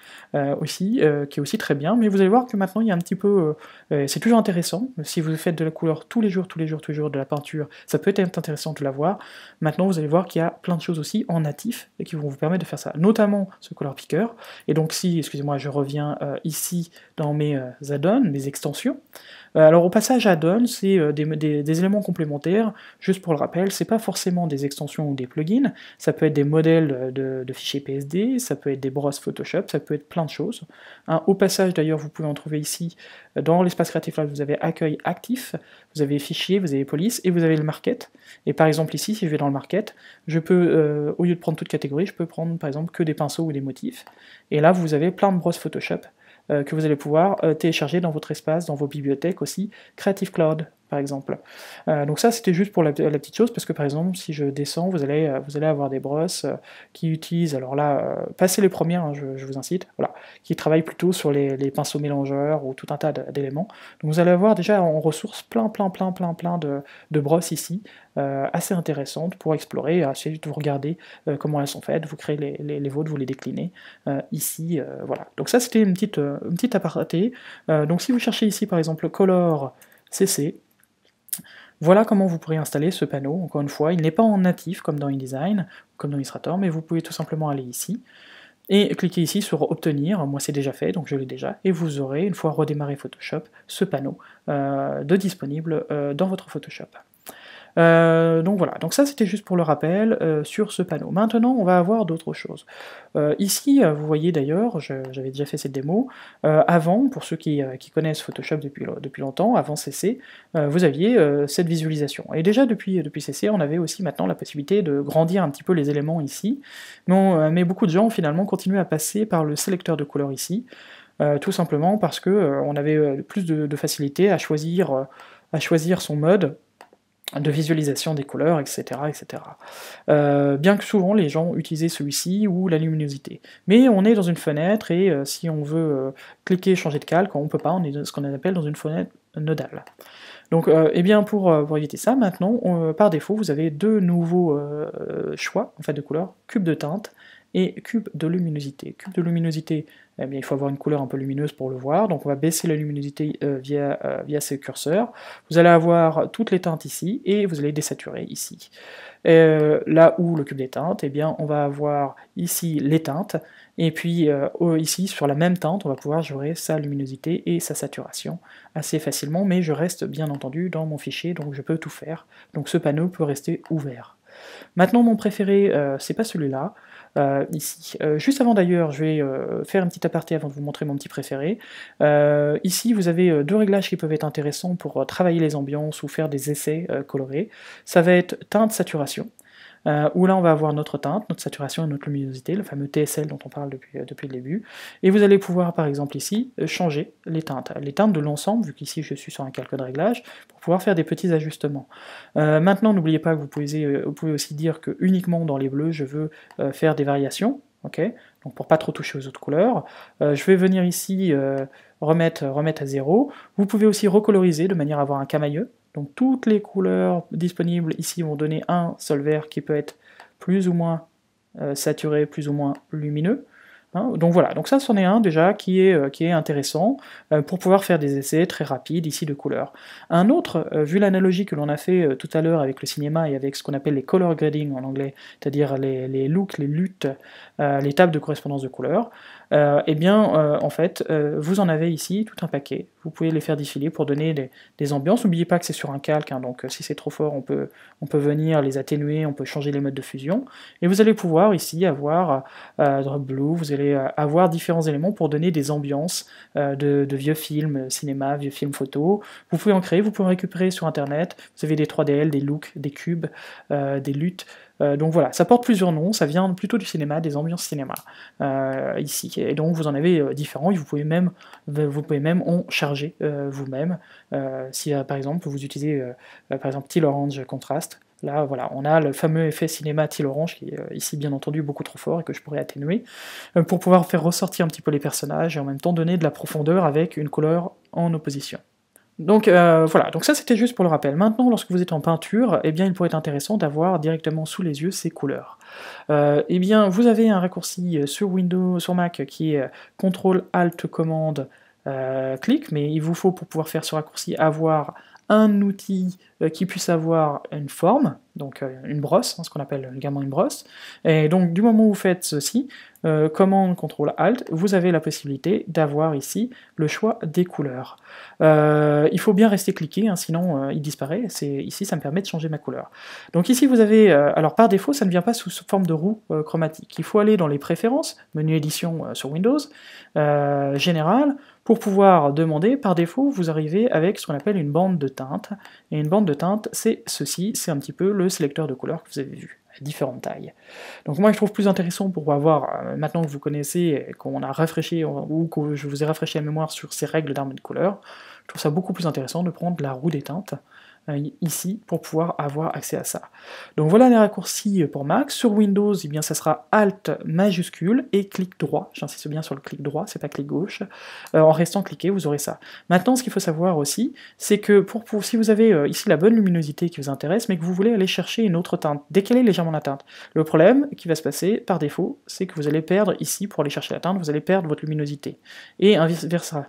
aussi, qui est aussi très bien, mais vous allez voir que maintenant il y a un petit peu... c'est toujours intéressant, si vous faites de la couleur tous les jours, de la peinture, ça peut être intéressant de la voir. Maintenant vous allez voir qu'il y a plein de choses aussi en natif et qui vont vous permettre de faire ça, notamment ce color picker. Et donc si, excusez-moi, je reviens ici dans mes add-ons, mes extensions. Alors au passage, add-ons, c'est des éléments complémentaires, juste pour le rappel, c'est pas forcément des extensions ou des plugins, ça peut être des modèles de fichiers PSD, ça peut être des brosses Photoshop, ça peut être plein de choses. Hein, au passage d'ailleurs, vous pouvez en trouver ici, dans l'espace créatif là, vous avez accueil actif, vous avez fichier, vous avez police, et vous avez le market. Et par exemple ici, si je vais dans le market, je peux, au lieu de prendre toute catégorie, je peux prendre par exemple que des pinceaux ou des motifs, et là vous avez plein de brosses Photoshop, que vous allez pouvoir télécharger dans votre espace, dans vos bibliothèques aussi, Creative Cloud par exemple. Donc ça c'était juste pour la petite chose, parce que par exemple si je descends, vous allez avoir des brosses qui utilisent, alors là, passez les premières, hein, je vous incite, voilà, qui travaillent plutôt sur les pinceaux mélangeurs ou tout un tas d'éléments. Donc vous allez avoir déjà en ressources plein de brosses ici, assez intéressantes pour explorer, essayer de vous regarder comment elles sont faites, vous créez les vôtres, vous les déclinez ici, voilà. Donc ça c'était une petite aparté. Donc si vous cherchez ici par exemple Color CC, voilà comment vous pourrez installer ce panneau. Encore une fois, il n'est pas en natif comme dans InDesign, comme dans Illustrator, mais vous pouvez tout simplement aller ici, et cliquer ici sur obtenir, moi c'est déjà fait, donc je l'ai déjà, et vous aurez, une fois redémarré Photoshop, ce panneau de disponible dans votre Photoshop. Donc voilà, donc ça c'était juste pour le rappel sur ce panneau. Maintenant on va avoir d'autres choses. Ici, vous voyez d'ailleurs, j'avais déjà fait cette démo, avant, pour ceux qui connaissent Photoshop depuis longtemps, avant CC, vous aviez cette visualisation. Et déjà depuis CC, on avait aussi maintenant la possibilité de grandir un petit peu les éléments ici, mais beaucoup de gens finalement continuent à passer par le sélecteur de couleurs ici, tout simplement parce que on avait plus de facilité à choisir son mode, de visualisation des couleurs, etc. etc. Bien que souvent les gens utilisent celui-ci ou la luminosité. Mais on est dans une fenêtre et si on veut cliquer changer de calque, on peut pas, on est dans ce qu'on appelle dans une fenêtre nodale. Donc eh bien pour éviter ça, maintenant, par défaut, vous avez deux nouveaux choix en fait, de couleurs, cube de teinte et cube de luminosité. Cube de luminosité, eh bien, il faut avoir une couleur un peu lumineuse pour le voir, donc on va baisser la luminosité via ce curseur. Vous allez avoir toutes les teintes ici, et vous allez désaturer ici. Là où le cube des teintes, eh bien, on va avoir ici les teintes, et puis ici, sur la même teinte, on va pouvoir gérer sa luminosité et sa saturation assez facilement, mais je reste bien entendu dans mon fichier, donc je peux tout faire. Donc ce panneau peut rester ouvert. Maintenant, mon préféré, c'est pas celui-là, ici. Juste avant d'ailleurs, je vais faire un petit aparté avant de vous montrer mon petit préféré. Ici, vous avez deux réglages qui peuvent être intéressants pour travailler les ambiances ou faire des essais colorés. Ça va être teinte saturation, où là on va avoir notre teinte, notre saturation et notre luminosité, le fameux TSL dont on parle depuis le début, et vous allez pouvoir par exemple ici changer les teintes de l'ensemble, vu qu'ici je suis sur un calque de réglage, pour pouvoir faire des petits ajustements. Maintenant n'oubliez pas que vous pouvez aussi dire que uniquement dans les bleus je veux faire des variations, ok, donc pour pas trop toucher aux autres couleurs. Je vais venir ici remettre à 0, vous pouvez aussi recoloriser de manière à avoir un camailleux. Donc toutes les couleurs disponibles ici vont donner un seul vert qui peut être plus ou moins saturé, plus ou moins lumineux. Hein, donc voilà, donc ça c'en est un déjà qui est intéressant pour pouvoir faire des essais très rapides ici de couleurs. Un autre, vu l'analogie que l'on a fait tout à l'heure avec le cinéma et avec ce qu'on appelle les color grading en anglais, c'est-à-dire les looks, les luttes, les tables de correspondance de couleurs, eh bien en fait vous en avez ici tout un paquet. Vous pouvez les faire défiler pour donner des ambiances. N'oubliez pas que c'est sur un calque, hein, donc si c'est trop fort on peut venir les atténuer, on peut changer les modes de fusion, et vous allez pouvoir ici avoir drop blue, vous allez avoir différents éléments pour donner des ambiances de vieux films cinéma, vieux films photo. Vous pouvez en créer, vous pouvez en récupérer sur internet, vous avez des 3DL, des looks, des cubes, des luttes. Donc voilà, ça porte plusieurs noms, ça vient plutôt du cinéma, des ambiances cinéma, ici. Et donc vous en avez différents, et vous pouvez même en charger vous-même. Si par exemple vous utilisez par exemple Teal Orange Contrast, là voilà, on a le fameux effet cinéma Teal Orange qui est ici bien entendu beaucoup trop fort et que je pourrais atténuer, pour pouvoir faire ressortir un petit peu les personnages et en même temps donner de la profondeur avec une couleur en opposition. Donc voilà, donc ça c'était juste pour le rappel. Maintenant, lorsque vous êtes en peinture, eh bien il pourrait être intéressant d'avoir directement sous les yeux ces couleurs. Eh bien, vous avez un raccourci sur Windows, sur Mac qui est CTRL-ALT-COMMAND clic, mais il vous faut pour pouvoir faire ce raccourci avoir un outil qui puisse avoir une forme, donc une brosse, hein, ce qu'on appelle également une brosse, et donc du moment où vous faites ceci, commande, CTRL, ALT, vous avez la possibilité d'avoir ici le choix des couleurs. Il faut bien rester cliqué, hein, sinon il disparaît, ici ça me permet de changer ma couleur. Donc ici vous avez, alors par défaut ça ne vient pas sous forme de roue chromatique, il faut aller dans les préférences, menu édition sur Windows, général, pour pouvoir demander, par défaut, vous arrivez avec ce qu'on appelle une bande de teinte, et une bande de teinte, c'est ceci, c'est un petit peu le sélecteur de couleurs que vous avez vu, à différentes tailles. Donc moi je trouve plus intéressant pour avoir, maintenant que vous connaissez, qu'on a rafraîchi, ou que je vous ai rafraîchi la mémoire sur ces règles d'armes de couleurs, je trouve ça beaucoup plus intéressant de prendre la roue des teintes, ici, pour pouvoir avoir accès à ça. Donc voilà les raccourcis pour Mac. Sur Windows, eh bien, ça sera Alt majuscule et clic droit, j'insiste bien sur le clic droit, c'est pas clic gauche, en restant cliqué, vous aurez ça. Maintenant, ce qu'il faut savoir aussi, c'est que si vous avez ici la bonne luminosité qui vous intéresse, mais que vous voulez aller chercher une autre teinte, décaler légèrement la teinte, le problème qui va se passer, par défaut, c'est que vous allez perdre ici, pour aller chercher la teinte, vous allez perdre votre luminosité, et vice-versa.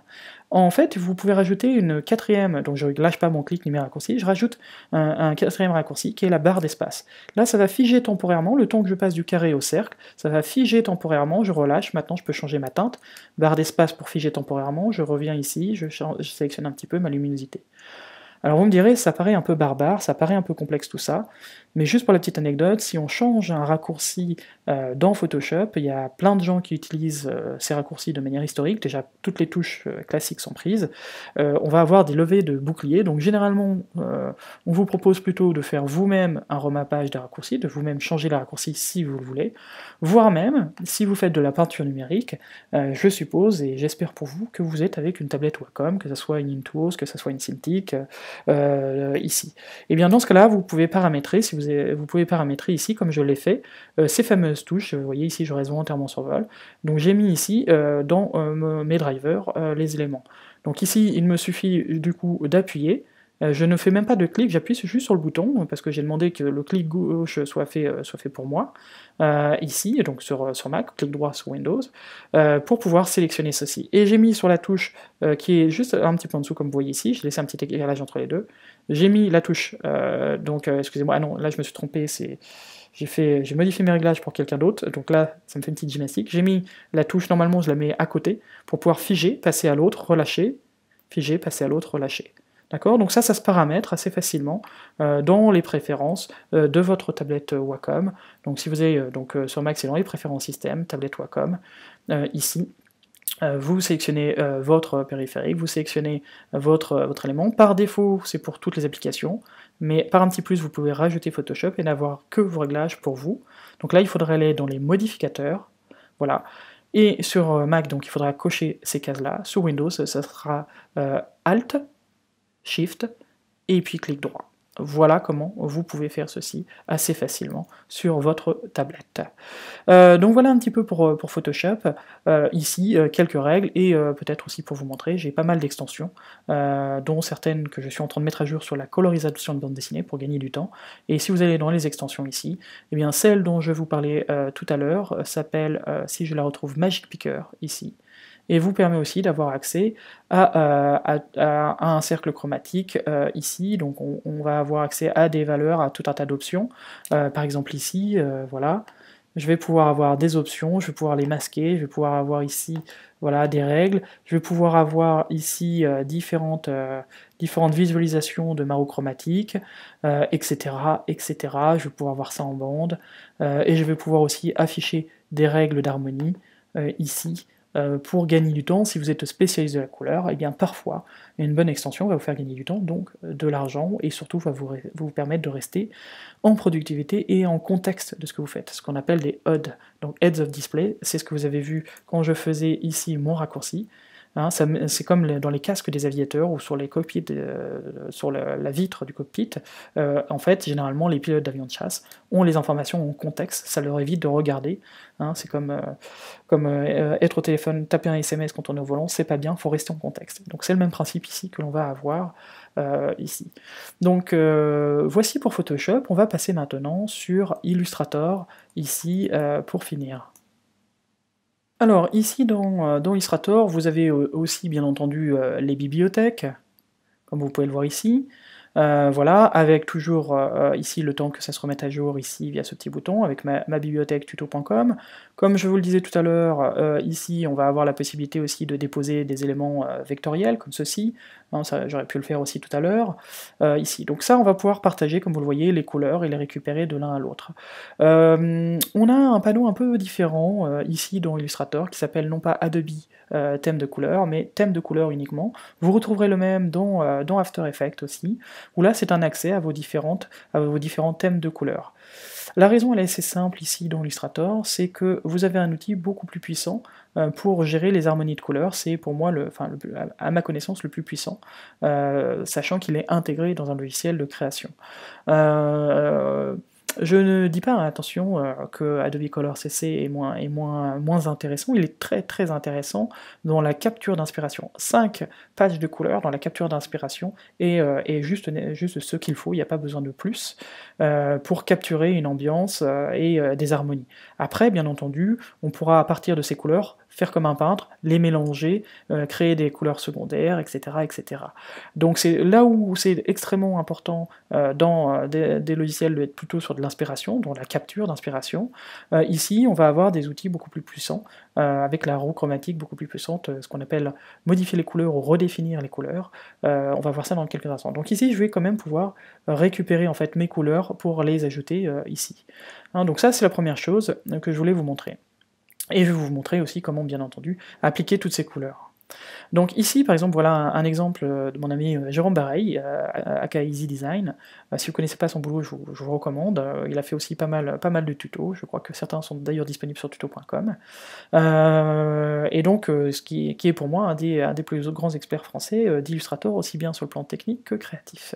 En fait, vous pouvez rajouter une quatrième, donc je ne lâche pas mon clic ni mes raccourcis, je rajoute un quatrième raccourci qui est la barre d'espace. Là, ça va figer temporairement, le temps que je passe du carré au cercle, ça va figer temporairement, je relâche, maintenant je peux changer ma teinte, barre d'espace pour figer temporairement, je reviens ici, je sélectionne un petit peu ma luminosité. Alors vous me direz, ça paraît un peu barbare, ça paraît un peu complexe tout ça, Mais juste pour la petite anecdote, si on change un raccourci dans Photoshop, il y a plein de gens qui utilisent ces raccourcis de manière historique, déjà toutes les touches classiques sont prises, on va avoir des levées de bouclier, donc généralement on vous propose plutôt de faire vous-même un remappage des raccourcis, de vous-même changer les raccourcis si vous le voulez, voire même, si vous faites de la peinture numérique, je suppose, et j'espère pour vous, que vous êtes avec une tablette Wacom, que ce soit une Intuos, que ce soit une Cintiq, ici. Et bien dans ce cas-là, vous pouvez paramétrer, vous pouvez paramétrer ici, comme je l'ai fait, ces fameuses touches, vous voyez ici je reste volontairement sur vol, donc j'ai mis ici, dans mes drivers, les éléments. Donc ici, il me suffit du coup d'appuyer, je ne fais même pas de clic, j'appuie juste sur le bouton, parce que j'ai demandé que le clic gauche soit fait pour moi, ici, donc sur Mac, clic droit sur Windows, pour pouvoir sélectionner ceci. Et j'ai mis sur la touche qui est juste un petit peu en dessous, comme vous voyez ici, j'ai laissé un petit éclairage entre les deux, j'ai mis la touche, excusez-moi, ah non, là je me suis trompé, j'ai modifié mes réglages pour quelqu'un d'autre, donc là, ça me fait une petite gymnastique. J'ai mis la touche, normalement, je la mets à côté, pour pouvoir figer, passer à l'autre, relâcher, figer, passer à l'autre, relâcher. D'accord? Donc ça se paramètre assez facilement dans les préférences de votre tablette Wacom. Donc si vous avez sur Mac, c'est dans les préférences système, tablette Wacom, ici, vous sélectionnez votre périphérique, vous sélectionnez votre élément. Par défaut, c'est pour toutes les applications, mais par un petit plus, vous pouvez rajouter Photoshop et n'avoir que vos réglages pour vous. Donc là, il faudrait aller dans les modificateurs, voilà. Et sur Mac, donc il faudra cocher ces cases-là. Sur Windows, ça sera Alt, Shift, et puis clic droit. Voilà comment vous pouvez faire ceci assez facilement sur votre tablette. Donc voilà un petit peu pour Photoshop. Ici, quelques règles, et peut-être aussi pour vous montrer, j'ai pas mal d'extensions, dont certaines que je suis en train de mettre à jour sur la colorisation de bande dessinée pour gagner du temps. Et si vous allez dans les extensions ici, eh bien celle dont je vous parlais tout à l'heure s'appelle, si je la retrouve, Magic Picker, ici, et vous permet aussi d'avoir accès à un cercle chromatique ici, donc on va avoir accès à des valeurs, à tout un tas d'options, par exemple ici, voilà, je vais pouvoir avoir des options, je vais pouvoir les masquer, je vais pouvoir avoir ici, voilà, des règles, je vais pouvoir avoir ici différentes visualisations de maraux chromatiques, etc., etc., je vais pouvoir voir ça en bande, et je vais pouvoir aussi afficher des règles d'harmonie, ici, pour gagner du temps. Si vous êtes spécialiste de la couleur, et bien parfois une bonne extension va vous faire gagner du temps, donc de l'argent, et surtout va vous permettre de rester en productivité et en contexte de ce que vous faites, ce qu'on appelle des HUD, donc Heads of Display, c'est ce que vous avez vu quand je faisais ici mon raccourci. Hein, c'est comme dans les casques des aviateurs ou sur les cockpits, sur la vitre du cockpit. En fait, généralement, les pilotes d'avions de chasse ont les informations en contexte, ça leur évite de regarder. Hein, c'est comme être au téléphone, taper un SMS quand on est au volant, c'est pas bien, faut rester en contexte. Donc c'est le même principe ici que l'on va avoir ici. Donc voici pour Photoshop, on va passer maintenant sur Illustrator, ici, pour finir. Alors ici dans Illustrator, vous avez aussi bien entendu les bibliothèques, comme vous pouvez le voir ici, voilà, avec toujours ici le temps que ça se remette à jour ici via ce petit bouton, avec ma bibliothèque tuto.com. Comme je vous le disais tout à l'heure, ici on va avoir la possibilité aussi de déposer des éléments vectoriels, comme ceci, hein, j'aurais pu le faire aussi tout à l'heure, ici. Donc ça on va pouvoir partager, comme vous le voyez, les couleurs et les récupérer de l'un à l'autre. On a un panneau un peu différent ici dans Illustrator, qui s'appelle non pas Adobe thème de couleur, mais thème de couleur uniquement. Vous retrouverez le même dans After Effects aussi, où là c'est un accès à vos différents thèmes de couleurs. La raison elle est assez simple ici dans Illustrator, c'est que vous avez un outil beaucoup plus puissant pour gérer les harmonies de couleurs, c'est pour moi, à ma connaissance, le plus puissant, sachant qu'il est intégré dans un logiciel de création. Je ne dis pas, attention, que Adobe Color CC est moins intéressant, il est très très intéressant dans la capture d'inspiration. 5 pages de couleurs dans la capture d'inspiration est juste ce qu'il faut, il n'y a pas besoin de plus, pour capturer une ambiance et des harmonies. Après, bien entendu, on pourra à partir de ces couleurs faire comme un peintre, les mélanger, créer des couleurs secondaires, etc. etc. Donc c'est là où c'est extrêmement important dans des logiciels d'être plutôt sur de l'inspiration, dans la capture d'inspiration. Ici, on va avoir des outils beaucoup plus puissants, avec la roue chromatique beaucoup plus puissante, ce qu'on appelle modifier les couleurs ou redéfinir les couleurs. On va voir ça dans quelques instants. Donc ici, je vais quand même pouvoir récupérer en fait mes couleurs pour les ajouter ici. Hein, donc ça, c'est la première chose que je voulais vous montrer. Et je vais vous montrer aussi comment, bien entendu, appliquer toutes ces couleurs. Donc ici, par exemple, voilà un exemple de mon ami Jérôme Bareil, aka Easy Design. Si vous ne connaissez pas son boulot, je vous recommande. Il a fait aussi pas mal de tutos, je crois que certains sont d'ailleurs disponibles sur tuto.com. Et donc, ce qui est pour moi un des plus grands experts français d'Illustrator, aussi bien sur le plan technique que créatif.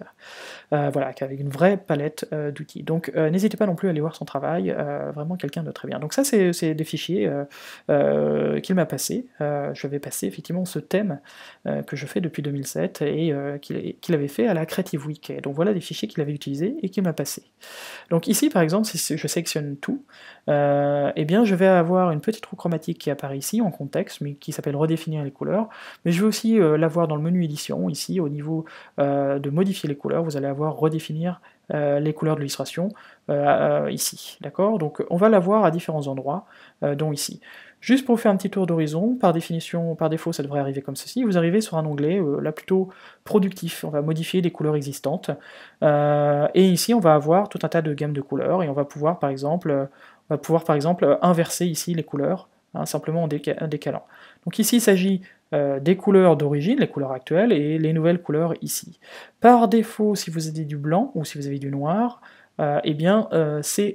Voilà, avec une vraie palette d'outils. Donc n'hésitez pas non plus à aller voir son travail, vraiment quelqu'un de très bien. Donc ça, c'est des fichiers qu'il m'a passé. Je vais passer effectivement ce thème que je fais depuis 2007 et qu'il avait fait à la Creative Week. Et donc voilà des fichiers qu'il avait utilisés et qu'il m'a passé. Donc ici, par exemple, si je sélectionne tout, eh bien je vais avoir une petite roue chromatique qui apparaît ici en contexte, mais qui s'appelle redéfinir les couleurs, mais je vais aussi l'avoir dans le menu édition, ici au niveau de modifier les couleurs, vous allez avoir redéfinir les couleurs de l'illustration ici, d'accord? Donc on va l'avoir à différents endroits, dont ici. Juste pour vous faire un petit tour d'horizon, par définition, par défaut ça devrait arriver comme ceci, vous arrivez sur un onglet là plutôt productif, on va modifier des couleurs existantes, et ici on va avoir tout un tas de gammes de couleurs, et on va pouvoir par exemple inverser ici les couleurs, hein, simplement en décalant. Donc ici il s'agit des couleurs d'origine, les couleurs actuelles, et les nouvelles couleurs ici. Par défaut, si vous avez du blanc, ou si vous avez du noir, eh bien c'est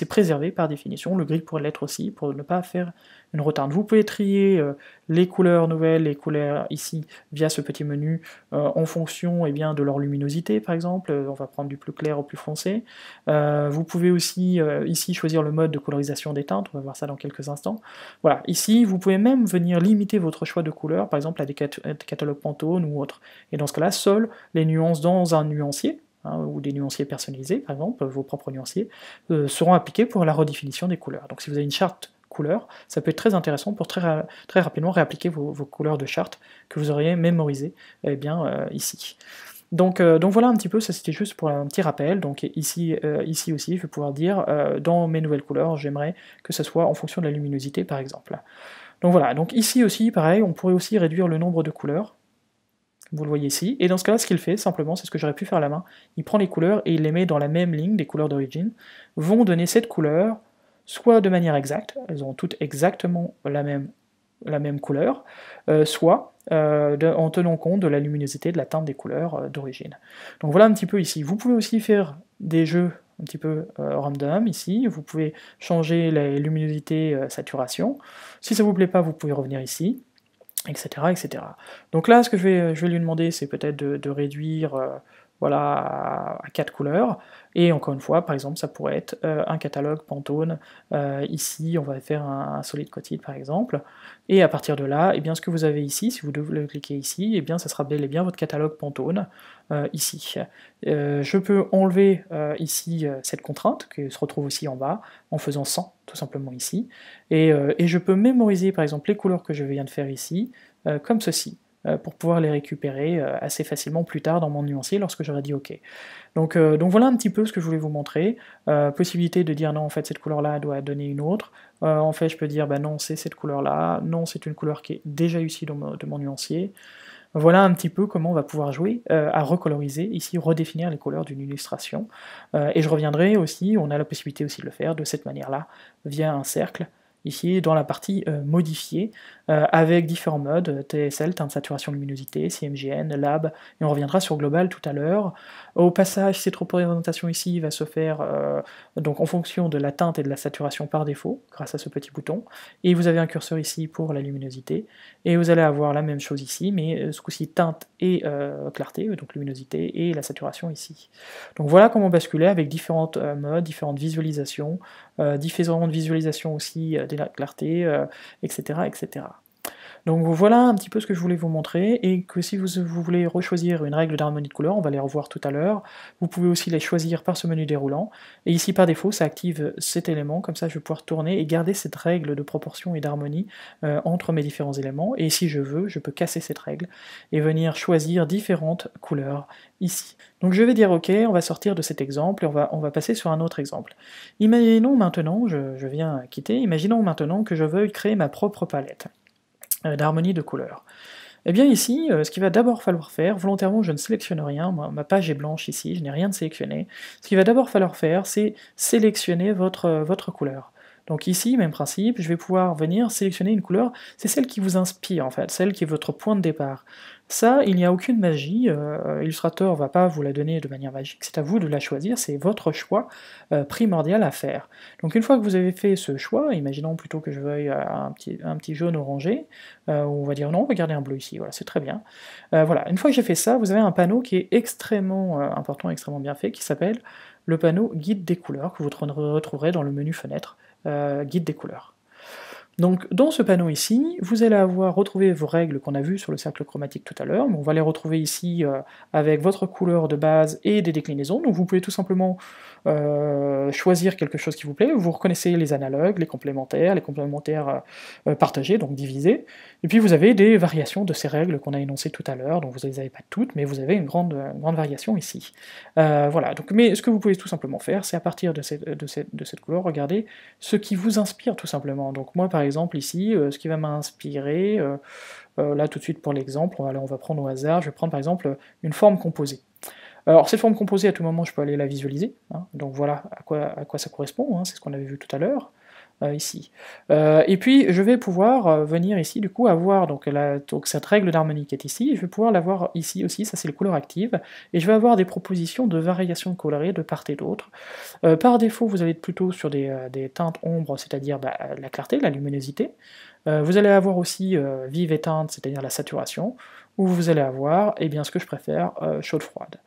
préservé par définition, le gris pourrait l'être aussi, pour ne pas faire une reteinte. Vous pouvez trier les couleurs nouvelles, les couleurs ici, via ce petit menu, en fonction bien, de leur luminosité par exemple, on va prendre du plus clair au plus foncé. Vous pouvez aussi ici choisir le mode de colorisation des teintes, on va voir ça dans quelques instants. Voilà, ici vous pouvez même venir limiter votre choix de couleurs, par exemple à des catalogues Pantone ou autres, et dans ce cas-là, seules les nuances dans un nuancier, hein, ou des nuanciers personnalisés, par exemple, vos propres nuanciers, seront appliqués pour la redéfinition des couleurs. Donc si vous avez une charte couleur, ça peut être très intéressant pour très rapidement réappliquer vos couleurs de charte que vous auriez mémorisées ici. Donc voilà un petit peu, ça c'était juste pour un petit rappel. Donc ici aussi, je vais pouvoir dire, dans mes nouvelles couleurs, j'aimerais que ça soit en fonction de la luminosité, par exemple. Donc voilà, donc ici aussi, pareil, on pourrait aussi réduire le nombre de couleurs, vous le voyez ici, et dans ce cas-là, ce qu'il fait, simplement, c'est ce que j'aurais pu faire à la main, il prend les couleurs et il les met dans la même ligne, des couleurs d'origine, vont donner cette couleur, soit de manière exacte, elles ont toutes exactement la même couleur, soit en tenant compte de la luminosité, de la teinte des couleurs d'origine. Donc voilà un petit peu ici. Vous pouvez aussi faire des jeux un petit peu random ici, vous pouvez changer la luminosité, saturation, si ça vous plaît pas, vous pouvez revenir ici, etc. etc. Donc là, ce que je vais lui demander, c'est peut-être de réduire voilà, à 4 couleurs, et encore une fois, par exemple, ça pourrait être un catalogue Pantone, ici on va faire un solid coated par exemple, et à partir de là, eh bien, ce que vous avez ici, si vous le cliquez ici, eh bien, ça sera bel et bien votre catalogue Pantone, ici. Je peux enlever ici cette contrainte, qui se retrouve aussi en bas, en faisant 100, tout simplement ici, et je peux mémoriser par exemple les couleurs que je viens de faire ici, comme ceci, pour pouvoir les récupérer assez facilement plus tard dans mon nuancier lorsque j'aurai dit OK. Donc voilà un petit peu ce que je voulais vous montrer. Possibilité de dire non, en fait cette couleur-là doit donner une autre. En fait je peux dire bah non, c'est cette couleur-là, non, c'est une couleur qui est déjà issue de mon nuancier. Voilà un petit peu comment on va pouvoir jouer à recoloriser, ici redéfinir les couleurs d'une illustration. Et je reviendrai aussi, on a la possibilité aussi de le faire de cette manière-là, via un cercle, ici dans la partie modifiée, avec différents modes, TSL, teinte saturation luminosité, CMGN, Lab, et on reviendra sur Global tout à l'heure. Au passage, cette représentation ici va se faire donc en fonction de la teinte et de la saturation par défaut, grâce à ce petit bouton, et vous avez un curseur ici pour la luminosité, et vous allez avoir la même chose ici, mais ce coup-ci teinte et clarté, donc luminosité, et la saturation ici. Donc voilà comment basculer avec différents modes, différentes visualisations, différentes visualisations aussi de la clarté, etc., etc. Donc voilà un petit peu ce que je voulais vous montrer, et que si vous voulez rechoisir une règle d'harmonie de couleur, on va les revoir tout à l'heure, vous pouvez aussi les choisir par ce menu déroulant, et ici par défaut ça active cet élément, comme ça je vais pouvoir tourner et garder cette règle de proportion et d'harmonie entre mes différents éléments, et si je veux, je peux casser cette règle, et venir choisir différentes couleurs ici. Donc je vais dire OK, on va sortir de cet exemple, et on va passer sur un autre exemple. Imaginons maintenant, je viens quitter, imaginons maintenant que je veuille créer ma propre palette d'harmonie de couleurs. Eh bien ici, ce qu'il va d'abord falloir faire, volontairement je ne sélectionne rien, ma page est blanche ici, je n'ai rien de sélectionné, ce qu'il va d'abord falloir faire, c'est sélectionner votre couleur. Donc ici, même principe, je vais pouvoir venir sélectionner une couleur, c'est celle qui vous inspire en fait, celle qui est votre point de départ. Ça, il n'y a aucune magie, Illustrator va pas vous la donner de manière magique, c'est à vous de la choisir, c'est votre choix primordial à faire. Donc une fois que vous avez fait ce choix, imaginons plutôt que je veuille un petit jaune orangé, on va dire non, on va garder un bleu ici, voilà, c'est très bien. Voilà, une fois que j'ai fait ça, vous avez un panneau qui est extrêmement important, extrêmement bien fait, qui s'appelle le panneau guide des couleurs, que vous retrouverez dans le menu fenêtre, guide des couleurs. Donc dans ce panneau ici, vous allez avoir retrouvé vos règles qu'on a vues sur le cercle chromatique tout à l'heure, on va les retrouver ici avec votre couleur de base et des déclinaisons, donc vous pouvez tout simplement choisir quelque chose qui vous plaît, vous reconnaissez les analogues, les complémentaires partagés, donc divisés, et puis vous avez des variations de ces règles qu'on a énoncées tout à l'heure, donc vous ne les avez pas toutes, mais vous avez une grande variation ici. Voilà, donc, mais ce que vous pouvez tout simplement faire, c'est à partir de cette couleur, regarder ce qui vous inspire tout simplement. Donc moi par exemple ici, ce qui va m'inspirer, là tout de suite pour l'exemple, on va prendre au hasard, je vais prendre par exemple une forme composée. Alors cette forme composée, à tout moment je peux aller la visualiser, hein, donc voilà à quoi ça correspond, hein, c'est ce qu'on avait vu tout à l'heure, ici. Et puis je vais pouvoir venir ici du coup avoir donc cette règle d'harmonie qui est ici, je vais pouvoir l'avoir ici aussi, ça c'est les couleurs actives, et je vais avoir des propositions de variations colorées de part et d'autre. Par défaut, vous allez être plutôt sur des teintes ombres, c'est-à-dire la clarté, la luminosité. Vous allez avoir aussi vive et teinte, c'est-à-dire la saturation, ou vous allez avoir, eh bien, ce que je préfère, chaude-froide.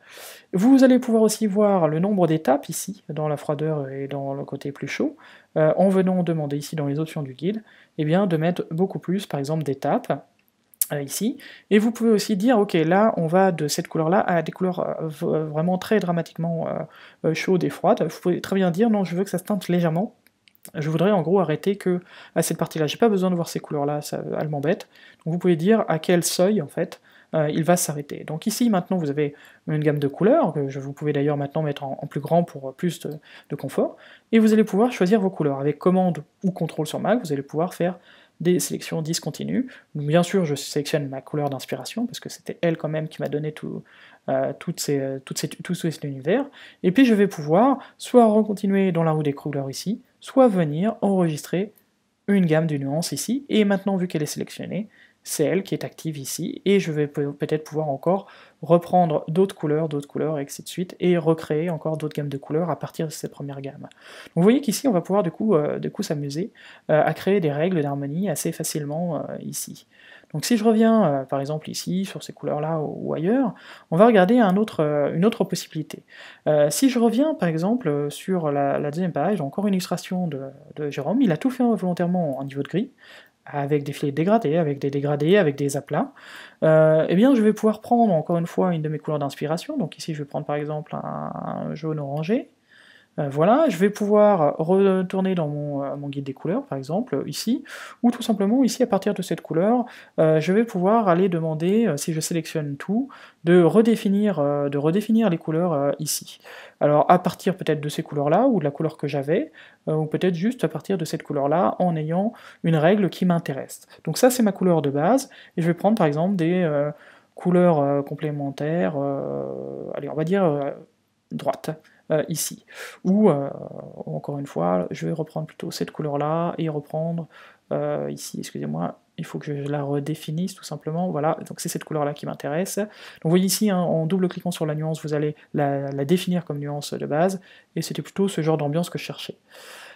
Vous allez pouvoir aussi voir le nombre d'étapes ici, dans la froideur et dans le côté plus chaud, en venant demander ici dans les options du guide, eh bien, de mettre beaucoup plus, par exemple, d'étapes, ici, et vous pouvez aussi dire, ok, là, on va de cette couleur-là à des couleurs vraiment très dramatiquement chaudes et froides. Vous pouvez très bien dire, non, je veux que ça se teinte légèrement, je voudrais en gros arrêter que à cette partie-là, j'ai pas besoin de voir ces couleurs-là, elles m'embêtent. Donc vous pouvez dire à quel seuil, en fait, il va s'arrêter. Donc ici, maintenant, vous avez une gamme de couleurs, que vous pouvez d'ailleurs maintenant mettre en plus grand pour plus de confort, et vous allez pouvoir choisir vos couleurs. Avec commande ou contrôle sur Mac, vous allez pouvoir faire des sélections discontinues. Donc, bien sûr, je sélectionne ma couleur d'inspiration, parce que c'était elle quand même qui m'a donné tout cet univers, et puis je vais pouvoir soit recontinuer dans la roue des couleurs ici, soit venir enregistrer une gamme de nuances ici, et maintenant vu qu'elle est sélectionnée, c'est elle qui est active ici, et je vais peut-être pouvoir encore reprendre d'autres couleurs, et ainsi de suite, et recréer encore d'autres gammes de couleurs à partir de cette première gamme. Donc vous voyez qu'ici on va pouvoir du coup s'amuser à créer des règles d'harmonie assez facilement ici. Donc si je reviens par exemple ici, sur ces couleurs-là ou ailleurs, on va regarder une autre possibilité. Si je reviens par exemple sur la deuxième page, encore une illustration de Jérôme, il a tout fait volontairement en niveau de gris, avec des filets dégradés, avec des aplats, eh bien je vais pouvoir prendre encore une fois une de mes couleurs d'inspiration, donc ici je vais prendre par exemple un jaune orangé, voilà, je vais pouvoir retourner dans mon guide des couleurs, par exemple, ici, ou tout simplement ici, à partir de cette couleur, je vais pouvoir aller demander, si je sélectionne tout, de redéfinir les couleurs ici. Alors à partir peut-être de ces couleurs-là, ou de la couleur que j'avais, ou peut-être juste à partir de cette couleur-là, en ayant une règle qui m'intéresse. Donc ça c'est ma couleur de base, et je vais prendre par exemple des couleurs complémentaires, allez on va dire droite. Ici. Ou, encore une fois, je vais reprendre plutôt cette couleur-là, et reprendre ici, excusez-moi, il faut que je la redéfinisse tout simplement, voilà, donc c'est cette couleur-là qui m'intéresse. Donc vous voyez ici, hein, en double-cliquant sur la nuance, vous allez la définir comme nuance de base, et c'était plutôt ce genre d'ambiance que je cherchais.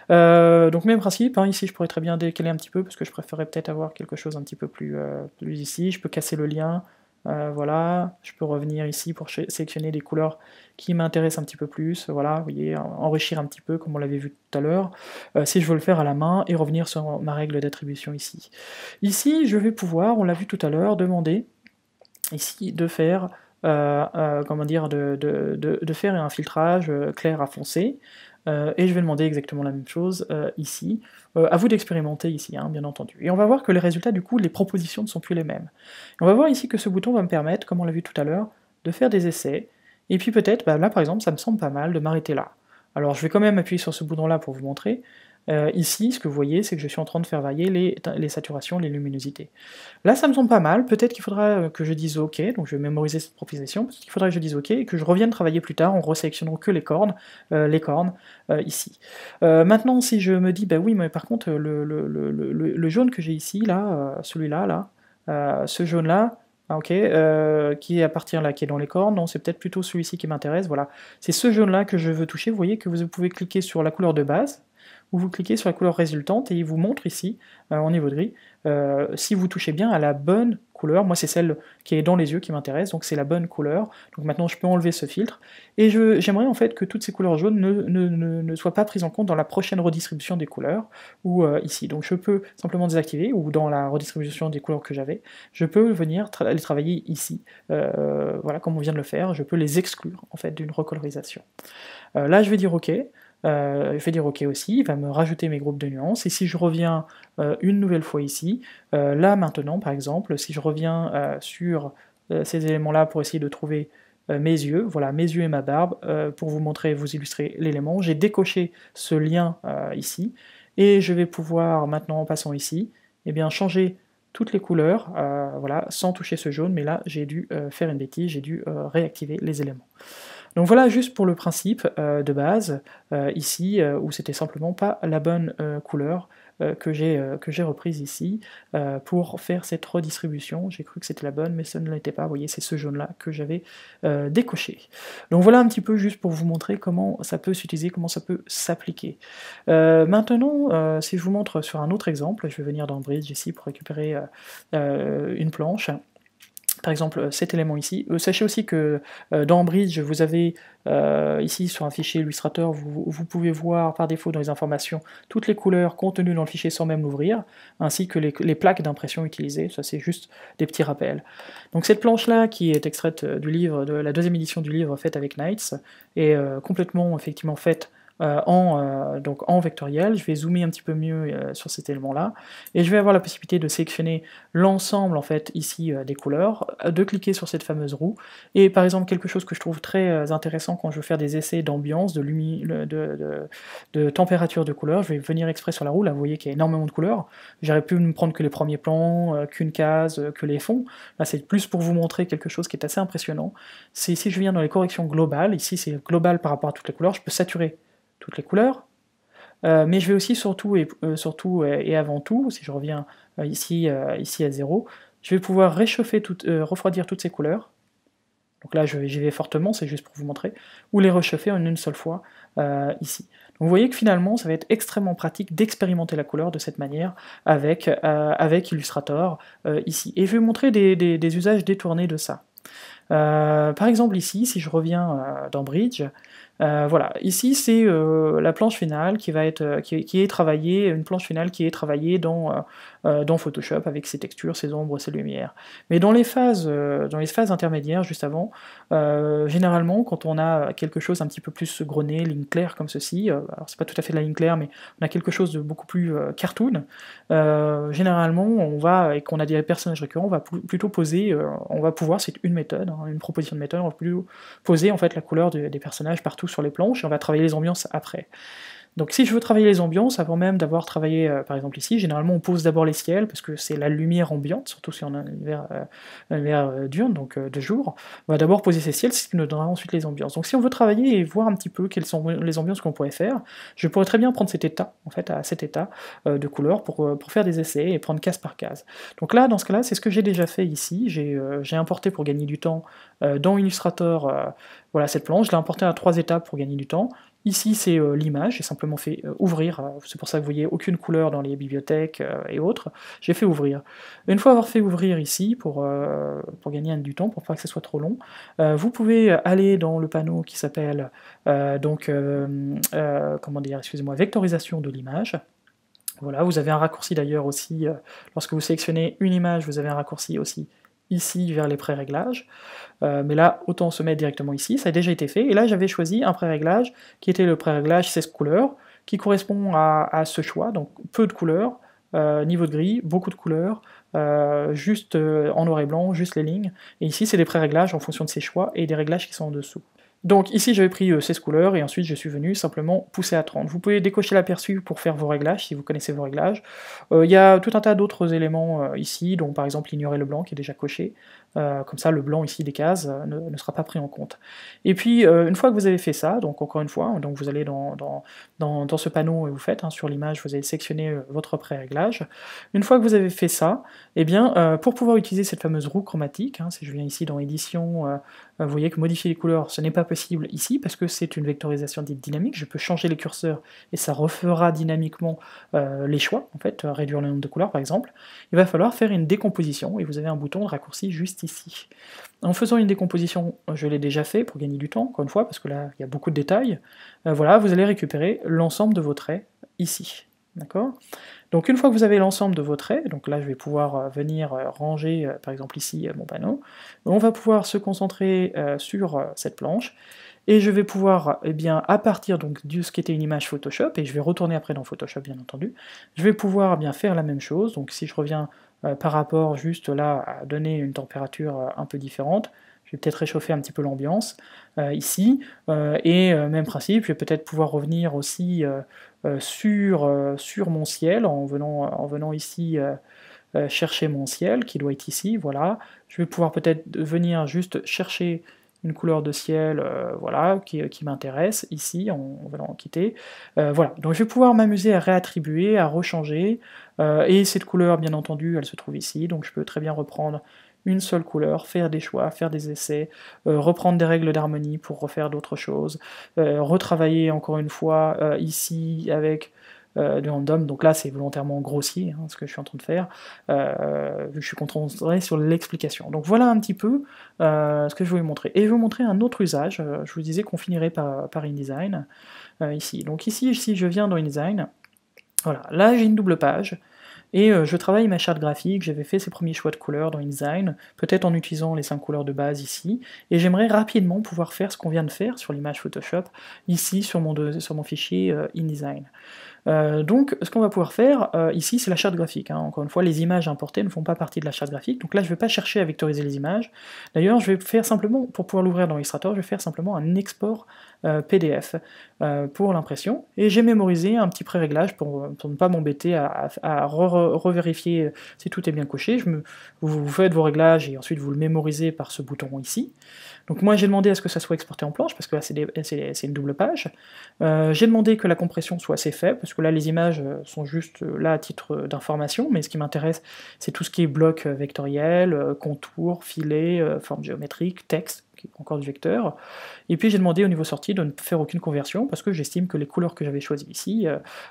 Donc même principe, hein, ici je pourrais très bien décaler un petit peu, parce que je préférerais peut-être avoir quelque chose un petit peu plus ici, je peux casser le lien, Voilà, je peux revenir ici pour sélectionner des couleurs qui m'intéressent un petit peu plus, voilà, vous voyez, enrichir un petit peu comme on l'avait vu tout à l'heure, si je veux le faire à la main, et revenir sur ma règle d'attribution ici. Ici, je vais pouvoir, on l'a vu tout à l'heure, demander ici de faire, comment dire, de faire un filtrage clair à foncé, et je vais demander exactement la même chose ici. À vous d'expérimenter ici, hein, bien entendu. Et on va voir que les résultats, du coup, les propositions ne sont plus les mêmes. Et on va voir ici que ce bouton va me permettre, comme on l'a vu tout à l'heure, de faire des essais, et puis peut-être, bah, là par exemple, ça me semble pas mal de m'arrêter là. Alors je vais quand même appuyer sur ce bouton-là pour vous montrer. Ici, ce que vous voyez, c'est que je suis en train de faire varier les saturations, les luminosités. Là, ça me semble pas mal, peut-être qu'il faudra que je dise OK, donc je vais mémoriser cette proposition, peut-être qu'il faudra que je dise OK, et que je revienne travailler plus tard en resélectionnant que les cornes ici. Maintenant, si je me dis, bah oui, mais par contre, le jaune que j'ai ici, là, celui-là, là, ce jaune-là, ah, ok, qui appartient là, qui est dans les cornes, non, c'est peut-être plutôt celui-ci qui m'intéresse, voilà. C'est ce jaune-là que je veux toucher, vous voyez que vous pouvez cliquer sur la couleur de base, ou vous cliquez sur la couleur résultante, et il vous montre ici, en niveau de gris, si vous touchez bien à la bonne couleur. Moi c'est celle qui est dans les yeux qui m'intéresse, donc c'est la bonne couleur. Donc maintenant je peux enlever ce filtre, et j'aimerais en fait que toutes ces couleurs jaunes ne soient pas prises en compte dans la prochaine redistribution des couleurs, ou ici. Donc je peux simplement désactiver, ou dans la redistribution des couleurs que j'avais, je peux venir les travailler ici. Voilà, comme on vient de le faire, je peux les exclure en fait d'une recolorisation. Là je vais dire OK. Je vais dire OK aussi, il va me rajouter mes groupes de nuances, et si je reviens une nouvelle fois ici, là maintenant par exemple, si je reviens sur ces éléments-là pour essayer de trouver mes yeux, voilà, mes yeux et ma barbe, pour vous montrer, vous illustrer l'élément, j'ai décoché ce lien ici, et je vais pouvoir maintenant, en passant ici, eh bien, changer toutes les couleurs, voilà, sans toucher ce jaune, mais là j'ai dû faire une bêtise, j'ai dû réactiver les éléments. Donc voilà juste pour le principe de base, ici, où c'était simplement pas la bonne couleur que j'ai reprise ici, pour faire cette redistribution. J'ai cru que c'était la bonne, mais ça ne l'était pas, vous voyez, c'est ce jaune-là que j'avais décoché. Donc voilà un petit peu juste pour vous montrer comment ça peut s'utiliser, comment ça peut s'appliquer. Maintenant, si je vous montre sur un autre exemple, je vais venir dans Bridge ici pour récupérer une planche. Par exemple, cet élément ici. Sachez aussi que dans Bridge, vous avez ici sur un fichier Illustrator, vous pouvez voir par défaut dans les informations toutes les couleurs contenues dans le fichier sans même l'ouvrir, ainsi que les plaques d'impression utilisées. Ça c'est juste des petits rappels. Donc cette planche-là, qui est extraite du livre, de la deuxième édition du livre faite avec Knights, est complètement effectivement faite donc en vectoriel. Je vais zoomer un petit peu mieux sur cet élément-là, et je vais avoir la possibilité de sélectionner l'ensemble en fait ici des couleurs, de cliquer sur cette fameuse roue, et par exemple quelque chose que je trouve très intéressant quand je veux faire des essais d'ambiance, de température de couleurs, je vais venir exprès sur la roue, là vous voyez qu'il y a énormément de couleurs, j'aurais pu me prendre que les premiers plans, qu'une case, que les fonds, là c'est plus pour vous montrer quelque chose qui est assez impressionnant. C'est si je viens dans les corrections globales, ici c'est global par rapport à toutes les couleurs, je peux saturer toutes les couleurs, mais je vais aussi surtout et avant tout, si je reviens ici à 0, je vais pouvoir refroidir toutes ces couleurs, donc là j'y vais fortement, c'est juste pour vous montrer, ou les réchauffer en une seule fois ici. Donc vous voyez que finalement ça va être extrêmement pratique d'expérimenter la couleur de cette manière avec Illustrator ici. Et je vais vous montrer des usages détournés de ça. Par exemple ici, si je reviens dans Bridge, voilà, ici c'est la planche finale qui va être qui est travaillée, une planche finale qui est travaillée dans Photoshop avec ses textures, ses ombres, ses lumières. Mais dans les phases intermédiaires, juste avant, généralement quand on a quelque chose un petit peu plus grenée, ligne claire comme ceci, alors c'est pas tout à fait de la ligne claire, mais on a quelque chose de beaucoup plus cartoon, généralement on va, et qu'on a des personnages récurrents, on va plutôt poser, on va pouvoir, c'est une méthode, hein, une proposition de méthode, on va plutôt poser en fait la couleur des personnages partout sur les planches, et on va travailler les ambiances après. Donc si je veux travailler les ambiances, avant même d'avoir travaillé, par exemple ici, généralement on pose d'abord les ciels, parce que c'est la lumière ambiante, surtout si on a un hiver diurne, donc de jour, on va d'abord poser ces ciels, ce qui nous donnera ensuite les ambiances. Donc si on veut travailler et voir un petit peu quelles sont les ambiances qu'on pourrait faire, je pourrais très bien prendre cet état, en fait, à cet état de couleur, pour faire des essais, et prendre case par case. Donc là, dans ce cas-là, c'est ce que j'ai déjà fait ici, j'ai importé pour gagner du temps dans Illustrator, voilà cette planche, je l'ai importée à 3 étapes pour gagner du temps, Ici, c'est l'image, j'ai simplement fait ouvrir, c'est pour ça que vous voyez aucune couleur dans les bibliothèques et autres, j'ai fait ouvrir. Une fois avoir fait ouvrir ici, pour gagner du temps, pour pas que ce soit trop long, vous pouvez aller dans le panneau qui s'appelle comment dire, excusez-moi, vectorisation de l'image. Voilà, vous avez un raccourci d'ailleurs aussi, lorsque vous sélectionnez une image, vous avez un raccourci aussi ici vers les pré-réglages. Mais là, autant se mettre directement ici, ça a déjà été fait, et là j'avais choisi un pré-réglage qui était le pré-réglage 16 couleurs, qui correspond à ce choix, donc peu de couleurs, niveau de gris, beaucoup de couleurs, juste en noir et blanc, juste les lignes, et ici c'est des pré-réglages en fonction de ces choix, et des réglages qui sont en dessous. Donc ici j'avais pris 16 couleurs, et ensuite je suis venu simplement pousser à 30. Vous pouvez décocher l'aperçu pour faire vos réglages, si vous connaissez vos réglages. Il y a tout un tas d'autres éléments ici, dont par exemple ignorer le blanc qui est déjà coché, comme ça le blanc ici des cases ne sera pas pris en compte. Et puis une fois que vous avez fait ça, donc encore une fois, donc vous allez dans ce panneau et vous faites, sur l'image vous allez sélectionner votre pré-réglage. Une fois que vous avez fait ça, eh bien pour pouvoir utiliser cette fameuse roue chromatique, si je viens ici dans édition, vous voyez que modifier les couleurs ce n'est pas possible ici parce que c'est une vectorisation dite dynamique, je peux changer les curseurs et ça refera dynamiquement les choix, en fait, réduire le nombre de couleurs par exemple. Il va falloir faire une décomposition et vous avez un bouton de raccourci juste ici. En faisant une décomposition, je l'ai déjà fait pour gagner du temps, encore une fois, parce que là il y a beaucoup de détails, voilà, vous allez récupérer l'ensemble de vos traits ici. D'accord? Donc une fois que vous avez l'ensemble de vos traits, donc là je vais pouvoir venir ranger par exemple ici mon panneau, on va pouvoir se concentrer sur cette planche, et je vais pouvoir, eh bien, à partir donc de ce qui était une image Photoshop, et je vais retourner après dans Photoshop bien entendu, je vais pouvoir bien faire la même chose, donc si je reviens par rapport juste là à donner une température un peu différente, je vais peut-être réchauffer un petit peu l'ambiance ici, et même principe, je vais peut-être pouvoir revenir aussi sur mon ciel, en venant ici chercher mon ciel, qui doit être ici, voilà. Je vais pouvoir peut-être venir juste chercher une couleur de ciel, voilà, qui m'intéresse, ici, en venant en quitter. Voilà, donc je vais pouvoir m'amuser à réattribuer, à rechanger, et cette couleur, bien entendu, elle se trouve ici, donc je peux très bien reprendre une seule couleur, faire des choix, faire des essais, reprendre des règles d'harmonie pour refaire d'autres choses, retravailler encore une fois ici avec du random, donc là c'est volontairement grossier ce que je suis en train de faire, vu que je suis concentré sur l'explication. Donc voilà un petit peu ce que je voulais montrer. Et je vais vous montrer un autre usage, je vous disais qu'on finirait par InDesign, ici. Donc ici, si je viens dans InDesign, voilà, là j'ai une double page, et je travaille ma charte graphique, j'avais fait ces premiers choix de couleurs dans InDesign, peut-être en utilisant les 5 couleurs de base ici, et j'aimerais rapidement pouvoir faire ce qu'on vient de faire sur l'image Photoshop, ici sur mon fichier InDesign. Donc ce qu'on va pouvoir faire, ici c'est la charte graphique, encore une fois les images importées ne font pas partie de la charte graphique, donc là je ne vais pas chercher à vectoriser les images, d'ailleurs je vais faire simplement, pour pouvoir l'ouvrir dans Illustrator, je vais faire simplement un export PDF pour l'impression, et j'ai mémorisé un petit pré-réglage pour ne pas m'embêter à revérifier si tout est bien coché. Vous faites vos réglages et ensuite vous le mémorisez par ce bouton ici. Donc moi j'ai demandé à ce que ça soit exporté en planche, parce que là c'est une double page. J'ai demandé que la compression soit assez faible, parce que là les images sont juste là à titre d'information, mais ce qui m'intéresse c'est tout ce qui est bloc vectoriel, contour, filet, forme géométrique, texte, qui est encore du vecteur. Et puis j'ai demandé au niveau sortie de ne faire aucune conversion, parce que j'estime que les couleurs que j'avais choisies ici,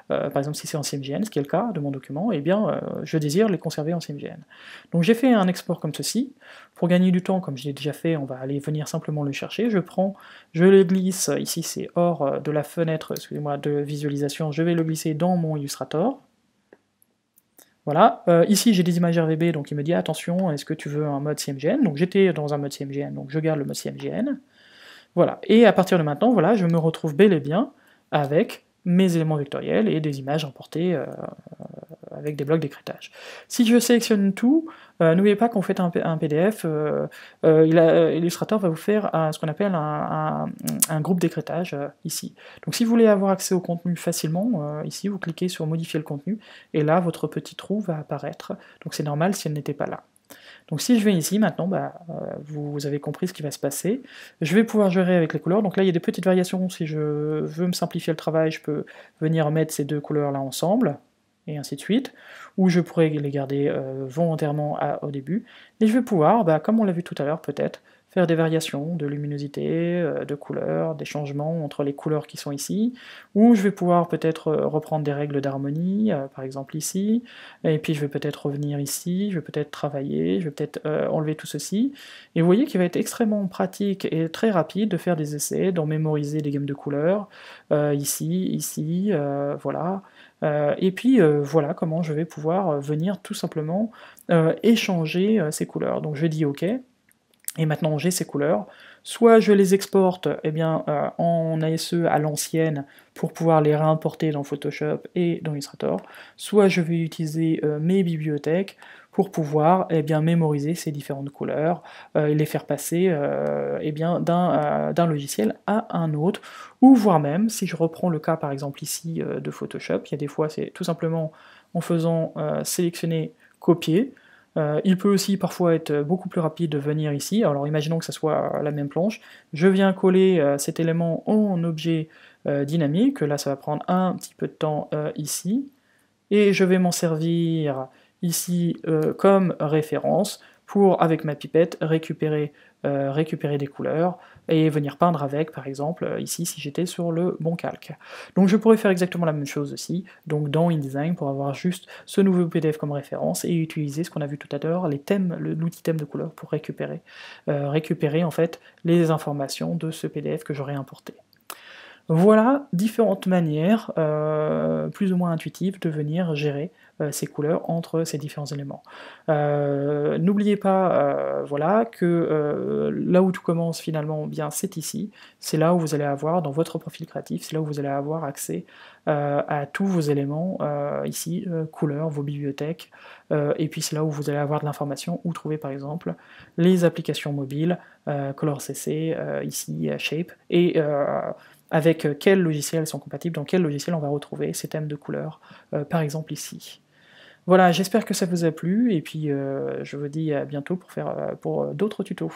par exemple si c'est en CMJN, ce qui est le cas de mon document, eh bien je désire les conserver en CMJN. Donc j'ai fait un export comme ceci. Pour gagner du temps, comme je l'ai déjà fait, on va aller venir simplement le chercher. Je le glisse, ici c'est hors de la fenêtre, excusez-moi, de visualisation, je vais le glisser dans mon Illustrator. Voilà, ici j'ai des images RVB, donc il me dit attention, est-ce que tu veux un mode CMGN? Donc j'étais dans un mode CMGN, donc je garde le mode CMGN. Voilà, et à partir de maintenant, voilà, je me retrouve bel et bien avec mes éléments vectoriels et des images importées avec des blocs d'écrêtage. Si je sélectionne tout, n'oubliez pas qu'on fait un PDF, Illustrator va vous faire ce qu'on appelle un groupe d'écrêtage ici. Donc si vous voulez avoir accès au contenu facilement, ici vous cliquez sur modifier le contenu, et là votre petit trou va apparaître, donc c'est normal si elle n'était pas là. Donc si je vais ici maintenant, vous avez compris ce qui va se passer. Je vais pouvoir gérer avec les couleurs, donc là il y a des petites variations, si je veux me simplifier le travail, je peux venir mettre ces deux couleurs là ensemble, et ainsi de suite, ou je pourrais les garder volontairement au début, et je vais pouvoir, comme on l'a vu tout à l'heure peut-être, faire des variations de luminosité, de couleurs, des changements entre les couleurs qui sont ici, ou je vais pouvoir peut-être reprendre des règles d'harmonie, par exemple ici, et puis je vais peut-être revenir ici, je vais peut-être travailler, je vais peut-être enlever tout ceci, et vous voyez qu'il va être extrêmement pratique et très rapide de faire des essais, d'en mémoriser des gammes de couleurs, ici, ici, voilà, et puis voilà comment je vais pouvoir venir tout simplement échanger ces couleurs. Donc je dis OK, et maintenant j'ai ces couleurs, soit je les exporte eh bien, en ASE à l'ancienne pour pouvoir les réimporter dans Photoshop et dans Illustrator, soit je vais utiliser mes bibliothèques pour pouvoir eh bien, mémoriser ces différentes couleurs et les faire passer eh bien, d'un logiciel à un autre, ou voire même, si je reprends le cas par exemple ici de Photoshop, il y a des fois c'est tout simplement en faisant sélectionner, copier. Il peut aussi parfois être beaucoup plus rapide de venir ici, alors imaginons que ça soit la même planche, je viens coller cet élément en objet dynamique, là ça va prendre un petit peu de temps ici, et je vais m'en servir ici comme référence pour, avec ma pipette, récupérer des couleurs et venir peindre avec, par exemple, ici si j'étais sur le bon calque. Donc je pourrais faire exactement la même chose aussi, donc dans InDesign, pour avoir juste ce nouveau PDF comme référence et utiliser ce qu'on a vu tout à l'heure, les thèmes, l'outil thème de couleur pour récupérer en fait les informations de ce PDF que j'aurais importé. Voilà différentes manières, plus ou moins intuitives, de venir gérer ces couleurs entre ces différents éléments. N'oubliez pas, voilà, que là où tout commence finalement, bien c'est ici, c'est là où vous allez avoir, dans votre profil créatif, c'est là où vous allez avoir accès à tous vos éléments, ici, couleurs, vos bibliothèques, et puis c'est là où vous allez avoir de l'information, où trouver par exemple les applications mobiles, ColorCC, ici Shape, et avec quels logiciels sont compatibles, dans quel logiciel on va retrouver ces thèmes de couleurs, par exemple ici. Voilà, j'espère que ça vous a plu, et puis je vous dis à bientôt pour d'autres tutos.